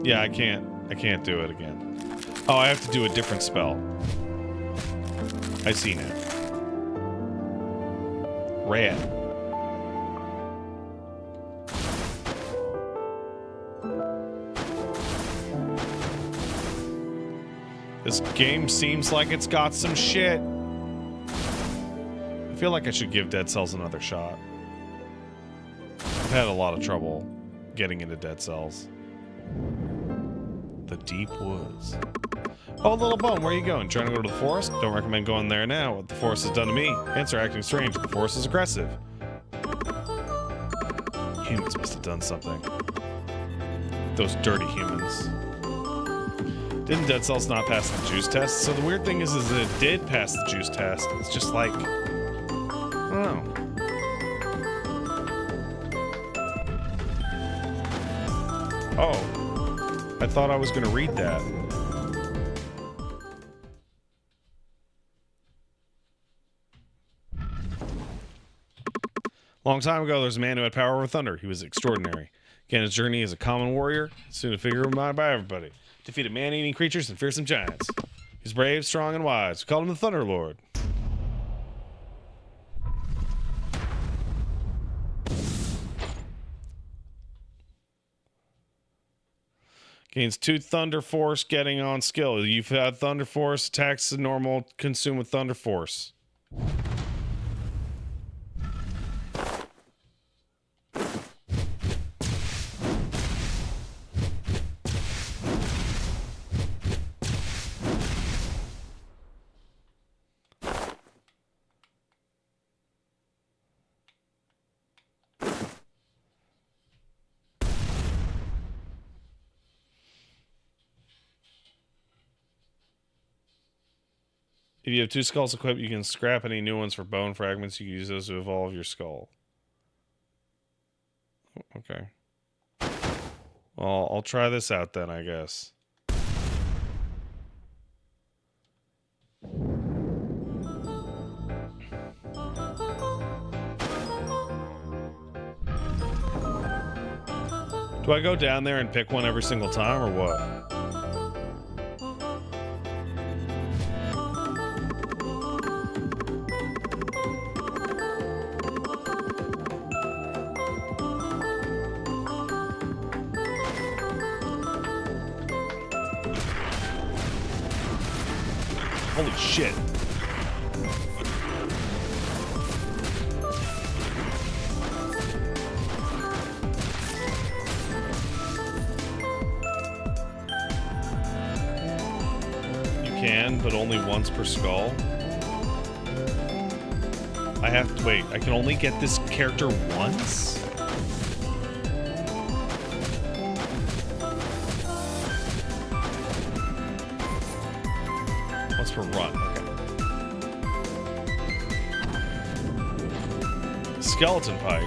Yeah, I can't do it again. Oh, I have to do a different spell. I see now. Red. This game seems like it's got some shit. I feel like I should give Dead Cells another shot. I've had a lot of trouble getting into Dead Cells. The deep woods. Oh, little bum, where are you going? Trying to go to the forest? Don't recommend going there now. What the forest has done to me. Ants are acting strange. The forest is aggressive. humans must have done something. Those dirty humans. Didn't Dead Cells not pass the juice test? So the weird thing is that it did pass the juice test. It's just like, I don't know. Oh, I thought I was going to read that. Long time ago, there was a man who had power over thunder. He was extraordinary. Again, his journey as a common warrior, soon a figure admired by everybody. Defeated man-eating creatures and fearsome giants. He was brave, strong, and wise. We called him the Thunder Lord. Gains 2 Thunder Force, getting on skill. You've had Thunder Force, attacks the normal, consume with Thunder Force. If you have 2 skulls equipped, you can scrap any new ones for bone fragments. You can use those to evolve your skull. Okay. Well, I'll try this out then, I guess. Do I go down there and pick one every single time, or what? Holy shit. You can, but only once per skull. I have to wait. I can only get this character once? Once per run, okay. Skeleton pike.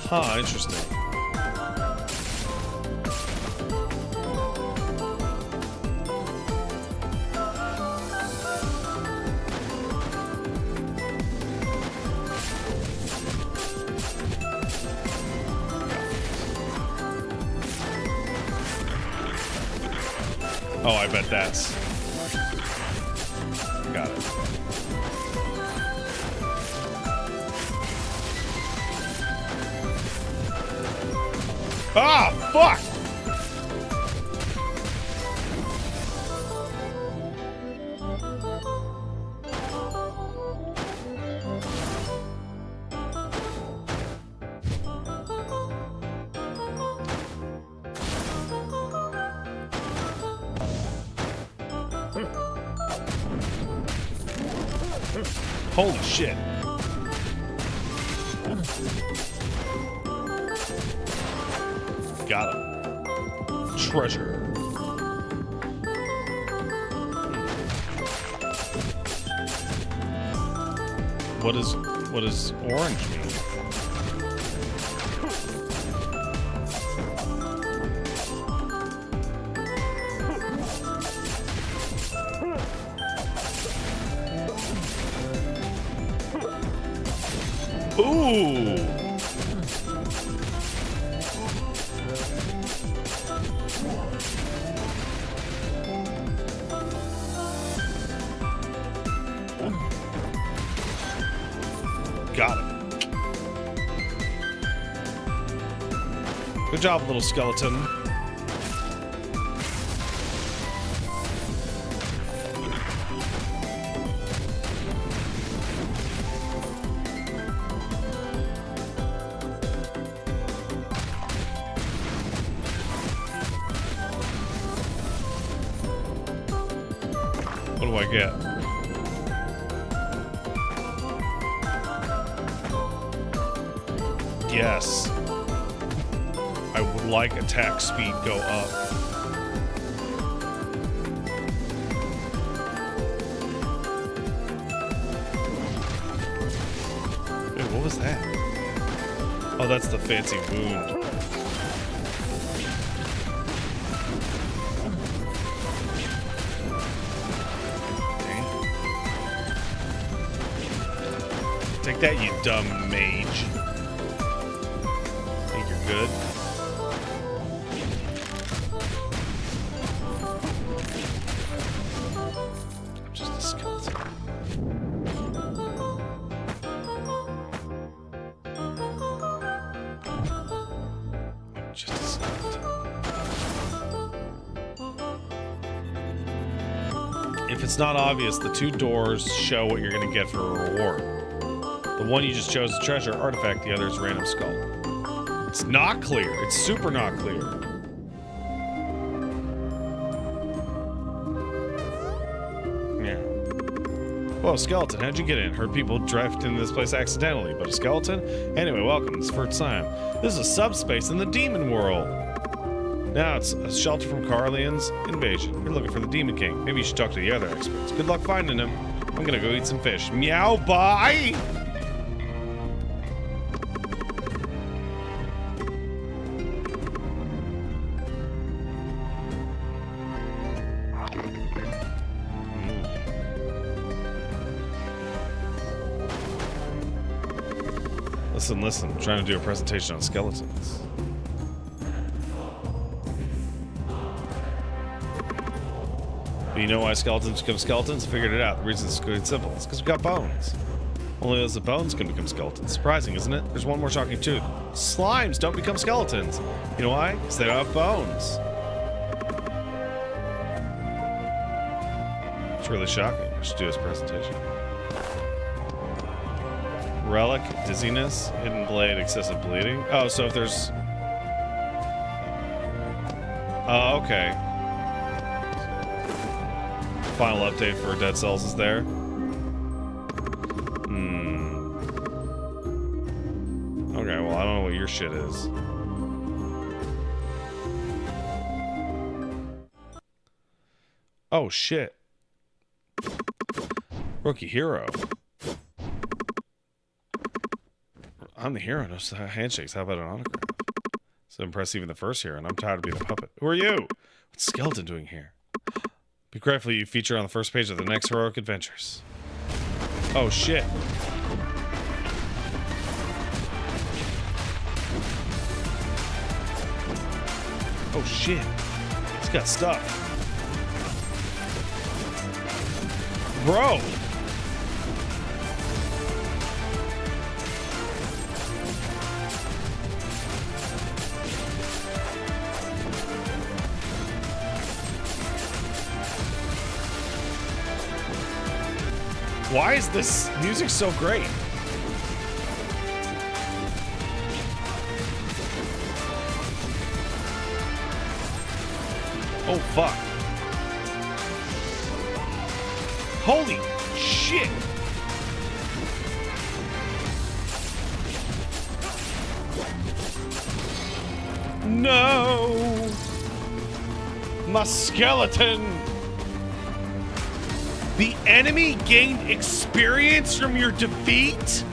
Huh, interesting. Oh, I bet that's... Got it. Ah, fuck! Holy shit. Got him. Treasure. What does orange mean? Ooh. Got it. Good job, little skeleton. What do I get? Yes. I would like attack speed go up. Dude, what was that? Oh, that's the fancy wound. Take that, you dumb mage. Think you're good? I'm just a skeleton. I'm just a skeleton. If it's not obvious, the two doors show what you're gonna get for a reward. The one you just chose is treasure artifact, the other is random skull. It's not clear. It's super not clear. Yeah. Whoa, skeleton, how'd you get in? Heard people drift into this place accidentally, but a skeleton? Anyway, welcome. It's the first time. This is a subspace in the demon world. Now it's a shelter from Carlian's invasion. You're looking for the Demon King. Maybe you should talk to the other experts. Good luck finding him. I'm gonna go eat some fish. Meow, bye! Listen, I'm trying to do a presentation on skeletons. But you know why skeletons become skeletons? Figured it out. The reason is quite simple. It's because we got bones. Only those with bones can become skeletons. Surprising, isn't it? There's one more shocking truth. Slimes don't become skeletons. You know why? Because they don't have bones. It's really shocking. I should do this presentation. Relic, dizziness, hidden blade, excessive bleeding. Oh, so if there's... Oh, okay. Final update for Dead Cells is there. Okay, well, I don't know what your shit is. Oh, shit. Rookie hero. I'm the hero. No handshakes. How about an autograph? So impress even the first hero, and I'm tired of being a puppet. Who are you? What's Skeleton doing here? Be grateful you feature on the first page of the next heroic adventures. Oh, shit. Oh, shit. He's got stuff. Bro! Why is this music so great? Oh, fuck. Holy shit. No. My skeleton. The enemy gained experience from your defeat?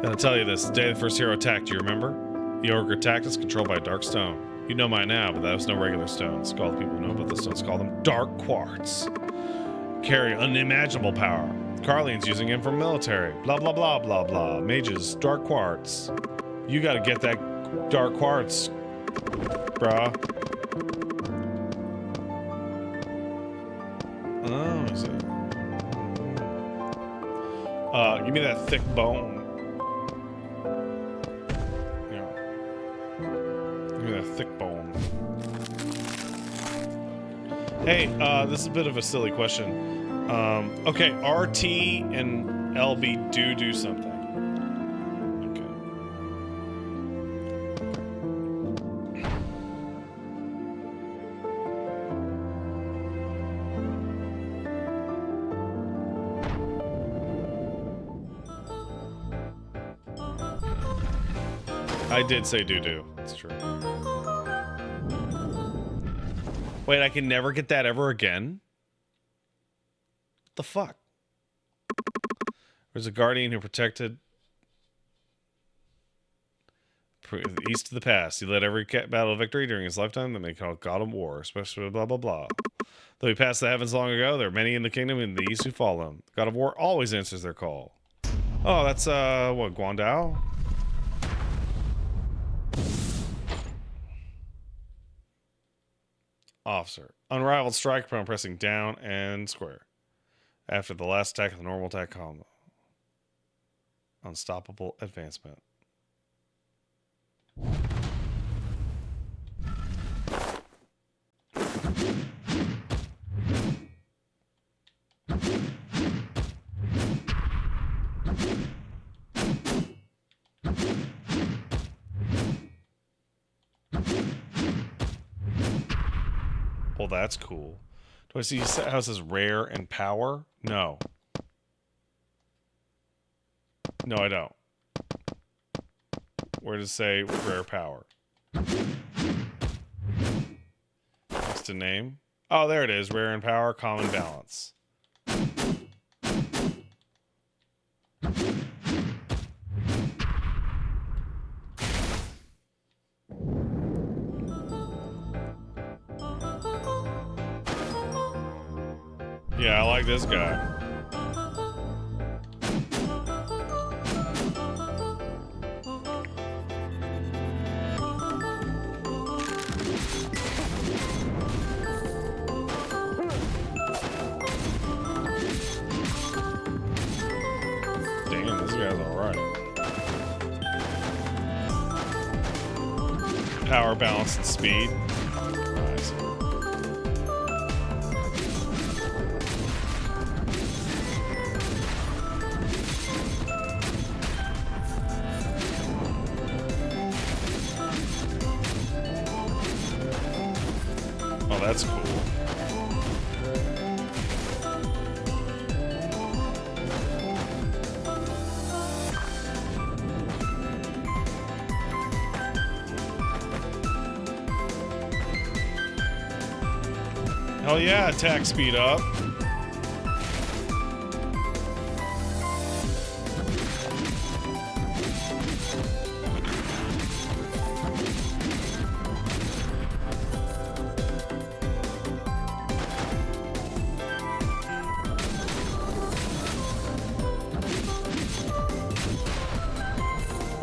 Gotta tell you this, the day the first hero attacked, you remember? The ogre attacked us, controlled by a dark stone. You know mine now, but that was no regular stone. Skull the people who know about the stones call them dark quartz. Carry unimaginable power. Carlian's using him for military. Blah, blah, blah, blah, blah. Mages, dark quartz. You gotta get that dark quartz, bruh. Oh, is it? Give me that thick bone. me a thick bone. Hey, this is a bit of a silly question. Okay, RT and LB do something. I did say do. It's true. Wait, I can never get that ever again? What the fuck? There's a guardian who protected the east of the past. He led every battle of victory during his lifetime that may call God of War, especially blah blah blah. Though he passed the heavens long ago, there are many in the kingdom in the east who follow him. God of War always answers their call. Oh, that's what, Guandao? Officer. Unrivaled strike upon pressing down and square. After the last attack of the normal attack combo. Unstoppable advancement. Well, that's cool. Do I see how it says rare and power? No. No, I don't. Where does it say rare power? Next to name. Oh, there it is. Rare and power, common balance. Yeah, I like this guy. Damn, this guy's alright. Power, balance, and speed. Nice. Oh, that's cool. Hell yeah, attack speed up.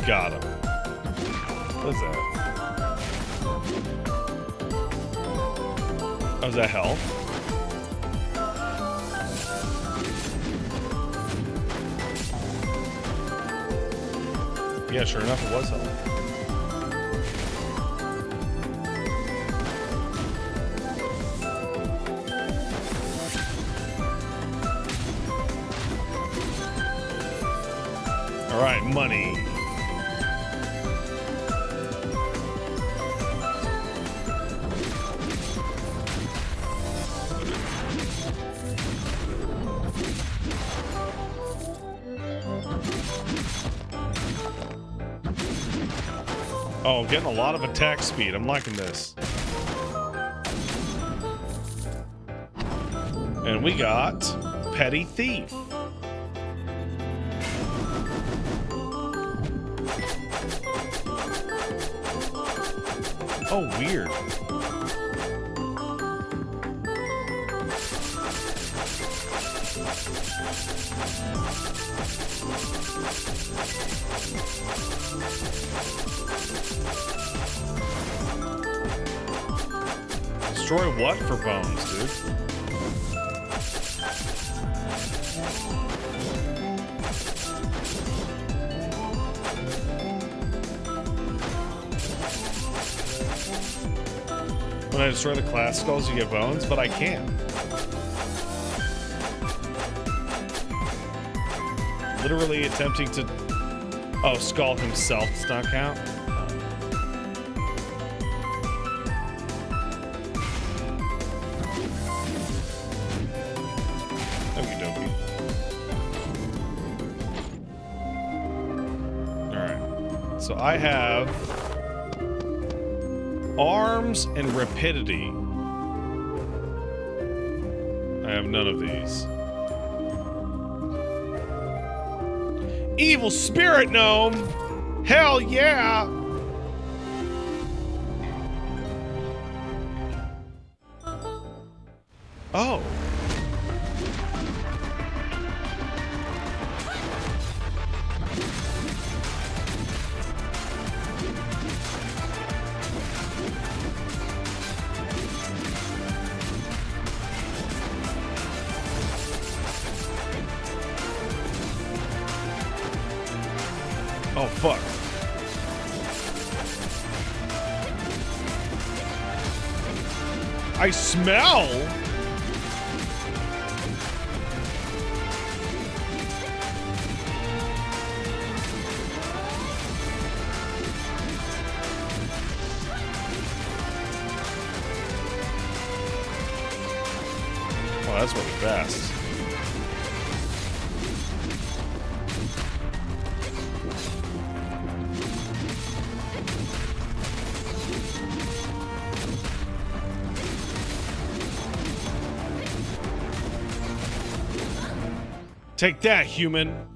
Got him. What is that? Oh, is that health? Yeah, sure enough, it was health. All right, money. Oh, getting a lot of attack speed. I'm liking this. And we got Petty Thief. Oh, weird. Destroy what for bones, dude? When I destroy the class skulls, you get bones, but I can't. Literally attempting to... Oh, Skull himself does not count? Okie dokie. Alright. So I have... arms and rapidity. I have none of these. Evil spirit gnome! Hell yeah! Oh. Oh, fuck. I smell? Well, that's really fast. Take that, human.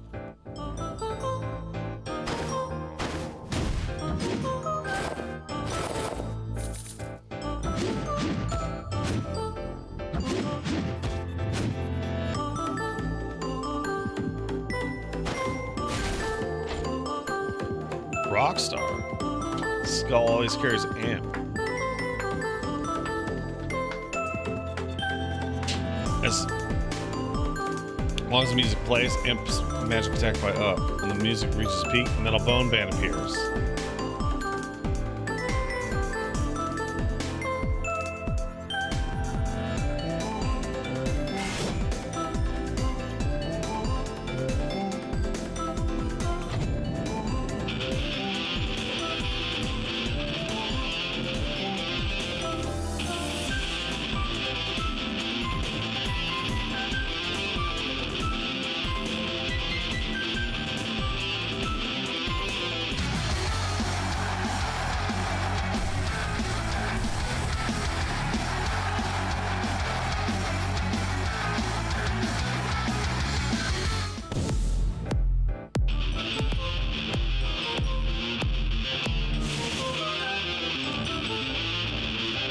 Rockstar. Skull always carries an amp. As long as the music plays, imps magic attack by up. When the music reaches peak, and then a bone band appears.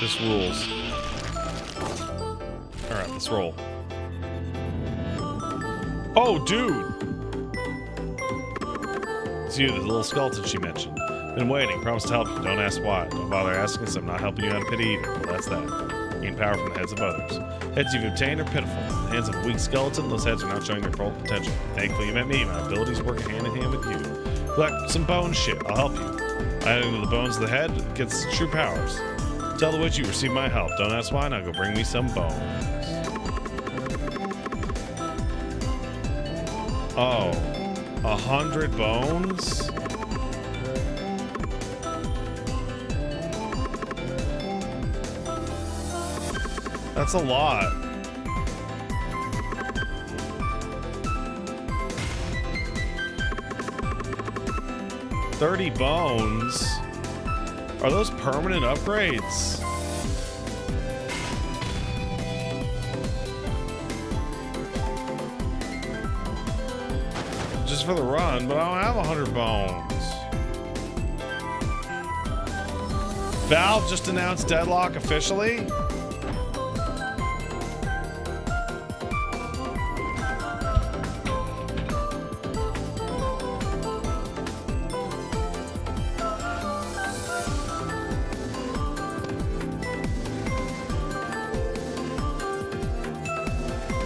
This rules. Alright, let's roll. Oh, dude! It's you, the little skeleton she mentioned. Been waiting, promised to help you, don't ask why. Don't bother asking, so I'm not helping you out of pity either. Well, that's that. Gain power from the heads of others. Heads you've obtained are pitiful. In the hands of a weak skeleton, those heads are not showing their full potential. Thankfully you met me, my abilities work hand in hand with you. Collect some bone shit, I'll help you. Adding to the bones of the head gets true powers. Tell the witch you receive my help. Don't ask why, now go bring me some bones. Oh. 100 bones? That's a lot. $30 bones? Are those permanent upgrades? Just for the run, but I don't have 100 bones. Valve just announced Deadlock officially?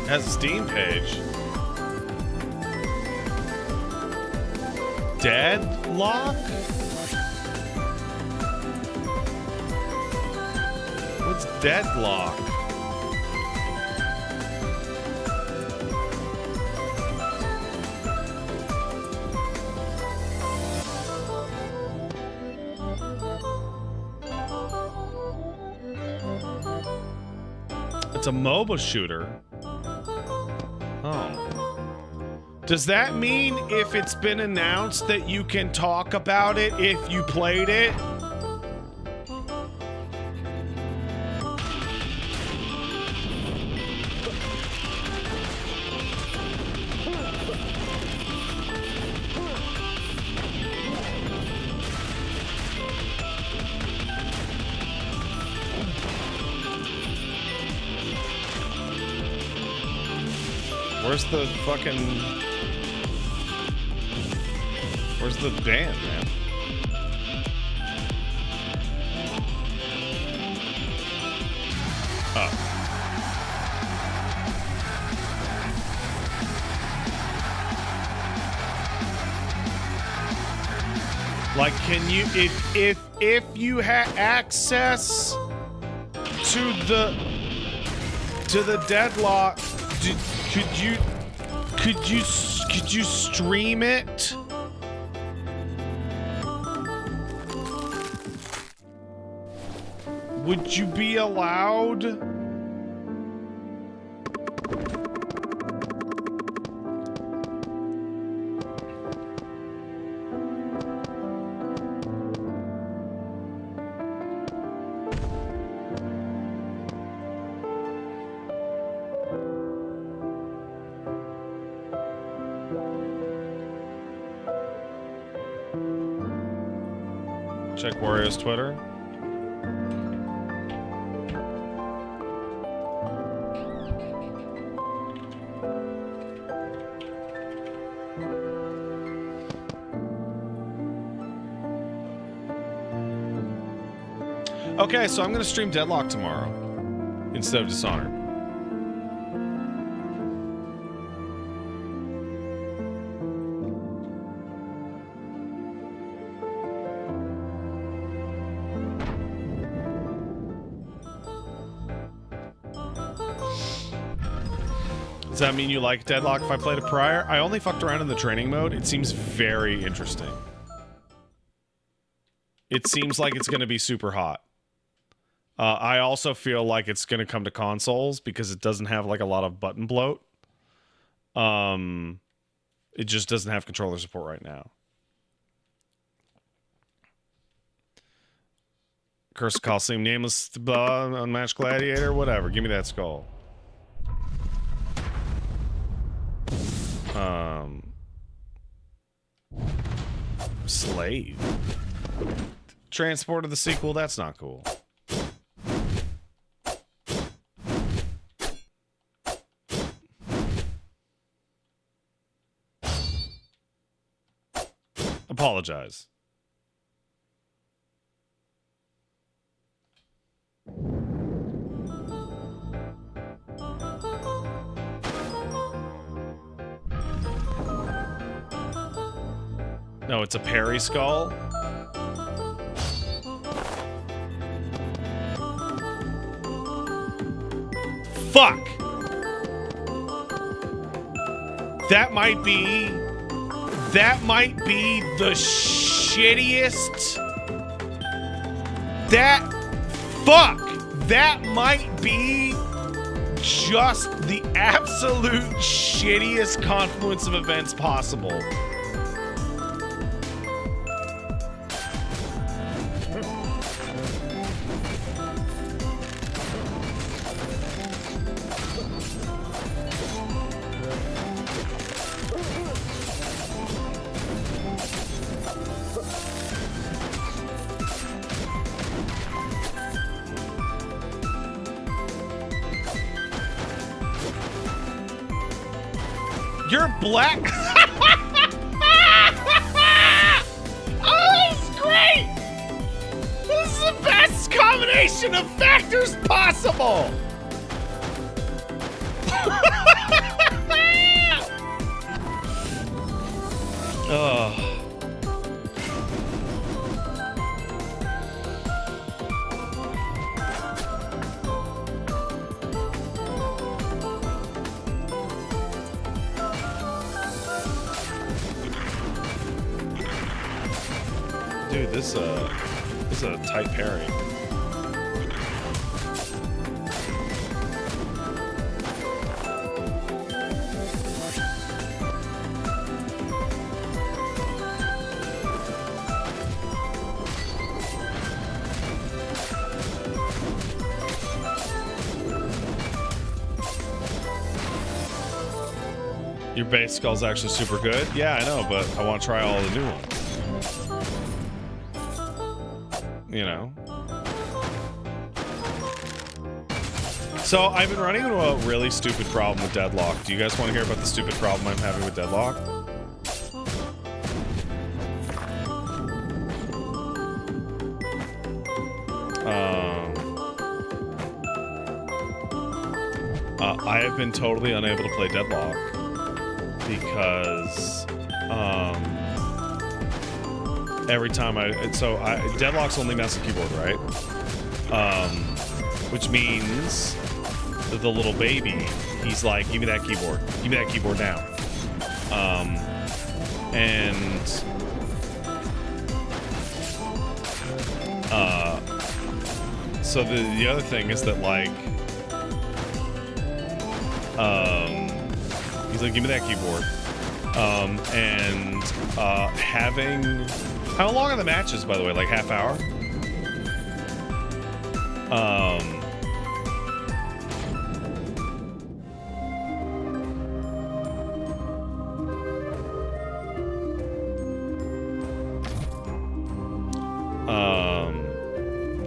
Has a Steam page. Deadlock? What's Deadlock? It's a MOBA shooter. Oh. Does that mean if it's been announced that you can talk about it if you played it? Where's the fucking... Where's the band, man? Oh. Like, can you... If you had access to the Deadlock... Could you stream it? Would you be allowed? Check Wario's Twitter. Okay, so I'm gonna stream Deadlock tomorrow instead of Dishonored. Does that mean you like Deadlock if I played it prior? I only fucked around in the training mode. It seems very interesting. It seems like it's going to be super hot. I also feel like it's going to come to consoles because it doesn't have like a lot of button bloat. It just doesn't have controller support right now. Curse of Coliseum, Nameless, Unmatched Gladiator, whatever. Give me that skull. Slave. Transport of the sequel, that's not cool. Apologize. No, it's a parry skull. Fuck! That might be the shittiest. That might be just the absolute shittiest confluence of events possible. You're black. Oh, this is great. This is the best combination of factors possible. Oh. Dude, this is a tight parry. Your base skull's actually super good. Yeah, I know, but I want to try all the new ones. You know? So I've been running into a really stupid problem with Deadlock. Do you guys want to hear about the stupid problem I'm having with Deadlock? I have been totally unable to play Deadlock because every time Deadlock's only mouse and keyboard, right? Which means that the little baby, he's like, give me that keyboard now. So the other thing is that, like, he's like, give me that keyboard. Having... How long are the matches, by the way? Like half hour?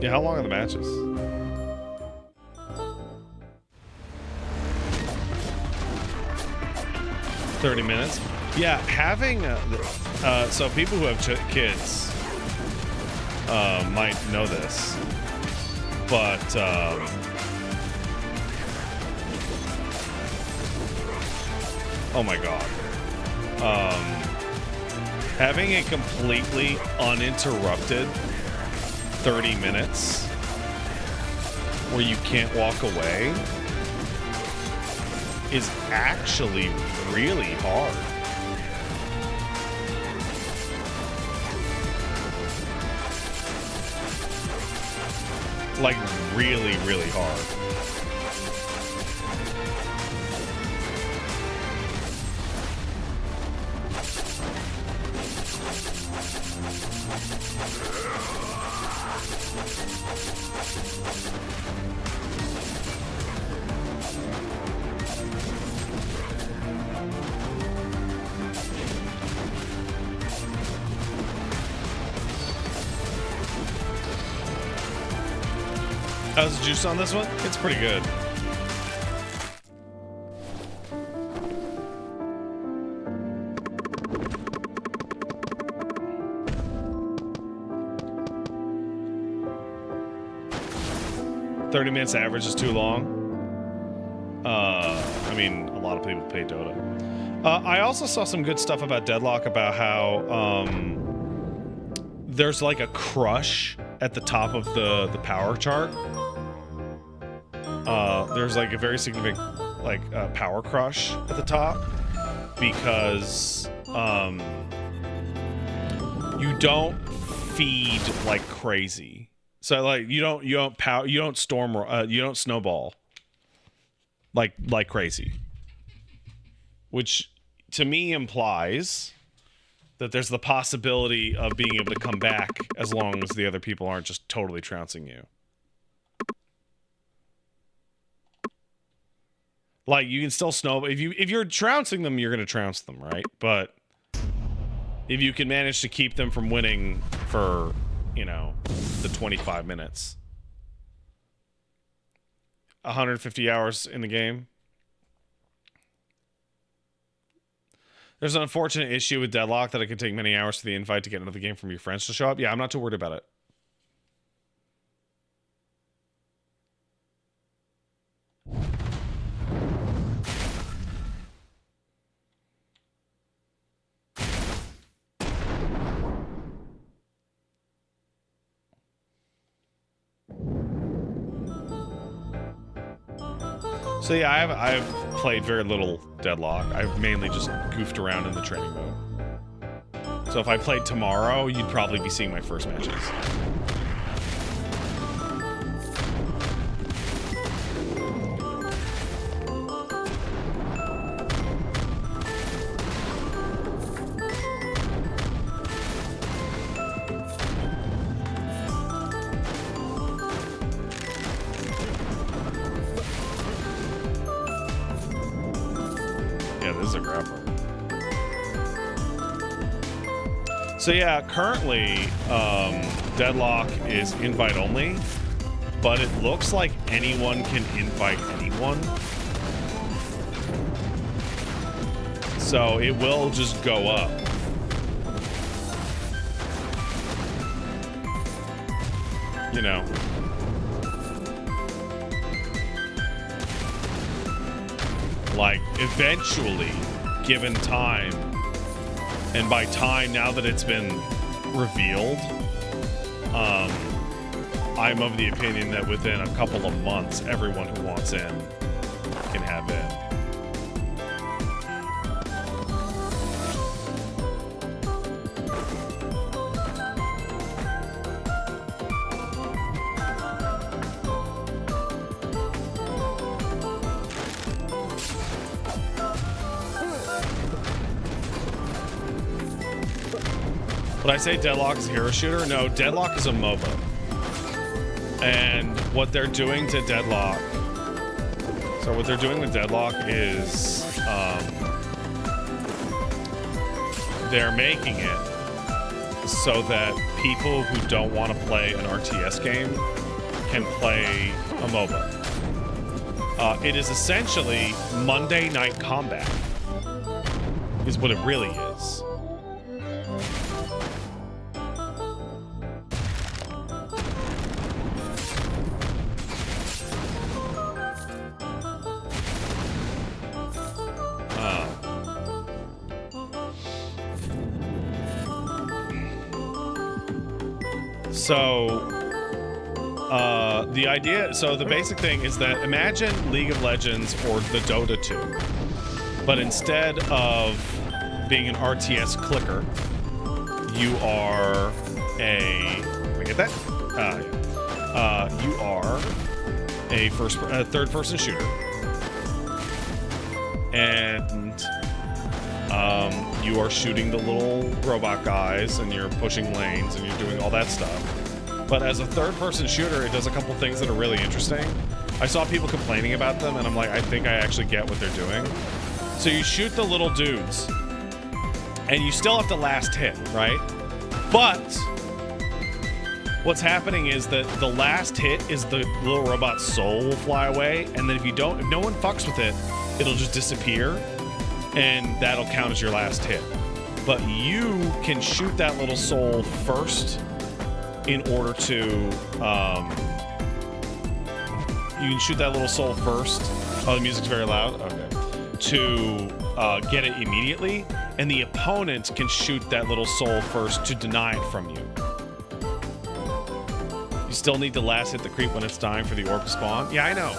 Yeah, how long are the matches? $30 minutes. Yeah, having so people who have kids might know this, but oh my god, having a completely uninterrupted 30 minutes where you can't walk away is actually really hard. Like, really, really hard. How's the juice on this one? It's pretty good. $30 minutes average is too long. I mean, a lot of people play Dota. I also saw some good stuff about Deadlock, about how there's like a crush at the top of the power chart. There's like a very significant power crush at the top because you don't feed like crazy. So like you don't snowball like crazy, which to me implies that there's the possibility of being able to come back as long as the other people aren't just totally trouncing you. Like, you can still snowball. If you're trouncing them, you're gonna trounce them, right? But if you can manage to keep them from winning for, you know, the 25 minutes. 150 hours in the game. There's an unfortunate issue with Deadlock that it can take many hours for the invite to get into the game from your friends to show up. Yeah, I'm not too worried about it. So yeah, I've played very little Deadlock. I've mainly just goofed around in the training mode. So if I played tomorrow, you'd probably be seeing my first matches. So yeah, currently Deadlock is invite only, but it looks like anyone can invite anyone. So it will just go up. You know. Like, eventually, given time, and by time, now that it's been revealed, I'm of the opinion that within a couple of months, everyone who wants in can have in. Would I say Deadlock is a hero shooter? No, Deadlock is a MOBA. And what they're doing to Deadlock... So what they're doing with Deadlock is... they're making it so that people who don't want to play an RTS game can play a MOBA. It is essentially Monday Night Combat. Is what it really is. So, the idea, so the basic thing is that imagine League of Legends or the Dota 2, but instead of being an RTS clicker, you are a, can we get that? You are a third-person shooter, and you are shooting the little robot guys, and you're pushing lanes, and you're doing all that stuff. But as a third-person shooter, it does a couple things that are really interesting. I saw people complaining about them, and I'm like, I think I actually get what they're doing. So you shoot the little dudes, and you still have to last hit, right? But what's happening is that the last hit is the little robot's soul will fly away, and then if no one fucks with it, it'll just disappear, and that'll count as your last hit. But you can shoot that little soul first in order to, you can shoot that little soul first. Oh, the music's very loud? Okay. To get it immediately, and the opponent can shoot that little soul first to deny it from you. You still need to last hit the creep when it's dying for the orb to spawn? Yeah, I know.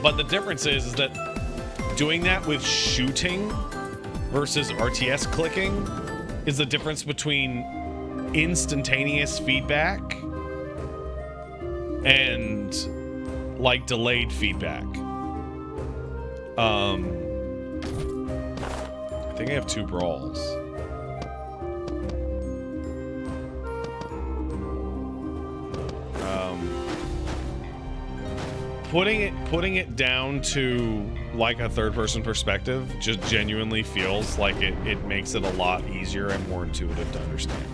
But the difference is that doing that with shooting versus RTS clicking is the difference between instantaneous feedback and like delayed feedback. I think I have 2 brawls. Putting it down to like a third-person perspective just genuinely feels like it makes it a lot easier and more intuitive to understand.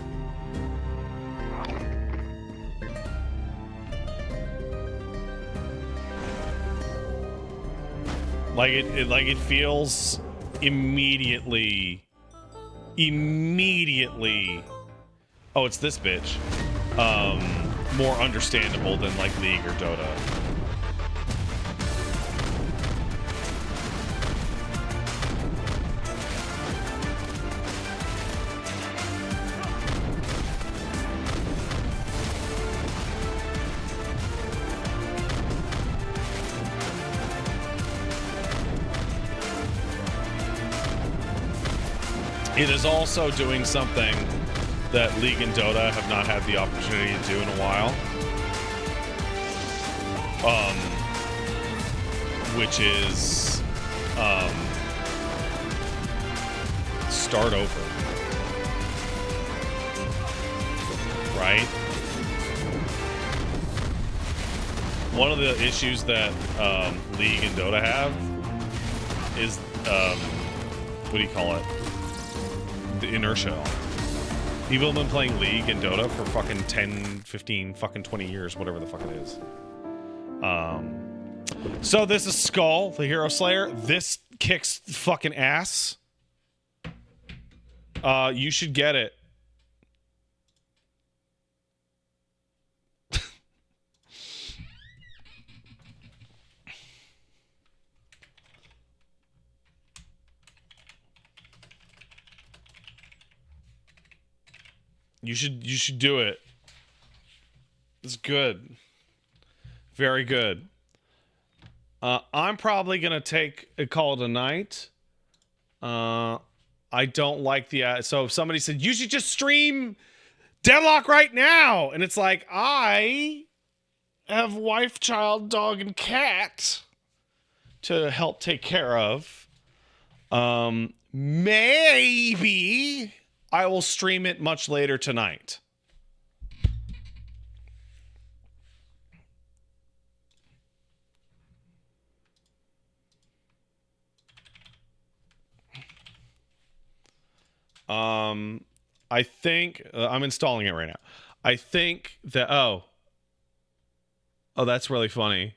Like it feels immediately. Oh, it's this bitch. More understandable than like League or Dota. It is also doing something that League and Dota have not had the opportunity to do in a while. Which is start over. Right? One of the issues that League and Dota have is what do you call it? The inertia. People have been playing League and Dota for fucking 10, 15, fucking 20 years, whatever the fuck it is. So this is Skul, the Hero Slayer. This kicks fucking ass. You should get it. You should do it. It's good. Very good. I'm probably gonna call it a night. I don't like the so if somebody said you should just stream Deadlock right now, and it's like I have wife, child, dog, and cat to help take care of. Maybe I will stream it much later tonight. I think I'm installing it right now. I think that oh, that's really funny.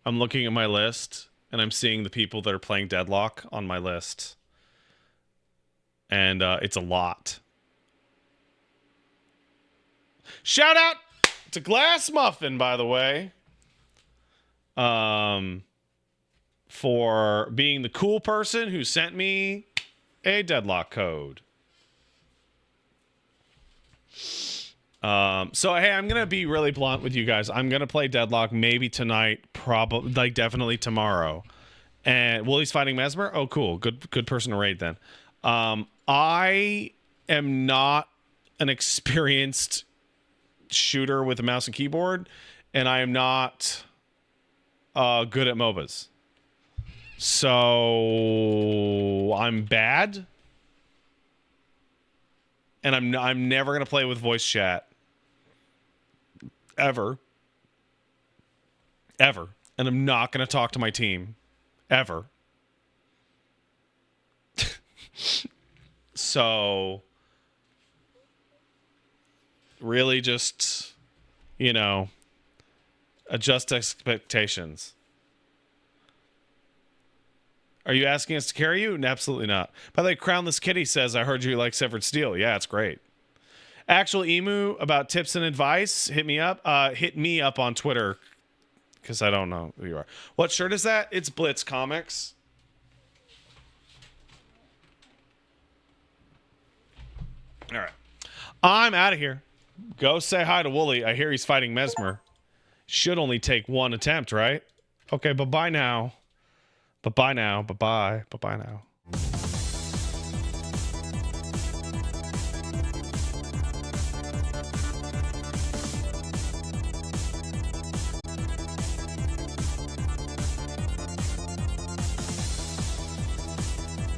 I'm looking at my list and I'm seeing the people that are playing Deadlock on my list. And it's a lot. Shout out to Glass Muffin, by the way. For being the cool person who sent me a Deadlock code. So hey, I'm gonna be really blunt with you guys. I'm gonna play Deadlock maybe tonight, probably like definitely tomorrow. And Woolie's fighting Mesmer. Oh, cool. Good person to raid then. I am not an experienced shooter with a mouse and keyboard, and I am not good at MOBAs. So I'm bad, and I'm never gonna play with voice chat ever, and I'm not gonna talk to my team ever. So really just, adjust expectations. Are you asking us to carry you? Absolutely not. By the way, Crownless Kitty says, I heard you like Severed Steel. Yeah, it's great. Actual Emu about tips and advice. Hit me up. Hit me up on Twitter because I don't know who you are. What shirt is that? It's Blitz Comics. All right. I'm out of here. Go say hi to Wooly. I hear he's fighting Mesmer. Should only take one attempt, right? Okay, bye-bye now. Bye-bye now. Bye-bye. Bye-bye now.